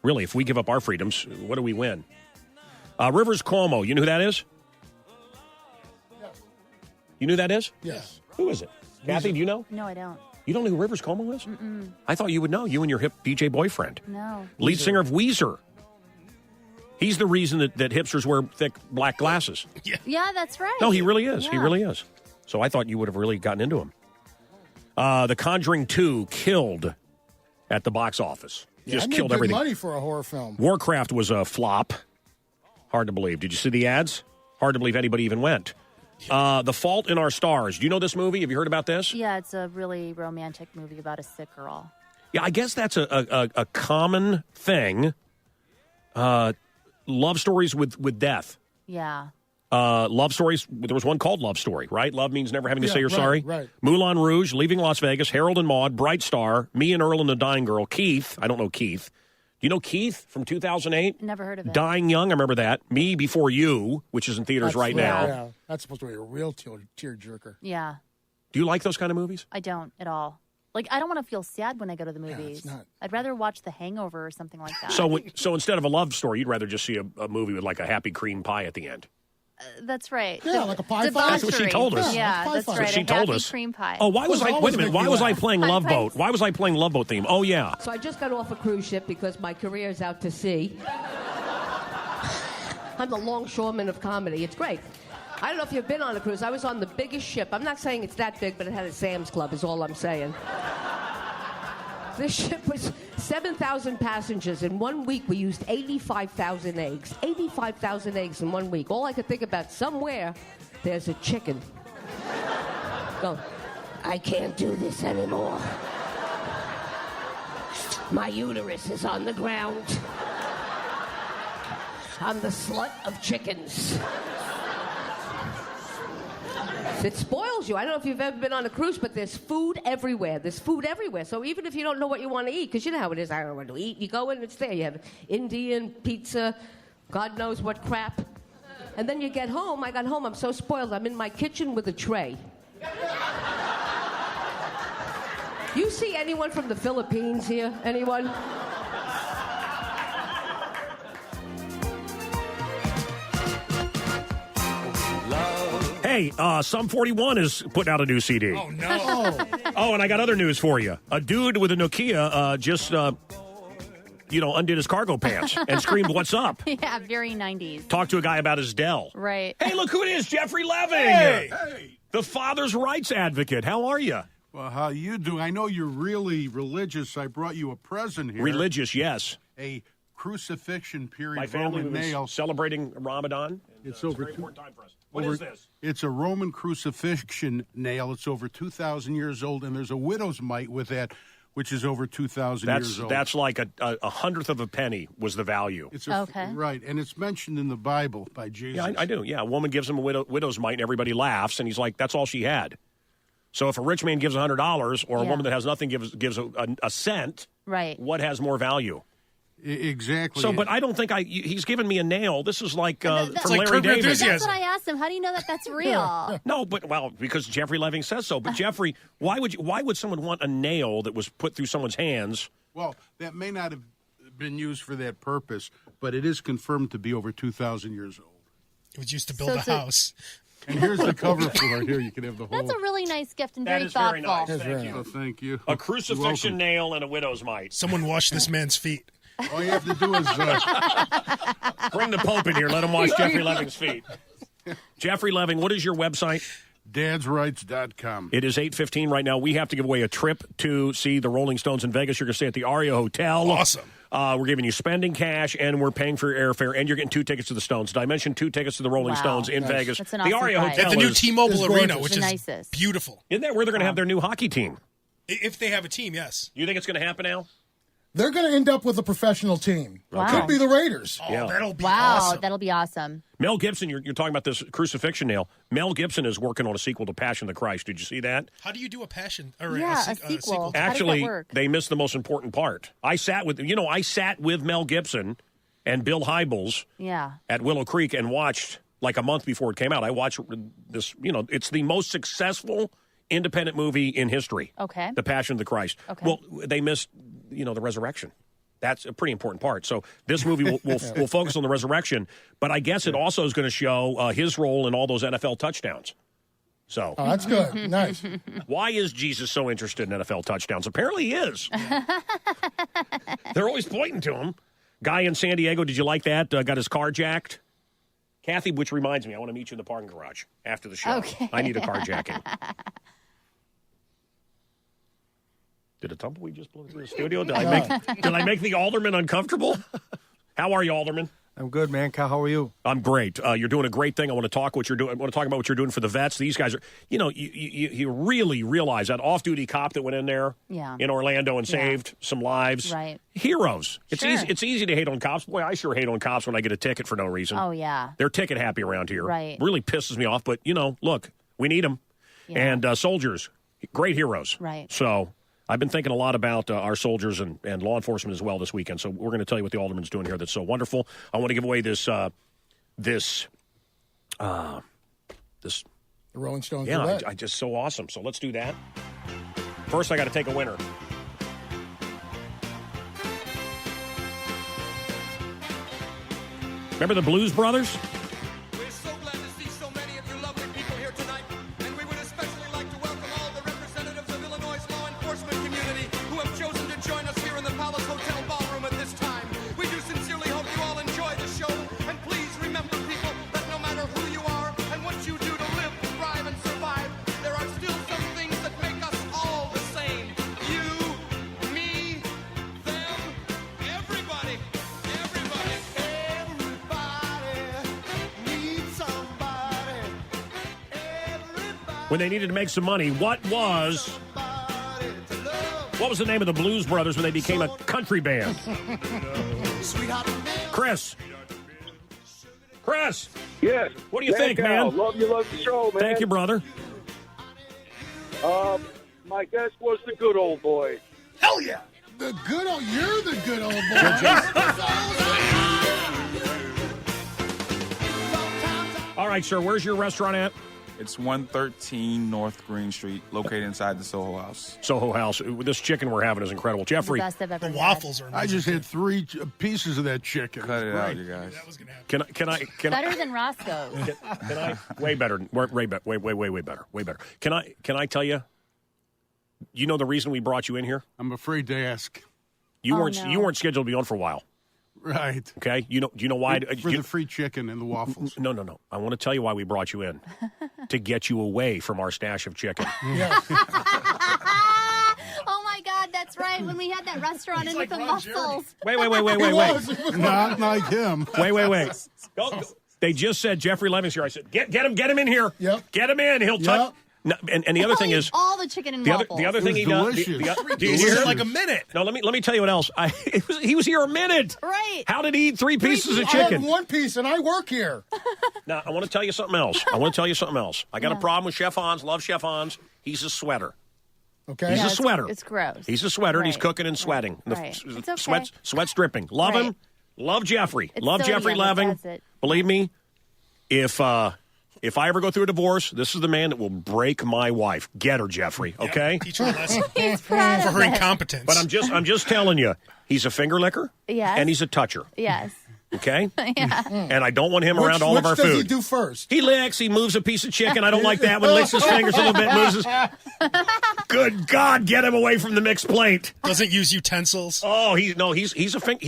really, if we give up our freedoms, what do we win? Rivers Cuomo, you know who that is? You knew who that is? Yes. Who is it? Kathy, do you know? No, I don't. You don't know who Rivers Cuomo is? Mm-mm. I thought you would know. You and your hip DJ boyfriend. No. Lead singer of Weezer. He's the reason that hipsters wear thick black glasses. Yeah, that's right. No, he really is. Yeah. He really is. So I thought you would have really gotten into him. The Conjuring 2 killed at the box office. Just made killed good everything. money for a horror film. Warcraft was a flop. Hard to believe. Did you see the ads? Hard to believe anybody even went. The Fault in Our Stars. Do you know this movie? Have you heard about this? Yeah, it's a really romantic movie about a sick girl. Yeah, I guess that's a common thing. Love stories with death. Yeah. Love stories. There was one called Love Story, right? Love means never having to say you're sorry. Right. Moulin Rouge, Leaving Las Vegas, Harold and Maude, Bright Star, Me and Earl and the Dying Girl, Keith. I don't know Keith. Do you know Keith from 2008? Never heard of it. Dying Young, I remember that. Me Before You, which is in theaters right now. Yeah, that's supposed to be a real tearjerker. Yeah. Do you like those kind of movies? I don't at all. Like, I don't want to feel sad when I go to the movies. it's not. I'd rather watch The Hangover or something like that. So instead of a love story, you'd rather just see a movie with like a happy cream pie at the end. That's right. Yeah, like a pie Debauchery. That's what she told us. Yeah, pie that's fight. right. She a told happy us. cream pie. Oh, why was I? Wait a minute. Why was I playing Pie Love pies. Boat? Why was I playing Love Boat theme? Oh yeah. So I just got off a cruise ship because my career's out to sea. I'm the longshoreman of comedy. It's great. I don't know if you've been on a cruise. I was on the biggest ship. I'm not saying it's that big, but it had a Sam's Club is all I'm saying. This ship was 7,000 passengers. In 1 week, we used 85,000 eggs. 85,000 eggs in 1 week. All I could think about, somewhere, there's a chicken. Go, I can't do this anymore. My uterus is on the ground. I'm the slut of chickens. It spoils you. I don't know if you've ever been on a cruise, but there's food everywhere. There's food everywhere. So even if you don't know what you want to eat, because you know how it is, I don't know what to eat. You go in, it's there. You have Indian, pizza, God knows what crap. And then you get home. I got home. I'm so spoiled. I'm in my kitchen with a tray. You see anyone from the Philippines here? Anyone? Hey, Sum 41 is putting out a new CD. Oh, no. Oh, and I got other news for you. A dude with a Nokia just, undid his cargo pants and screamed, "What's up?" Yeah, very 90s. Talked to a guy about his Dell. Right. Hey, look who it is, Jeffrey Leving. Hey. The father's rights advocate. How are you? Well, how you doing? I know you're really religious. I brought you a present here. Religious, yes. A crucifixion period My family Roman was nail. celebrating Ramadan. It's over a very important time for us. What is this? It's a Roman crucifixion nail. It's over 2,000 years old, and there's a widow's mite with that, which is over 2,000 years old. That's like a hundredth of a penny was the value. It's okay. Right, and it's mentioned in the Bible by Jesus. Yeah, I do. Yeah, a woman gives him a widow's mite, and everybody laughs, and he's like, that's all she had. So if a rich man gives $100 or a woman that has nothing gives a cent, right? What has more value? Exactly. So, but I don't think he's given me a nail. This is like from like Larry David. That's what I asked him. How do you know that that's real? No, but because Jeffrey Leving says so. But Jeffrey, why would someone want a nail that was put through someone's hands? Well, that may not have been used for that purpose, but it is confirmed to be over 2,000 years old. It was used to build a house. And here's the cover for it. Here, you can have the whole. That's a really nice gift and That very is thoughtful. very nice. Thank you. Oh, thank you. A crucifixion nail and a widow's mite. Someone wash this man's feet. All you have to do is bring the Pope in here. Let him wash Jeffrey Leving's feet. Jeffrey Leving, what is your website? dadsrights.com. It is 8:15 right now. We have to give away a trip to see the Rolling Stones in Vegas. You're going to stay at the Aria Hotel. Awesome. We're giving you spending cash, and we're paying for your airfare, and you're getting 2 tickets to the Stones. Did I mention 2 tickets to the Rolling Stones in Vegas? That's an the awesome Aria price. Hotel At the new is T-Mobile Arena, gorgeous. which The is nicest. beautiful. Isn't that where they're going to have their new hockey team? If they have a team, yes. You think it's going to happen now? They're going to end up with a professional team. Wow. Could be the Raiders. Oh, that'll be Wow, awesome. that'll be awesome. Mel Gibson, you're talking about this crucifixion nail. Mel Gibson is working on a sequel to Passion of the Christ. Did you see that? How do you do a passion or Yeah, a a sequel. sequel? How does that Actually, work? they missed the most important part. I sat with Mel Gibson and Bill Hybels Yeah. at Willow Creek and watched like a month before it came out. I watched this, it's the most successful independent movie in history. Okay. The Passion of the Christ. Okay. Well, they missed, the resurrection. That's a pretty important part. So this movie will focus on the resurrection, but I guess it also is going to show his role in all those NFL touchdowns. So that's good. Nice. Why is Jesus so interested in NFL touchdowns? Apparently he is. They're always pointing to him. Guy in San Diego, did you like that? Got his car jacked. Kathy, which reminds me, I want to meet you in the parking garage after the show. Okay. I need a carjacking. Did a tumbleweed just blow through the studio? Did I make the alderman uncomfortable? How are you, Alderman? I'm good, Mancow. How are you? I'm great. You're doing a great thing. I want to talk what you're doing. I want to talk about what you're doing for the vets. These guys are, you really realize that off-duty cop that went in there in Orlando and saved some lives. Right. Heroes. It's Sure. easy. It's easy to hate on cops. Boy, I sure hate on cops when I get a ticket for no reason. Oh, yeah. They're ticket happy around here. Right. Really pisses me off. But look, we need them. Yeah. And soldiers, great heroes. Right. So I've been thinking a lot about our soldiers and law enforcement as well this weekend. So we're going to tell you what the Alderman's doing here that's so wonderful. I want to give away this The Rolling Stones. Yeah, I just so awesome. So let's do that. First, I got to take a winner. Remember the Blues Brothers? We're so glad to see so many of you lovely people here tonight, and we would especially like to welcome all the representatives of Illinois' law enforcement community who have chosen to join us here in the Palace Hotel ballroom at this time. We do sincerely hope you all enjoy the show, and please remember, people, that no matter who you are and what you do to live, thrive, and survive, there are still some things that make us all the same. You, me, them, everybody. When they needed to make some money, what was the name of the Blues Brothers when they became a country band? Chris. Yes. What do you think, man? Love the show, man. Thank you, brother. My guess was the good old boy. Hell yeah. You're the good old boy. All right, sir, where's your restaurant at? It's 113 North Green Street, located inside the Soho House. Soho House. This chicken we're having is incredible. Jeffrey. The best I've ever The had. waffles are amazing. I just had 3 pieces of that chicken. Cut it Right. out, you guys. Can I? Better than Roscoe's. Can I? Way better. Way better. Can I tell you? You know the reason we brought you in here? I'm afraid to ask. You Oh, weren't. no. You weren't scheduled to be on for a while. Right. Okay. Do you know why? For the free chicken and the waffles. No. I want to tell you why we brought you in. To get you away from our stash of chicken. Oh my God, that's right. When we had that restaurant in with the mussels. Wait. Not like him. Wait. Go. They just said Jeffrey Levin's here. I said, get him in here. Yep. Get him in. He'll touch. No, and the other thing is all the chicken and the waffles. other thing he does. Do you Delicious. hear? Like a minute. No, let me tell you what else. He was here a minute. Right. How did he eat 3 pieces of I chicken? have 1 piece, and I work here. Now I want to tell you something else. I got a problem with Chef Hans. Love Chef Hans. He's a sweater. Okay. He's a sweater. It's gross. He's a sweater, and he's Right. cooking and sweating. Right. The It's okay. sweat's dripping. Love him. Love Jeffrey. It's Love sodium Jeffrey that Levin. does it. Believe me, if I ever go through a divorce, this is the man that will break my wife. Get her, Jeffrey. Okay. Teach her a lesson He's proud for of her it. incompetence. But I'm just telling you, he's a finger licker. Yes. And he's a toucher. Yes. Okay. Yeah. And I don't want him around all of our Which does food. he do first? He licks. He moves a piece of chicken. I don't like that one. Licks his fingers a little bit. Moves his. Good God, get him away from the mixed plate. Doesn't use utensils. Oh, he's a finger.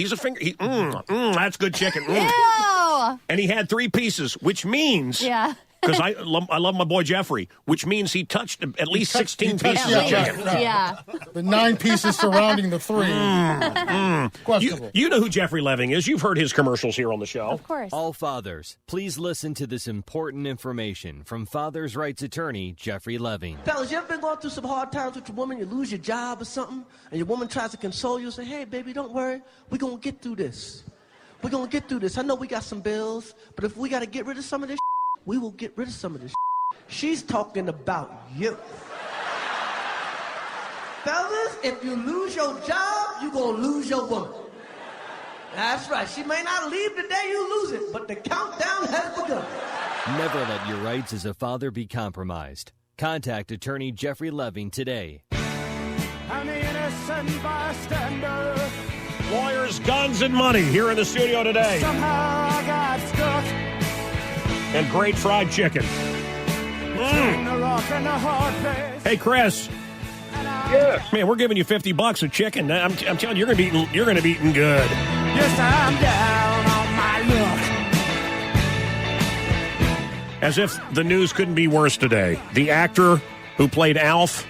That's good chicken. Ew. And he had 3 pieces, which means Yeah. because I love my boy Jeffrey, which means he touched at least 16 pieces of chicken. Yeah. The 9 pieces surrounding the 3. Questionable. You know who Jeffrey Leving is. You've heard his commercials here on the show. Of course. All fathers, please listen to this important information from Father's Rights Attorney Jeffrey Leving. Fellas, you ever been going through some hard times with your woman, you lose your job or something, and your woman tries to console you and say, hey, baby, don't worry, we're going to get through this. We're going to get through this. I know we got some bills, but if we got to get rid of some of this we will get rid of some of this. She's talking about you. Fellas, if you lose your job, you're going to lose your woman. That's right. She may not leave the day you lose it, but the countdown has begun. Never let your rights as a father be compromised. Contact attorney Jeffrey Leving today. I'm the innocent bystander. Lawyers, guns, and money here in the studio today. Somehow I got stuck. And great fried chicken. Between the rock and the hard place. Hey, Chris. Yes. Man, we're giving you $50 of chicken. I'm telling you, you're gonna be eating good. Yes, I'm down on my luck. As if the news couldn't be worse today. The actor who played Alf.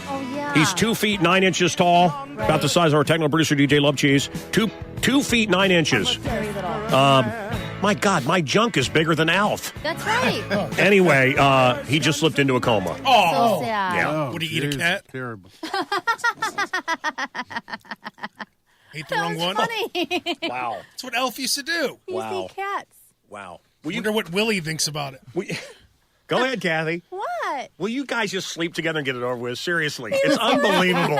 Oh yeah. He's 2 feet 9 inches tall, about the size of our technical producer DJ Love Cheese. 2 feet 9 inches. Very little. My God, my junk is bigger than Alf. That's right. Anyway, he just slipped into a coma. So sad. Yeah. Would he eat a cat? Terrible. Ate the wrong one? Funny. Wow. That's what Elf used to do. He used to eat cats. Wow. Wonder what Willie thinks about it. Go ahead, Kathy. What? Will you guys just sleep together and get it over with? Seriously. It's unbelievable.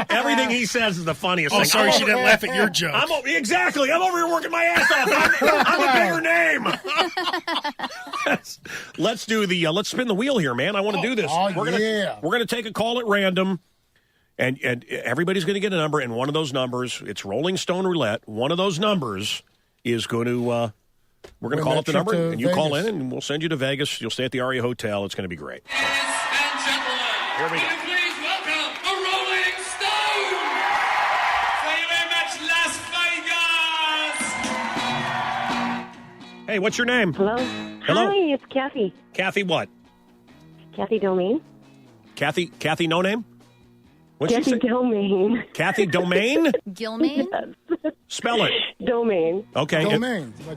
Everything he says is the funniest thing. Sorry she didn't laugh at your joke. Exactly. I'm over here working my ass off. I'm a bigger name. Let's do the, let's spin the wheel here, man. I want to do this. We're gonna take a call at random, and everybody's going to get a number, and one of those numbers, it's Rolling Stone Roulette. One of those numbers is going to... we're going to call up the number, and you call in, and we'll send you to Vegas. You'll stay at the Aria Hotel. It's going to be great. And gentlemen, here we go. Please welcome a Rolling Stone. Thank you very much, Las Vegas. Hey, what's your name? Hello. Hello. Hi, it's Kathy. Kathy what? Kathy Domain. Kathy No Name? What'd Kathy she say? Domain. Kathy Domain? Gilmain? Yes. Spell it. Domain. Okay.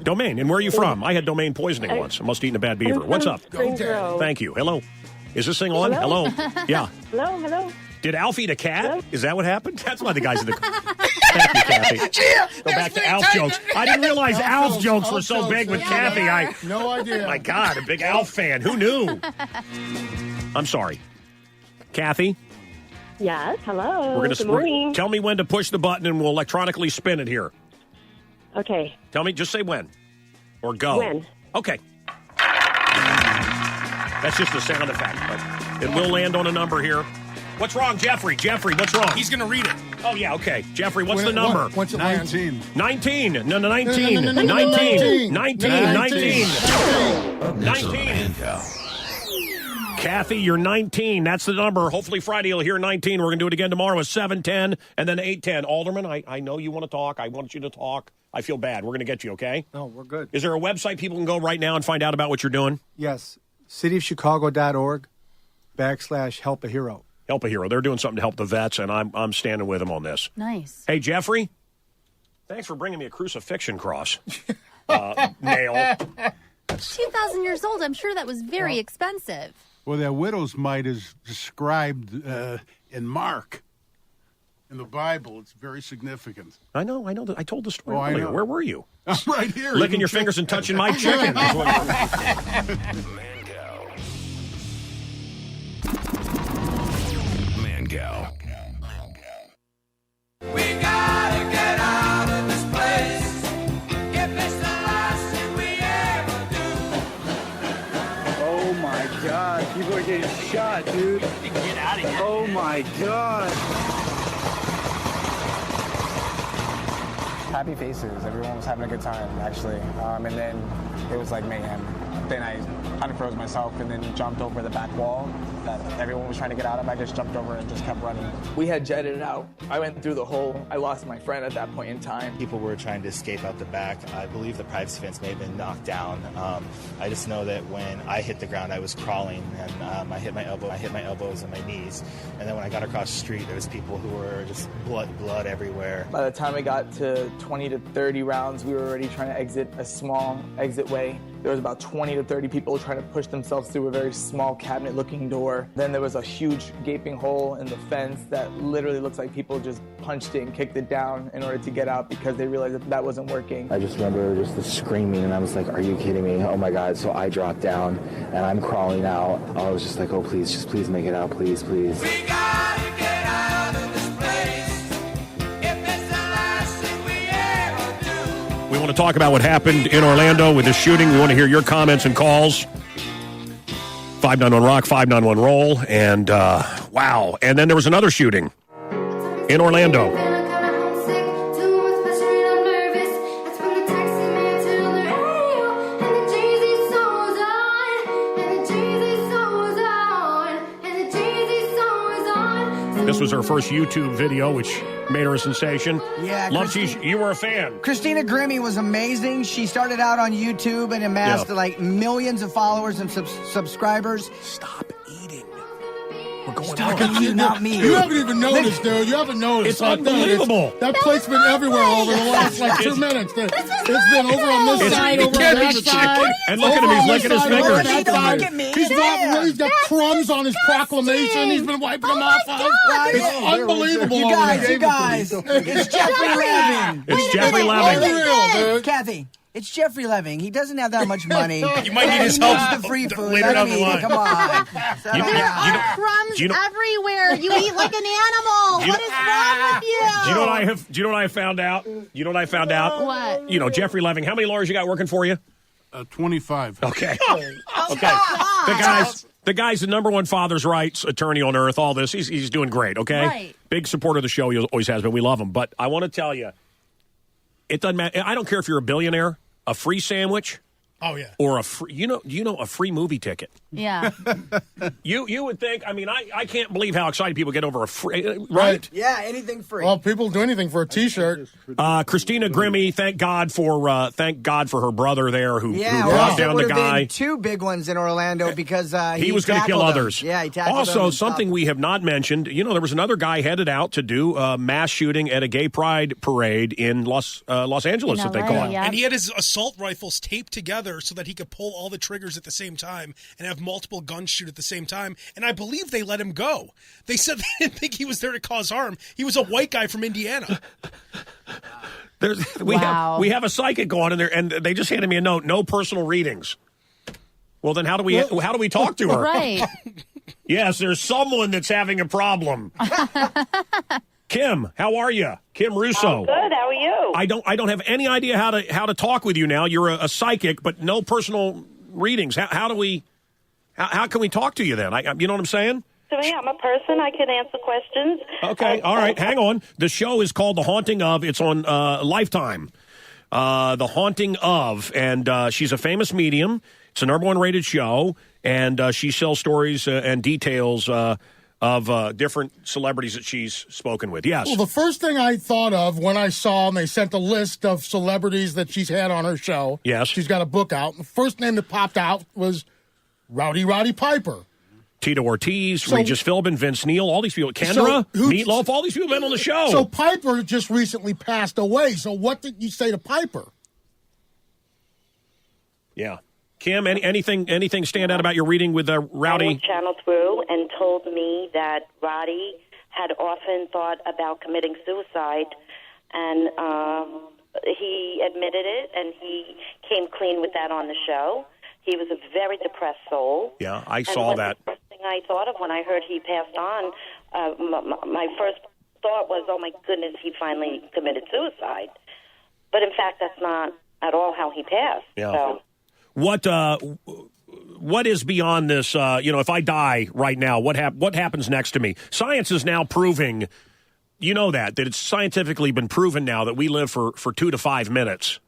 Domain. And where are you from? I had domain poisoning once. I must have eaten a bad beaver. What's up? Thank you. Hello. Is this thing on? Hello? Yeah. Hello. Did Alf eat a cat? Hello? Is that what happened? That's why the guys in the... Thank you, Kathy. Go back to Alf jokes. I didn't realize Alf jokes were so big with Kathy. No idea. My God, a big Alf fan. Who knew? I'm sorry. Kathy? Yes, hello. Good We're morning. tell me when to push the button, and we'll electronically spin it here. Okay. Tell me, just say when. Or go. When. Okay. That's just a sound effect, but it will land on a number here. What's wrong, Jeffrey? Jeffrey, what's wrong? He's going to read it. Oh, yeah, okay. Jeffrey, what's the number? Once it 19. 19. No, 19. No, 19. 19. 19. Up next on Mancow. Kathy, you're 19. That's the number. Hopefully Friday you'll hear 19. We're going to do it again tomorrow at 7:10 and then 8:10. Alderman, I know you want to talk. I want you to talk. I feel bad. We're going to get you, okay? No, we're good. Is there a website people can go right now and find out about what you're doing? Yes. cityofchicago.org/help a hero. Help a Hero. They're doing something to help the vets, and I'm standing with them on this. Nice. Hey, Jeffrey, thanks for bringing me a crucifixion cross. Nail. 2,000 years old. I'm sure that was very expensive. Well, that widow's mite is described in Mark. In the Bible, it's very significant. I know. That I told the story I earlier. know. Where were you? I'm right here. Licking your fingers and touching my chicken. Mancow. We gotta get out of this place. If it's the last thing we ever do. Oh my God, people are getting shot, dude. Get out of here. Oh my God. Happy faces. Everyone was having a good time, actually. And then it was like mayhem. Then I unfroze myself and then jumped over the back wall that everyone was trying to get out of. I just jumped over and just kept running. We had jetted out. I went through the hole. I lost my friend at that point in time. People were trying to escape out the back. I believe the privacy fence may have been knocked down. I just know that when I hit the ground, I was crawling, and I hit my elbows and my knees. And then when I got across the street, there was people who were just blood everywhere. By the time we got to 20 to 30 rounds, we were already trying to exit a small exit way. There was about 20 to 30 people trying to push themselves through a very small cabinet-looking door. Then there was a huge gaping hole in the fence that literally looks like people just punched it and kicked it down in order to get out because they realized that wasn't working. I just remember just the screaming, and I was like, are you kidding me? Oh my God. So I dropped down, and I'm crawling out. I was just like, oh, please, just please make it out, please, please. We gotta get out of this place. If it's the last thing we ever do. We want to talk about what happened in Orlando with the shooting. We want to hear your comments and calls. 591-ROCK, 591-ROLL, and wow. And then there was another shooting in Orlando. This was her first YouTube video, which made her a sensation. Yeah, Love, you were a fan. Christina Grimmie was amazing. She started out on YouTube and amassed like millions of followers and subscribers. Stop eating. He's talking to you, not me. You haven't even noticed, dude. You haven't noticed. It's unbelievable. That plate's been everywhere over the last 2 minutes. It's been over on this side, over on that side. And look at him, he's licking his fingers. Don't look at me. He's got crumbs on his proclamation. He's been wiping them off. It's unbelievable. You guys. It's Jeffrey Leving. It's Jeffrey Leving. Unreal, dude. Kathy. It's Jeffrey Leving. He doesn't have that much money. You might need his help the free food. later down the line. Come on. There are crumbs everywhere. You eat like an animal. What is wrong with you? Do you know what I found out? What? You know, Jeffrey Leving. How many lawyers you got working for you? 25. Okay. Okay. The guy's the number one father's rights attorney on earth. All this, he's doing great. Okay. Right. Big supporter of the show. He always has been. We love him. But I want to tell you, it doesn't matter. I don't care if you're a billionaire. A free sandwich, oh yeah, or a free, a free movie ticket. Yeah, you would think. I mean, I can't believe how excited people get over a free, right? Yeah, anything free. Well, people do anything for a T-shirt. Christina Grimmie, thank God for her brother there who brought down the guy. Been 2 big ones in Orlando because he was going to kill others. Yeah, he tackled Also, them something we have not mentioned. You know, there was another guy headed out to do a mass shooting at a gay pride parade in Los Angeles that they call it. Yeah. And he had his assault rifles taped together so that he could pull all the triggers at the same time and have multiple guns shoot at the same time. And I believe they let him go. They said they didn't think he was there to cause harm. He was a white guy from Indiana. We have a psychic on in there, and they just handed me a note. No personal readings. Well, then how do we talk to her? Right. Yes, there's someone that's having a problem. Kim, how are you? Kim Russo. I'm good. How are you? I don't have any idea how to talk with you now. You're a psychic, but no personal readings. How can we talk to you then? You know what I'm saying? To me, I'm a person. I can answer questions. Okay, all right. Hang on. The show is called The Haunting of. It's on Lifetime. The Haunting of, and she's a famous medium. It's a #1 rated show, and she sells stories and details of different celebrities that she's spoken with. Yes. Well, the first thing I thought of when I saw and they sent a list of celebrities that she's had on her show. Yes. She's got a book out. The first name that popped out was Roddy Piper. Tito Ortiz, Regis Philbin, Vince Neil, all these people. Kendra, Meatloaf, all these people have been on the show. So Piper just recently passed away. So what did you say to Piper? Yeah. Kim, anything stand out about your reading with Rowdy? I was channeled through and told me that Roddy had often thought about committing suicide, and he admitted it, and he came clean with that on the show. He was a very depressed soul. Yeah, I saw that. The first thing I thought of when I heard he passed on, my first thought was, oh, my goodness, he finally committed suicide. But, in fact, that's not at all how he passed. Yeah. So. What is beyond this? If I die right now, what happens next to me? Science is now proving, that it's scientifically been proven now that we live for 2 to 5 minutes.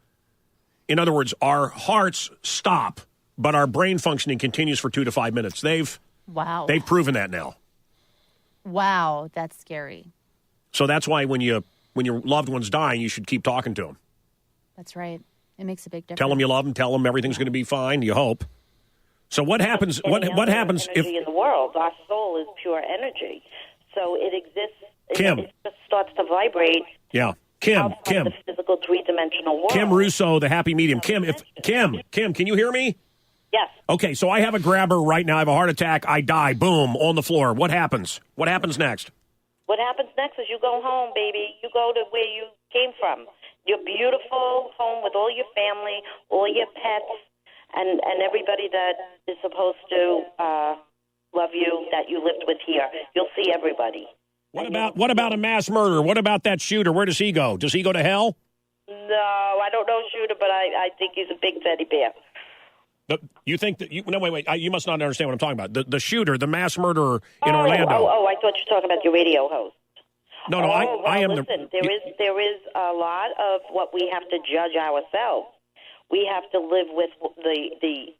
In other words, our hearts stop, but our brain functioning continues for 2 to 5 minutes. They've proven that now. Wow, that's scary. So that's why when your loved one's dying, you should keep talking to them. That's right. It makes a big difference. Tell them you love them. Tell them everything's going to be fine. You hope. So what happens? What happens if in the world? Our soul is pure energy, so it exists. Kim, it just starts to vibrate. Yeah, Kim, the physical 3-dimensional world. Kim Russo, the happy medium. Kim, can you hear me? Yes. Okay, so I have a grabber right now. I have a heart attack. I die. Boom, on the floor. What happens? What happens next? What happens next is you go home, baby. You go to where you came from. Your beautiful home with all your family, all your pets, and everybody that is supposed to love you that you lived with here. You'll see everybody. What about a mass murder? What about that shooter? Where does he go? Does he go to hell? No, I don't know shooter, but I think he's a big teddy bear. You think that no, wait. You must not understand what I'm talking about. The shooter, the mass murderer in Orlando. Oh, I thought you were talking about your radio host. No, I am. Listen, there is a lot of what we have to judge ourselves. We have to live with the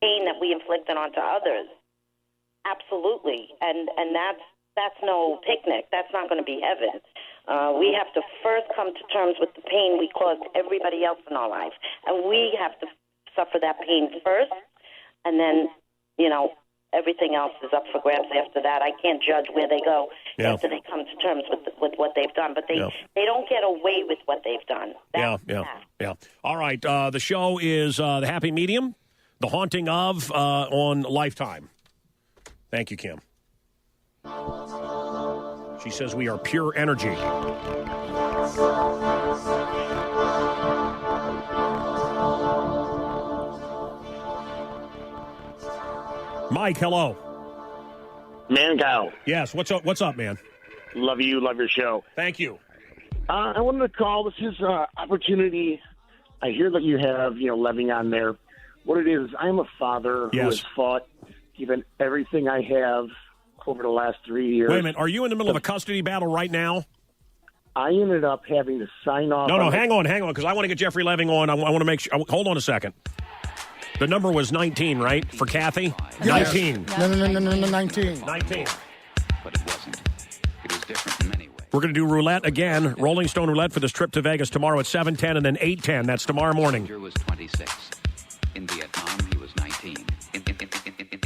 pain that we inflicted onto others. Absolutely, and that's no picnic. That's not going to be heaven. We have to first come to terms with the pain we caused everybody else in our life, and we have to suffer that pain first, and then Everything else is up for grabs after that. I can't judge where they go Yeah. after they come to terms with what they've done. But they don't get away with what they've done. Yeah. All right. The show is The Happy Medium, The Haunting of, on Lifetime. Thank you, Kim. She says we are pure energy. Mike, hello. Mancow. Yes, what's up? What's up, man? Love you. Love your show. Thank you. I wanted to call. This is opportunity. I hear that you have, Leving on there. What it is, I am a father who has fought, given everything I have over the last 3 years. Wait a minute. Are you in the middle of a custody battle right now? I ended up having to sign off. No, hang on, because I want to get Jeffrey Leving on. I want to make sure. Hold on a second. The number was 19, right, for Kathy? Yes. 19. No, 19. 19. But it wasn't. It was different in many ways. We're going to do roulette again, Rolling Stone roulette for this trip to Vegas tomorrow at 7:10 and then 8:10. That's tomorrow morning. He was 26. In Vietnam, he was 19. In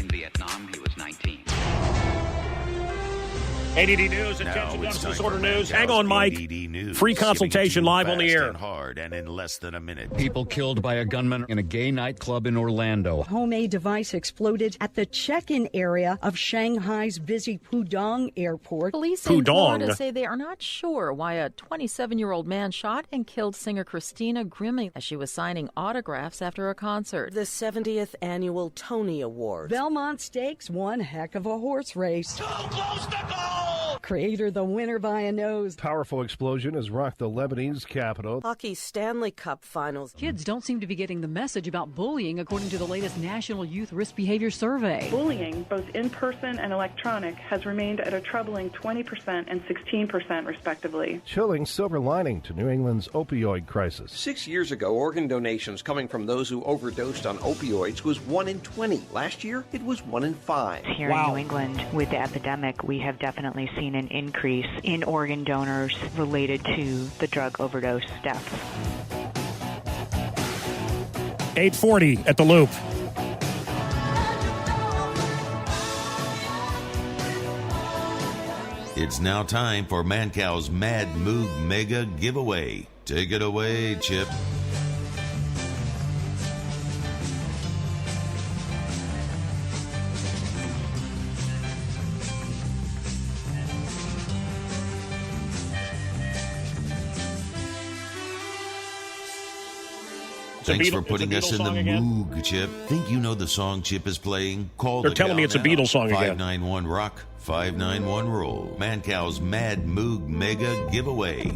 Vietnam, he was 19. ADD News, attention, justice disorder news. Hang on, Mike. News. Free consultation live on the Fast air. and hard and in less than a minute. People killed by a gunman in a gay nightclub in Orlando. Homemade device exploded at the check-in area of Shanghai's busy Pudong airport. Police in Florida say they are not sure why a 27-year-old man shot and killed singer Christina Grimmie as she was signing autographs after a concert. The 70th annual Tony Awards. Belmont Stakes, one heck of a horse race. Too close to goal! Creator the winner by a nose. Powerful explosion has rocked the Lebanese capital. Hockey Stanley Cup finals. Kids don't seem to be getting the message about bullying, according to the latest National Youth Risk Behavior Survey. Bullying, both in person and electronic, has remained at a troubling 20% and 16%, respectively. Chilling silver lining to New England's opioid crisis. 6 years ago, organ donations coming from those who overdosed on opioids was 1 in 20. Last year, it was 1 in 5. Here in New England, with the epidemic, we have definitely seen an increase in organ donors related to the drug overdose deaths. 8:40 at the Loop. It's now time for Mancow's Mad Moog Mega Giveaway. Take it away, Chip. Thanks for putting us in the mood, Chip. Think you know the song Chip is playing? Call They're the telling me it's a Beatles song again. 591 Rock, 591 Roll. Mancow's Mad Moog Mega Giveaway.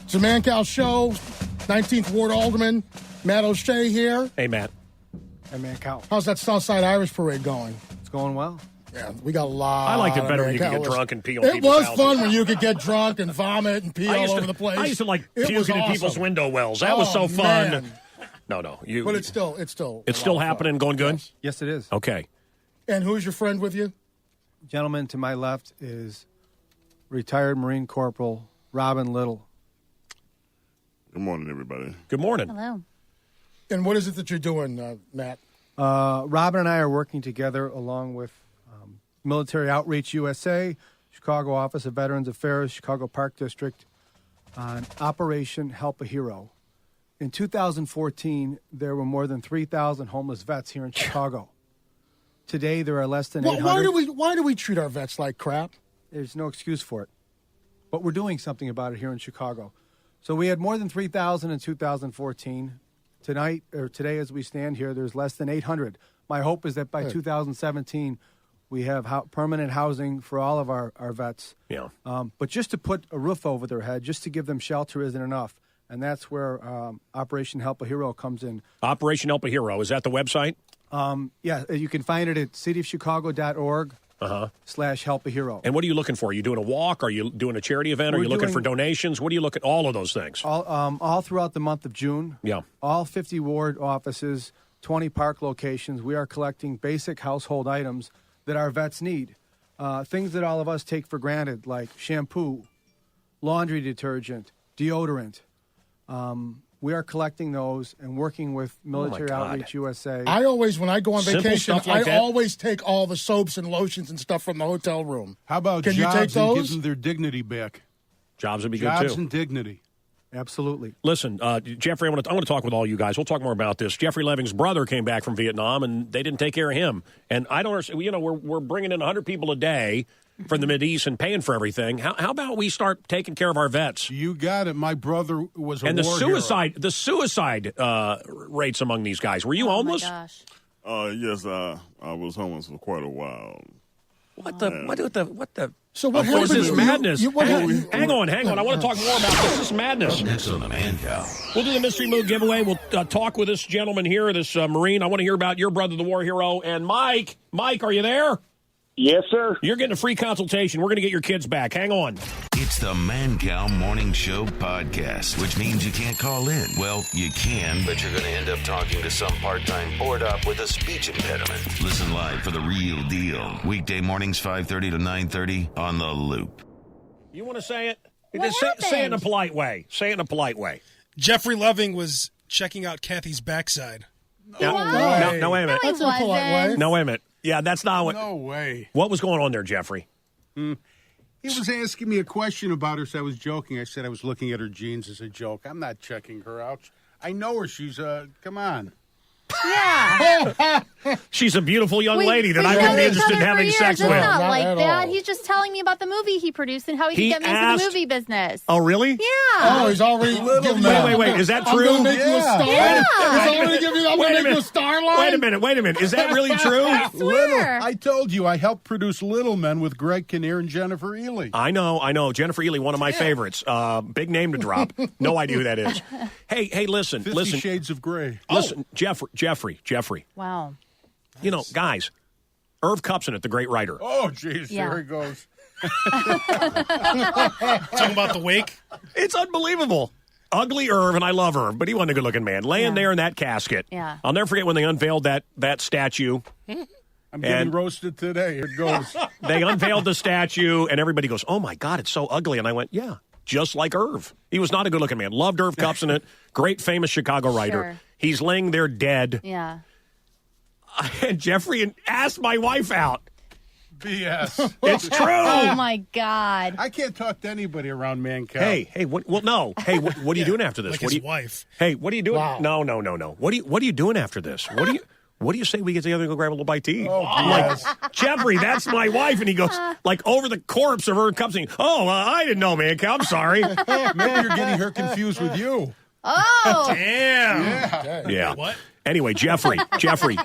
It's a Mancow show. 19th Ward Alderman Matt O'Shea here. Hey, Matt. Hey, Mancow. How's that Southside Irish Parade going? It's going well. Yeah, we got a lot. I liked it better when you could get drunk and pee on people's houses. It was fun when you could get drunk and vomit and pee all over the place. I used to like It was puking in awesome. people's window wells. That was so fun. Man. No. But it's still It's still happening, going good? Yes, it is. Okay. And who's your friend with you? Gentleman to my left is retired Marine Corporal Robin Little. Good morning, everybody. Good morning. Hello. And what is it that you're doing, Matt? Robin and I are working together along with Military Outreach USA, Chicago Office of Veterans Affairs, Chicago Park District, on Operation Help a Hero. In 2014, there were more than 3,000 homeless vets here in Chicago. Today, there are less than 800. Why do we treat our vets like crap? There's no excuse for it. But we're doing something about it here in Chicago. So we had more than 3,000 in 2014. Today, as we stand here, there's less than 800. My hope is that by 2017, we have permanent housing for all of our vets. Yeah. But just to put a roof over their head, just to give them shelter isn't enough. And that's where Operation Help a Hero comes in. Operation Help a Hero. Is that the website? Yeah, you can find it at cityofchicago.org /Help a Hero. And what are you looking for? Are you doing a walk? Are you doing a charity event? Are you looking for donations? What are you looking? All of those things. All throughout the month of June. Yeah. All 50 ward offices, 20 park locations. We are collecting basic household items that our vets need. Things that all of us take for granted, like shampoo, laundry detergent, deodorant, We are collecting those and working with Military Outreach USA. I always, when I go on vacation, like I always take all the soaps and lotions and stuff from the hotel room. How about Can jobs you take those? and give them their dignity back? Jobs would be good, Jobs too. and dignity. Absolutely. Listen, Jeffrey, I want to talk with all you guys. We'll talk more about this. Jeffrey Leving's brother came back from Vietnam, and they didn't take care of him. And I don't understand. You know, we're bringing in 100 people a day from the Mideast and paying for everything. How about we start taking care of our vets? You got it. My brother was a and war hero. the suicide rates among these guys. Were you homeless? My gosh. Yes, I was homeless for quite a while. What the? So what What is happened? this madness? You- what happened? Hang on. I want to talk more about this. This is madness. Next on the Mancow. We'll do the mystery move giveaway. We'll talk with this gentleman here, this Marine. I want to hear about your brother, the war hero, and Mike. Mike, are you there? Yes, sir. You're getting a free consultation. We're going to get your kids back. Hang on. It's the Mancow Morning Show podcast, which means you can't call in. Well, you can, but you're going to end up talking to some part-time bored up with a speech impediment. Listen live for the real deal. Weekday mornings 5:30 to 9:30 on The Loop. You want to say it? What Say it in a happened? polite way. Say it in a polite way. Jeffrey Loving was checking out Kathy's backside. No, wait a minute. That's in a polite way. No, wait a minute. Yeah, that's not what. No way. What was going on there, Jeffrey? He was asking me a question about her, so I was joking. I said I was looking at her jeans as a joke. I'm not checking her out. I know her. She's, come on. Yeah. She's a beautiful young lady that We've I wouldn't known be each interested in other for having years. sex It's with. not like at that. all. He's just telling me about the movie he produced and how he He could get me into asked- the movie business. Oh, really? Yeah. Oh, he's already giving Wait. Is that I'm true? going to make you a star? Yeah. He's already giving you, I'm going to make you a star line? Wait a minute. Is that really true? Swear. I told you I helped produce Little Men with Greg Kinnear and Jennifer Ely. I know. Jennifer Ely, one of my favorites. Big name to drop. No idea who that is. Hey, listen. 50 Shades of Grey. Listen, Jeffrey. Wow. You know, guys, Irv Kupson, the great writer. Oh, jeez, Yeah. there he goes. Talking about the wake. It's unbelievable. Ugly Irv, and I love Irv, but he wasn't a good-looking man. Laying there in that casket. Yeah. I'll never forget when they unveiled that statue. I'm getting roasted today. Here it goes. They unveiled the statue, and everybody goes, oh, my God, it's so ugly. And I went, yeah, just like Irv. He was not a good-looking man. Loved Irv Kupson, great, famous Chicago writer. Sure. He's laying there dead. Yeah. And Jeffrey asked my wife out. BS. It's true. Oh, my God. I can't talk to anybody around Mancow. Hey, what are you doing after this? Like What his are you, wife. Hey, what are you doing? Wow. No. What are you doing after this? What do you say we get together and go grab a little bite to eat? Oh, I'm like, Jeffrey, that's my wife. And he goes, like, over the corpse of her company. Oh, I didn't know, man. I'm sorry. Maybe you're getting her confused with you. Oh. Damn. Yeah. What? Anyway, Jeffrey,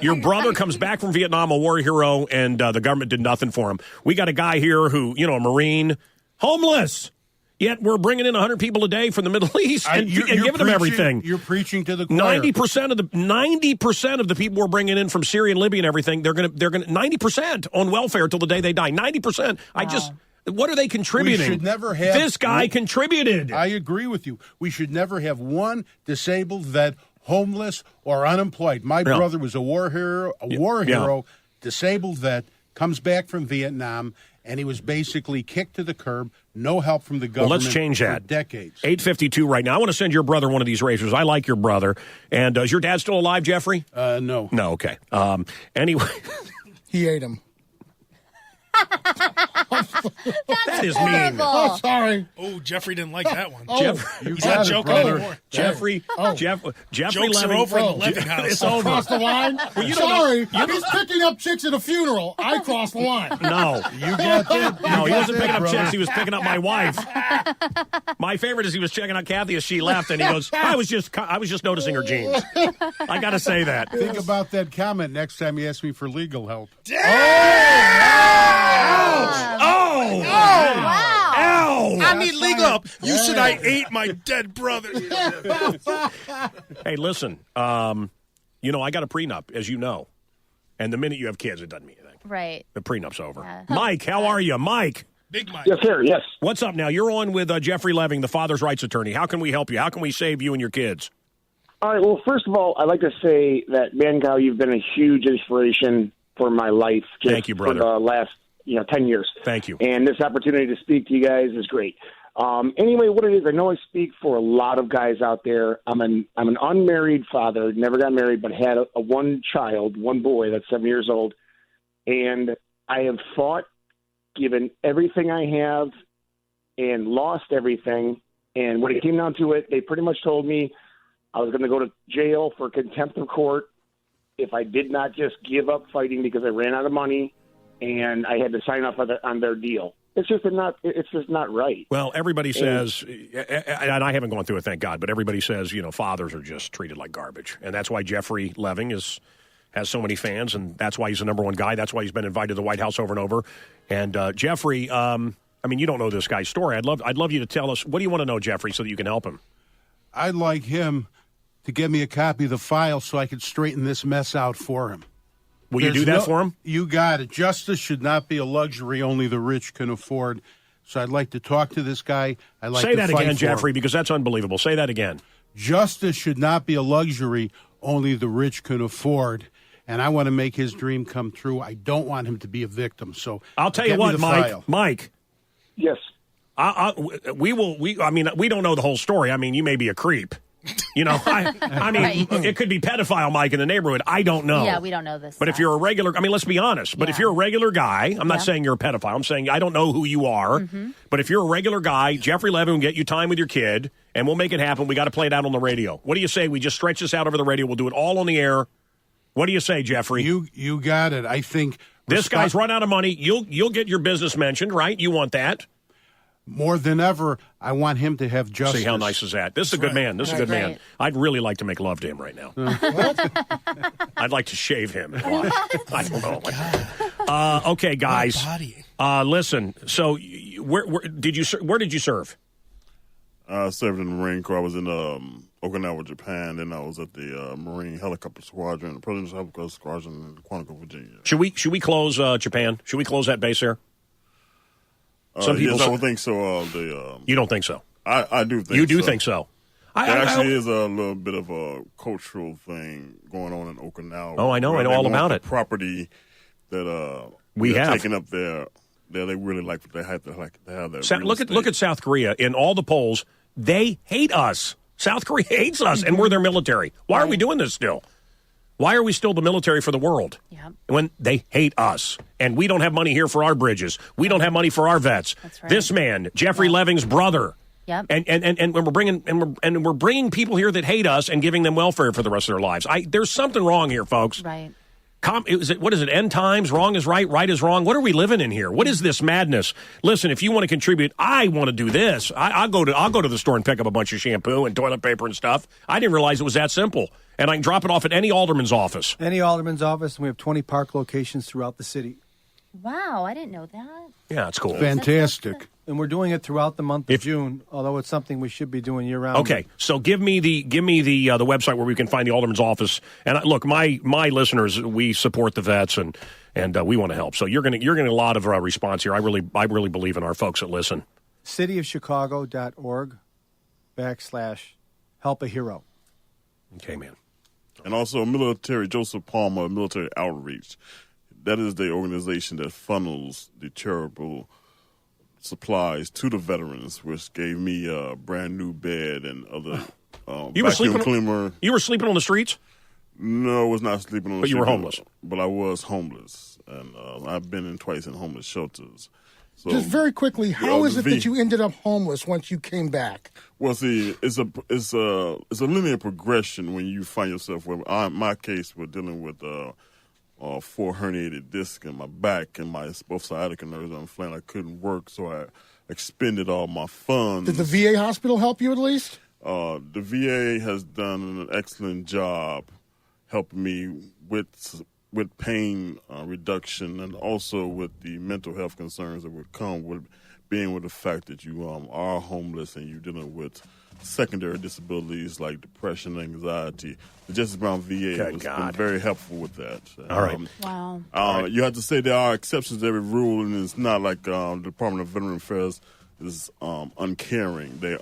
your brother comes back from Vietnam, a war hero, and the government did nothing for him. We got a guy here who, a Marine, homeless. Yet we're bringing in 100 people a day from the Middle East and giving them everything. You're preaching to the choir. 90% of the people we're bringing in from Syria and Libya and everything, they're going to 90% on welfare till the day they die. 90%. Wow. What are they contributing? We should never have this guy contributed. I agree with you. We should never have one disabled vet, homeless or unemployed. My brother was a war hero, disabled vet, comes back from Vietnam, and he was basically kicked to the curb. No help from the government. Well, let's change that. For decades. 8:52 right now. I want to send your brother one of these razors. I like your brother. And is your dad still alive, Jeffrey? No. No. Okay. Anyway, He ate him. that is horrible. mean. Oh, sorry. Oh, Jeffrey didn't like that one. Jeffrey, He's not joking anymore. Jeffrey Jeffrey Jokes are Leving. over in the Leving house. It's over. Crossed the line? Sorry. He's picking up chicks at a funeral. I crossed the line. No, You got that? no, he wasn't picking up brother. chicks. He was picking up my wife. My favorite is he was checking out Kathy as she left, and he goes, "I was just noticing her jeans." I got to say that. Think about that comment next time you ask me for legal help. Oh! Wow. Ow! I need legal help. You said I ate my dead brother. Hey, listen. I got a prenup, as you know, and the minute you have kids, it doesn't mean anything. Right. The prenup's over. Yeah. Mike, how are you, Mike? Big Mike. Yes, sir. Yes. What's up now? You're on with Jeffrey Leving, the father's rights attorney. How can we help you? How can we save you and your kids? All right. Well, first of all, I'd like to say that, Mancow, you've been a huge inspiration for my life. Thank you, brother. For the last 10 years. Thank you. And this opportunity to speak to you guys is great. Anyway, what it is, I know I speak for a lot of guys out there. I'm an unmarried father, never got married, but had a one child, one boy that's 7 years old. And I have fought, given everything I have, and lost everything. And when it came down to it, they pretty much told me I was going to go to jail for contempt of court if I did not just give up fighting because I ran out of money, and I had to sign off on their deal. It's just not right. Well, everybody says, and I haven't gone through it, thank God, but everybody says, fathers are just treated like garbage. And that's why Jeffrey Leving has so many fans, and that's why he's the number one guy. That's why he's been invited to the White House over and over. And Jeffrey, you don't know this guy's story. I'd love you to tell us, what do you want to know, Jeffrey, so that you can help him? I'd like him to get me a copy of the file so I could straighten this mess out for him. Will you do that for him? You got it. Justice should not be a luxury only the rich can afford. So I'd like to talk to this guy. Say that again, Jeffrey, because that's unbelievable. Say that again. Justice should not be a luxury only the rich can afford. And I want to make his dream come true. I don't want him to be a victim. So I'll tell you what, Mike. Yes. We don't know the whole story. I mean, you may be a creep. It could be pedophile Mike in the neighborhood. I don't know. Yeah, we don't know this. But if you're a regular, let's be honest. But if you're a regular guy, I'm not saying you're a pedophile. I'm saying I don't know who you are. Mm-hmm. But if you're a regular guy, Jeffrey Levin will get you time with your kid, and we'll make it happen. We got to play it out on the radio. What do you say? We just stretch this out over the radio. We'll do it all on the air. What do you say, Jeffrey? You got it. I think this guy's run out of money. You'll get your business mentioned, right? You want that? More than ever, I want him to have justice. See, how nice is that? This is a good man. This is a good man. I'd really like to make love to him right now. I'd like to shave him. I don't know. Okay, guys. Listen. So, where did you serve? I served in the Marine Corps. I was in Okinawa, Japan, and I was at the Marine Helicopter Squadron, the President's Helicopter Squadron in Quantico, Virginia. Should we close Japan? Should we close that base there? Some people yes, I would think so. You don't think so? I do think so. You do think so? There actually is a little bit of a cultural thing going on in Okinawa. Oh, I know all about it. Property that we have taken up there. They really like they have that. Look at South Korea. In all the polls, they hate us. South Korea hates us, and we're their military. Why are we doing this still? Why are we still the military for the world when they hate us? And we don't have money here for our bridges. We don't have money for our vets. That's right. This man, Jeffrey Leving's brother. Yep. And we're bringing people here that hate us and giving them welfare for the rest of their lives. There's something wrong here, folks. Right. What is it? End times, wrong is right, right is wrong. What are we living in here? What is this madness? Listen, if you want to contribute, I want to do this. I'll go to the store and pick up a bunch of shampoo and toilet paper and stuff. I didn't realize it was that simple. And I can drop it off at any alderman's office. Any alderman's office, and we have 20 park locations throughout the city. Wow, I didn't know that. Yeah, it's cool. Fantastic. And we're doing it throughout the month of June, although it's something we should be doing year-round. Okay, so give me the website where we can find the alderman's office. And look, my listeners, we support the vets and we want to help. So you're getting a lot of response here. I really believe in our folks that listen. cityofchicago.org/help-a-hero. Okay, man. And also Joseph Palmer, Military Outreach. That is the organization that funnels the charitable supplies to the veterans, which gave me a brand new bed and other vacuum cleaner. You were sleeping on the streets? No, I was not sleeping on the streets. But you were homeless? But I was homeless, and I've been twice in homeless shelters. So, just very quickly, how is it that you ended up homeless once you came back? Well, see, it's a linear progression when you find yourself where, in my case, we're dealing with 4 herniated discs in my back and my both sciatica nerves inflamed. I couldn't work, so I expended all my funds. Did the VA hospital help you at least? The VA has done an excellent job helping me with pain reduction and also with the mental health concerns that would come with being with the fact that you are homeless and you're dealing with secondary disabilities like depression, anxiety. The Justice Brown VA has been very helpful with that. All right. Wow. You have to say there are exceptions to every rule, and it's not like the Department of Veteran Affairs is uncaring. They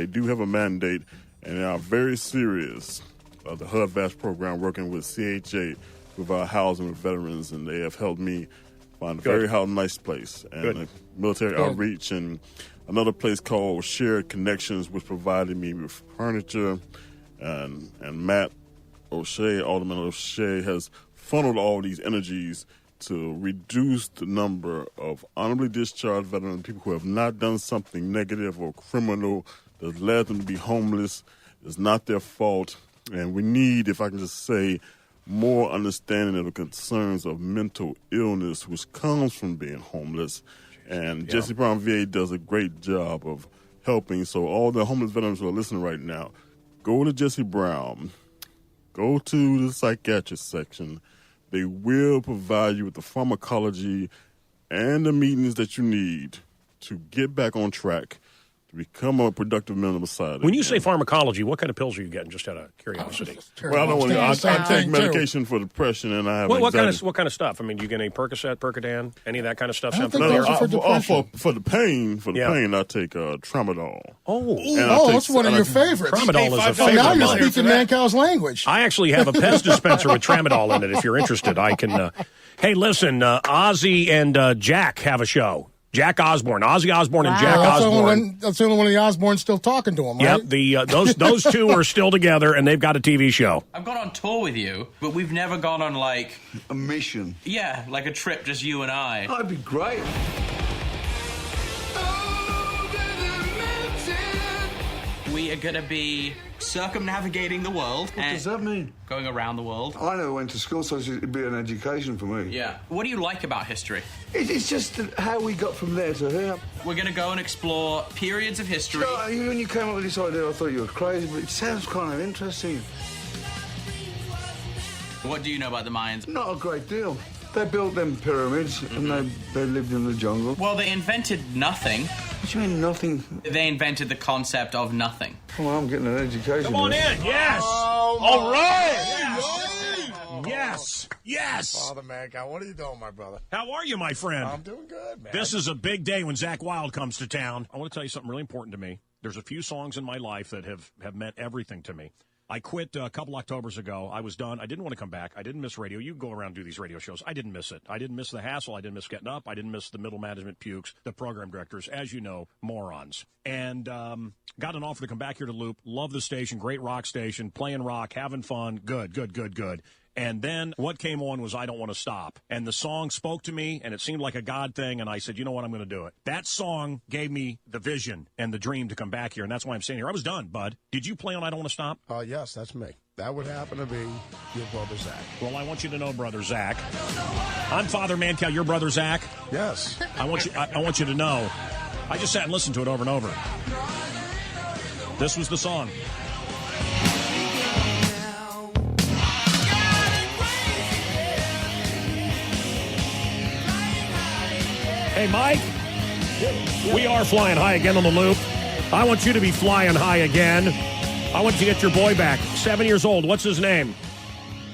do have a mandate, and they are very serious. The HUD-VASH program working with CHA with our housing with veterans, and they have helped me find a very nice place. And military outreach and another place called Shared Connections, which provided me with furniture, and Matt O'Shea, Alderman O'Shea, has funneled all these energies to reduce the number of honorably discharged veterans, people who have not done something negative or criminal that led them to be homeless. It's not their fault. And we need, if I can just say, more understanding of the concerns of mental illness, which comes from being homeless. And Jesse Brown VA does a great job of helping. So all the homeless veterans who are listening right now, go to Jesse Brown, go to the psychiatrist section. They will provide you with the pharmacology and the meetings that you need to get back on track, to become a productive member of society. When you say pharmacology, what kind of pills are you getting, just out of curiosity? Well, I don't want to. I take medication for depression, and I have what kind of stuff? I mean, do you get any Percocet, Percodan, any of that kind of stuff? For the pain, I take tramadol. That's one of your favorites. Tramadol is a favorite. Now you're speaking Mancow's language. I actually have a Pez dispenser with tramadol in it. If you're interested, I can. Hey, listen, Ozzy and Jack have a show. Jack Osborne, Ozzy Osbourne, and Jack Osborne. That's the only one of the Osbournes still talking to him, right? Yep, those two are still together, and they've got a TV show. I've gone on tour with you, but we've never gone on, like... a mission? Yeah, like a trip, just you and I. That'd be great. We are going to be circumnavigating the world. What does that mean? Going around the world. I never went to school, so it'd be an education for me. Yeah. What do you like about history? It's just how we got from there to here. We're going to go and explore periods of history. When you came up with this idea, I thought you were crazy, but it sounds kind of interesting. What do you know about the Mayans? Not a great deal. They built them pyramids, and they lived in the jungle. Well, they invented nothing. What do you mean, nothing? They invented the concept of nothing. Well, I'm getting an education. Come on in, yes! All right! Yes! Father Mancow, what are you doing, my brother? How are you, my friend? I'm doing good, man. This is a big day when Zach Wilde comes to town. I want to tell you something really important to me. There's a few songs in my life that have meant everything to me. I quit a couple Octobers ago. I was done. I didn't want to come back. I didn't miss radio. You go around and do these radio shows. I didn't miss it. I didn't miss the hassle. I didn't miss getting up. I didn't miss the middle management pukes, the program directors, as you know, morons. And got an offer to come back here to Loop. Love the station. Great rock station. Playing rock. Having fun. Good. And then what came on was I Don't Want to Stop. And the song spoke to me, and it seemed like a God thing, and I said, you know what, I'm going to do it. That song gave me the vision and the dream to come back here, and that's why I'm sitting here. I was done, bud. Did you play on I Don't Want to Stop? Yes, that's me. That would happen to be your brother, Zach. Well, I want you to know, brother Zach. I'm Father Mancow, your brother Zach. Yes. I want you to know. I just sat and listened to it over and over. This was the song. Hey, Mike, we are flying high again on the Loop. I want you to be flying high again. I want you to get your boy back. 7 years old. What's his name?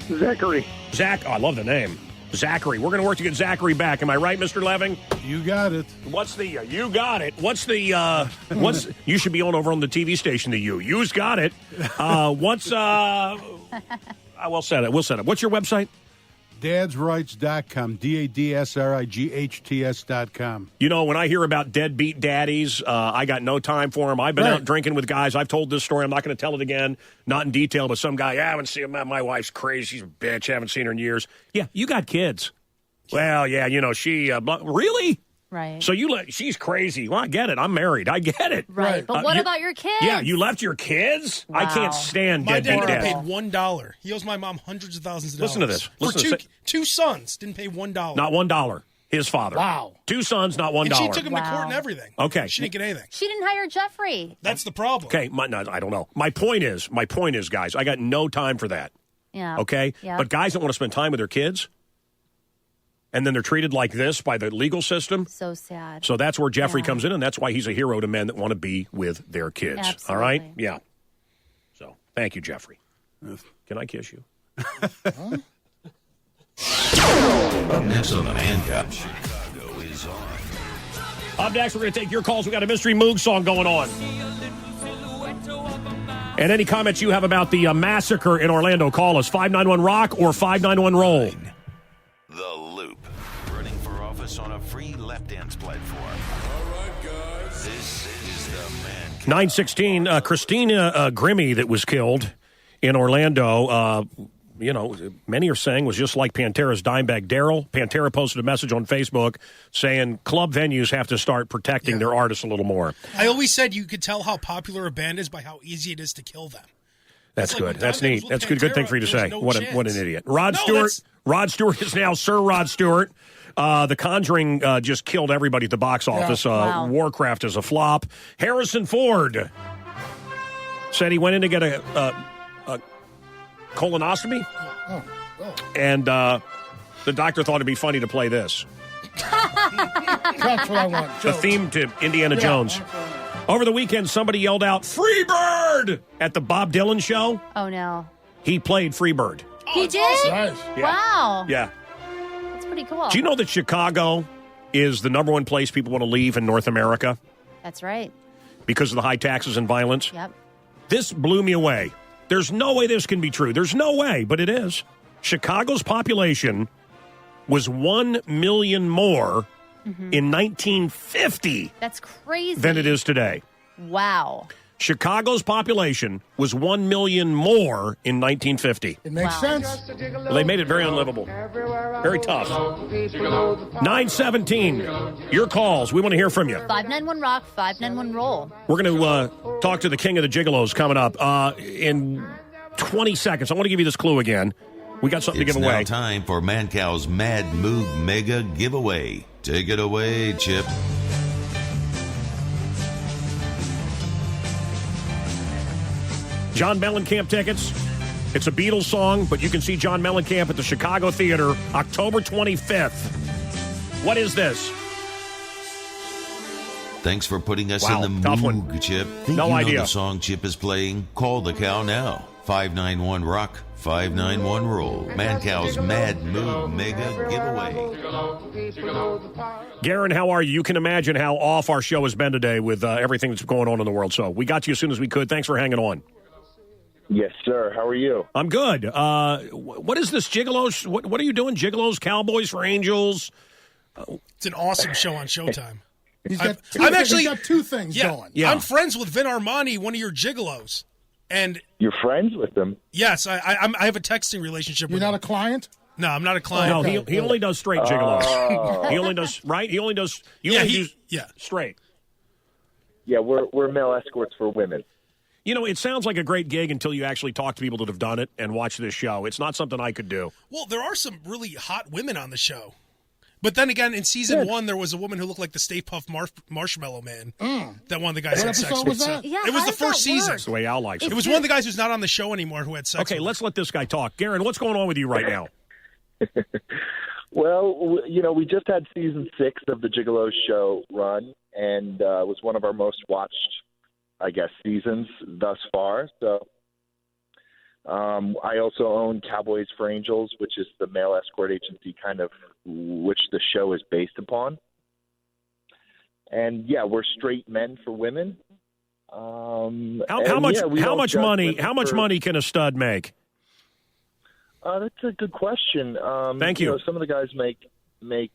Zachary. Zach. Oh, I love the name. Zachary. We're going to work to get Zachary back. Am I right, Mr. Leving? You got it. What's the, you got it. What's the, you should be over on the TV station, the you. You's got it. We'll set it. What's your website? dadsrights.com, dadsrights.com. You know, when I hear about deadbeat daddies, I got no time for them. I've been out drinking with guys. I've told this story. I'm not going to tell it again, not in detail, but some guy, I haven't seen him. My wife's crazy. She's a bitch. I haven't seen her in years. Yeah, you got kids. Well, yeah, you know, she, really? Right. So she's crazy. Well, I get it. I'm married. I get it. Right. But what about your kids? Yeah, you left your kids? Wow. I can't stand deadbeat dads. My dad never paid $1. He owes my mom hundreds of thousands of dollars. Listen to this. Two sons didn't pay $1. Not $1. His father. Wow. 2 sons, not $1. And she took him to court and everything. Okay. She didn't get anything. She didn't hire Jeffrey. That's the problem. Okay. No, I don't know. My point is, guys, I got no time for that. Yeah. Okay? Yeah. But guys that want to spend time with their kids, and then they're treated like this by the legal system. So sad. So that's where Jeffrey comes in, and that's why he's a hero to men that want to be with their kids. Absolutely. All right? Yeah. So thank you, Jeffrey. Can I kiss you? Up next on the Mancow, Chicago is on. Up next, we're going to take your calls. We got a Mystery Moog song going on. And any comments you have about the massacre in Orlando, call us 591-ROCK or 591-ROLL. The Loop, running for office on a free lap dance platform. All right, guys. This is 9:16, Christina Grimmie that was killed in Orlando, many are saying was just like Pantera's Dimebag Darrell. Pantera posted a message on Facebook saying club venues have to start protecting their artists a little more. I always said you could tell how popular a band is by how easy it is to kill them. That's good. Like That's neat. That's a good thing for you to say. No What an idiot. Rod Stewart is now Sir Rod Stewart. The Conjuring just killed everybody at the box office. Wow. Warcraft is a flop. Harrison Ford said he went in to get a colonoscopy, and the doctor thought it'd be funny to play this. That's what I want. The theme to Indiana Jones. Over the weekend, somebody yelled out, "Free Bird!" at the Bob Dylan show. Oh, no. He played Free Bird. He did? Nice. Yeah. Wow. Yeah. That's pretty cool. Do you know that Chicago is the number one place people want to leave in North America That's right. because of the high taxes and violence? Yep. This blew me away. There's no way this can be true. There's no way, but it is. Chicago's population was 1 million more in 1950 That's crazy. than it is today. Wow. Chicago's population was 1 million more in 1950. It makes sense. Well, they made it very unlivable. Very tough. 9:17. Your calls. We want to hear from you. 591 Rock, 591 Roll. We're going to talk to the king of the Gigolos coming up in 20 seconds. I want to give you this clue again. We got something to give away. It's now time for Mancow's Mad Moog Mega Giveaway. Take it away, Chip. John Mellencamp tickets. It's a Beatles song, but you can see John Mellencamp at the Chicago Theater October 25th. What is this? Thanks for putting us Wow, in the tough mood, one. Chip. No Think you know idea. the song Chip is playing? Call the cow now. 591 Rock, 591 Roll. Mancow's Mad Moog Mega Giveaway. Garen, how are you? You can imagine how off our show has been today with everything that's going on in the world. So we got you as soon as we could. Thanks for hanging on. Yes, sir. How are you? I'm good. What is this Gigolos? What are you doing? Gigolos, Cowboys for Angels? It's an awesome show on Showtime. He's I'm got two things going. Yeah. I'm friends with Vin Armani, one of your gigolos. And you're friends with them? Yes, I have a texting relationship with him. You're not a client? No, I'm not a client. No, he only does straight gigolos. He only does, right? He only does, straight. Yeah, we're male escorts for women. You know, it sounds like a great gig until you actually talk to people that have done it and watch this show. It's not something I could do. Well, there are some really hot women on the show. But then again, in season 1, there was a woman who looked like the Stay Puft Marshmallow Man that one of the guys had sex with. That? Yeah, it was the first season. That's the way Al likes it. It was one of the guys who's not on the show anymore who had sex with. Okay, let's let this guy talk. Garen, what's going on with you right now? Well, we just had season 6 of the Gigolo show run, and it was one of our most watched, I guess, seasons thus far. So I also own Cowboys for Angels, which is the male escort agency kind of which the show is based upon. And yeah, we're straight men for women. How much money can a stud make? That's a good question. Thank you. Some of the guys make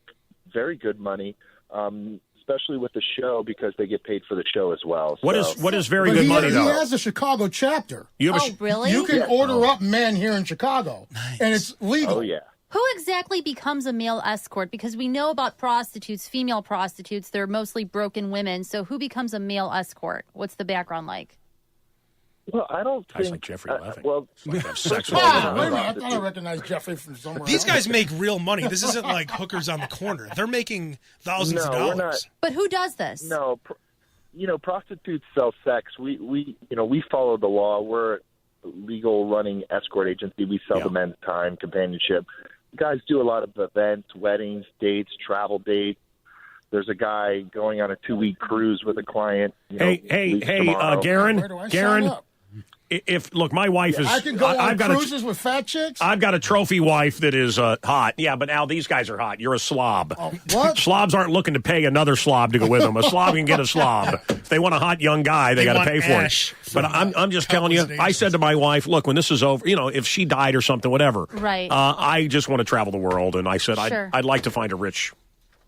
very good money, especially with the show because they get paid for the show as well. What is very good money though? He has a Chicago chapter. Really? You can order up men here in Chicago, and it's legal. Oh yeah. Who exactly becomes a male escort? Because we know about prostitutes, female prostitutes. They're mostly broken women. So who becomes a male escort? What's the background like? Well, I don't think... I like Jeffrey laughing. Well, have sex with Wait a minute, I thought I recognized Jeffrey from somewhere These else. guys make real money. This isn't like hookers on the corner. They're making thousands of dollars. We're not. But who does this? No, prostitutes sell sex. We follow the law. We're a legal running escort agency. We sell the men's time, companionship. Guys do a lot of events, weddings, dates, travel dates. There's a guy going on a 2-week cruise with a client. Hey, Garen. Look, my wife is. I can go on cruises with fat chicks. I've got a trophy wife that is hot. Yeah, but Al, these guys are hot. You're a slob. Oh, what? Slobs aren't looking to pay another slob to go with them. A slob can get a slob. If they want a hot young guy, they got to pay for it. But I'm just telling you. I said to my wife, look, when this is over, if she died or something, whatever. Right. I just want to travel the world, and I said Sure. I'd like to find a rich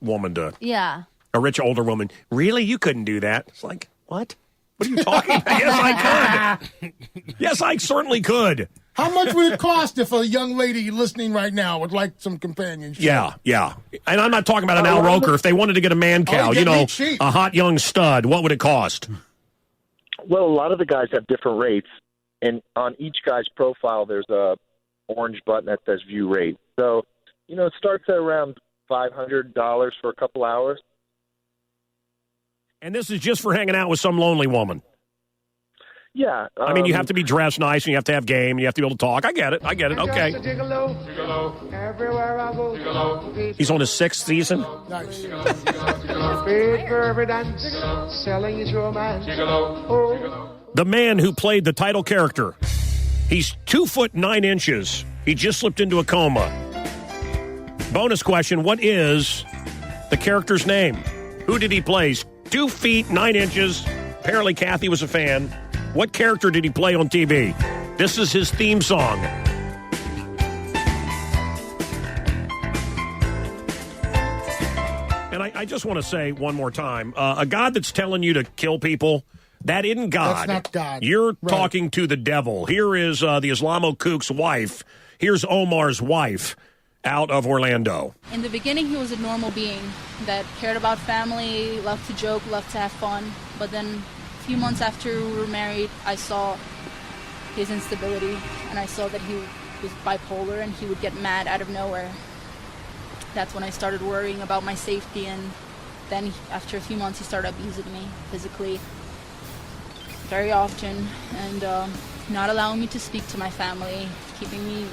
woman Yeah. a rich older woman. Really, you couldn't do that? It's like what? What are you talking about? Yes, I could. Yes, I certainly could. How much would it cost if a young lady listening right now would like some companionship? Yeah. And I'm not talking about an Al Roker. If they wanted to get a Mancow, a hot young stud, what would it cost? Well, a lot of the guys have different rates, and on each guy's profile, there's a orange button that says view rate. So, it starts at around $500 for a couple hours. And this is just for hanging out with some lonely woman. Yeah. I mean, you have to be dressed nice, and you have to have game, and you have to be able to talk. I get it. Okay. He's on his 6th season. Nice. The man who played the title character. He's 2 foot 9 inches. He just slipped into a coma. Bonus question, what is the character's name? Who did he play? 2 feet 9 inches. Apparently Kathy was a fan. What character did he play on TV? This is his theme song. And I just want to say one more time, a God that's telling you to kill people, that isn't God. That's not God. You're talking to the devil. Here is the Islamo kook's wife. Here's Omar's wife out of Orlando. In the beginning, he was a normal being that cared about family, loved to joke, loved to have fun. But then a few months after we were married, I saw his instability, and I saw that he was bipolar and he would get mad out of nowhere. That's when I started worrying about my safety, and then after a few months, he started abusing me physically very often, and not allowing me to speak to my family, keeping me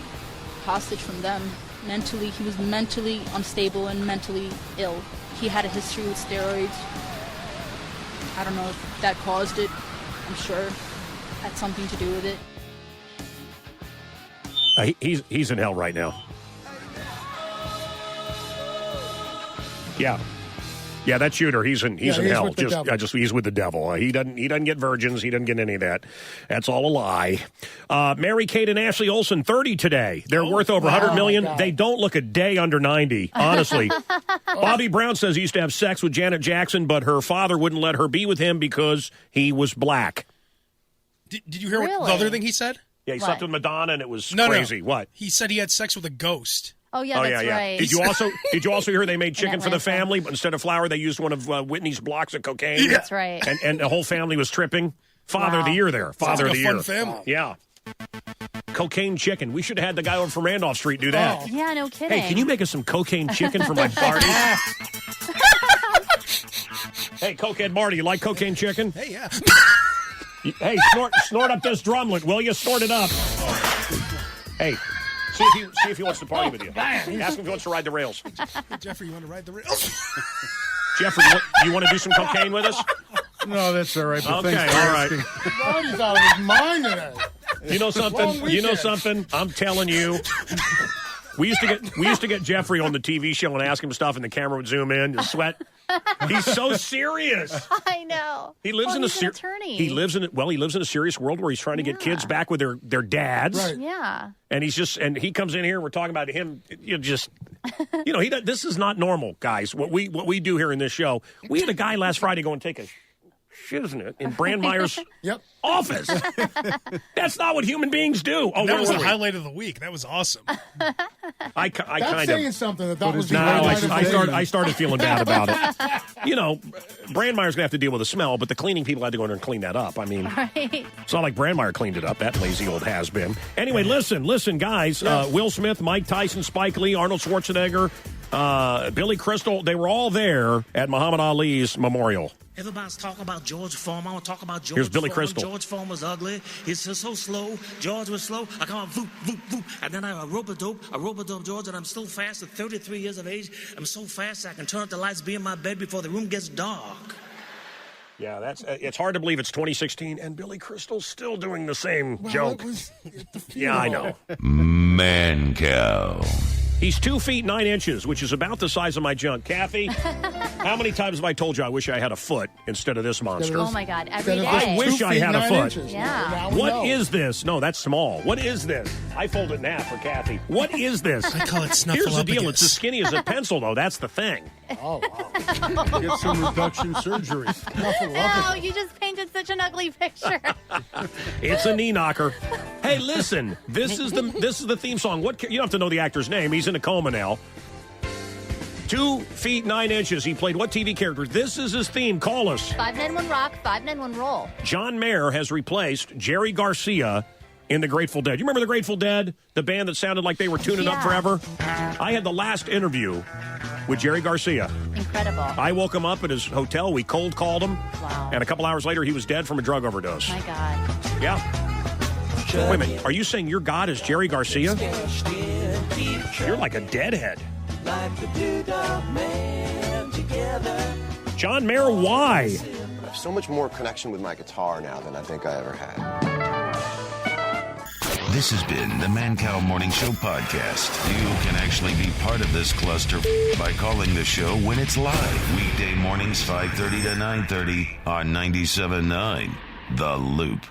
hostage from them. Mentally, he was mentally unstable and mentally ill. He had a history with steroids. I don't know if that caused it. I'm sure it had something to do with it. He's in hell right now. Yeah, that shooter, he's in hell. He's with the devil. He doesn't get virgins. He doesn't get any of that. That's all a lie. Mary Kate and Ashley Olsen, 30 today. They're worth over $100 million. They don't look a day under 90. Honestly, Bobby Brown says he used to have sex with Janet Jackson, but her father wouldn't let her be with him because he was black. Did you hear what the other thing he said? Yeah, he slept with Madonna, and it was crazy. No. What? He said he had sex with a ghost. Oh, yeah, that's right. Did you also hear they made chicken for the family, but instead of flour, they used one of Whitney's blocks of cocaine? Yeah. That's right. And the whole family was tripping. Father of the year there. Father of the year. Fun family. Yeah. Cocaine chicken. We should have had the guy over from Randolph Street do that. Oh. Yeah, no kidding. Hey, can you make us some cocaine chicken for my party? Hey, Cokehead Marty, you like cocaine chicken? Hey, yeah. Hey, snort up this drumlet, will you? Snort it up. Hey. See if he wants to party with you. Ask him if he wants to ride the rails. Hey, Jeffrey, you want to ride the rails? Jeffrey, you want to do some cocaine with us? No, that's all right. Okay, all right. Marty's out of his mind today. You know something? I'm telling you. We used to get Jeffrey on the TV show and ask him stuff, and the camera would zoom in and sweat. He's so serious. I know. He lives in an attorney. He lives in a serious world where he's trying to get kids back with their dads. Right. Yeah. And he comes in here and we're talking about him. This is not normal, guys. What we do here in this show. We had a guy last Friday go and take a shit in Brandmeier's office. That's not what human beings do. Oh, that was the highlight of the week. That was awesome. I That's kind of saying something that was the I started feeling bad about it. Brandmeier's gonna have to deal with the smell, but the cleaning people had to go in there and clean that up. I mean, It's not like Brandmeier cleaned it up. That lazy old has-been. Anyway, listen, guys. Will Smith, Mike Tyson, Spike Lee, Arnold Schwarzenegger, Billy Crystal, they were all there at Muhammad Ali's memorial. Everybody's talking about George Foreman. I want to talk about George Here's Billy Foreman. Crystal. George Foreman was ugly. He's just so slow. George was slow. I come on, voop, voop, voop. And then I rope-a-dope George, and I'm still fast at 33 years of age. I'm so fast I can turn up the lights, be in my bed before the room gets dark. Yeah, it's hard to believe it's 2016, and Billy Crystal's still doing the same joke. Yeah, I know. Mancow. He's 2 feet 9 inches, which is about the size of my junk. Kathy, how many times have I told you I wish I had a foot instead of this monster? Oh, my God. Every day. I wish I had a foot. Yeah. What is this? No, that's small. What is this? I fold it in half for Kathy. What is this? I call it snuffleupagus. Here's the deal. It's as skinny as a pencil, though. That's the thing. Oh, wow. Get some reduction surgery. Oh, you just painted It's such an ugly picture. It's a knee knocker. Hey, listen, this is the theme song. You don't have to know the actor's name. He's in a coma now. 2 feet 9 inches. He played what TV character? This is his theme. Call us. 591 Rock, 591 Roll. John Mayer has replaced Jerry Garcia in the Grateful Dead. You remember the Grateful Dead? The band that sounded like they were tuning up forever? I had the last interview with Jerry Garcia. Incredible. I woke him up at his hotel. We cold called him. Wow. And a couple hours later, he was dead from a drug overdose. My God. Yeah. Wait a minute. Are you saying your God is Jerry Garcia? You're like a deadhead. John Mayer, why? I have so much more connection with my guitar now than I think I ever had. This has been the Mancow Morning Show podcast. You can actually be part of this cluster by calling the show when it's live. Weekday mornings 5:30 to 9:30 on 97.9 The Loop.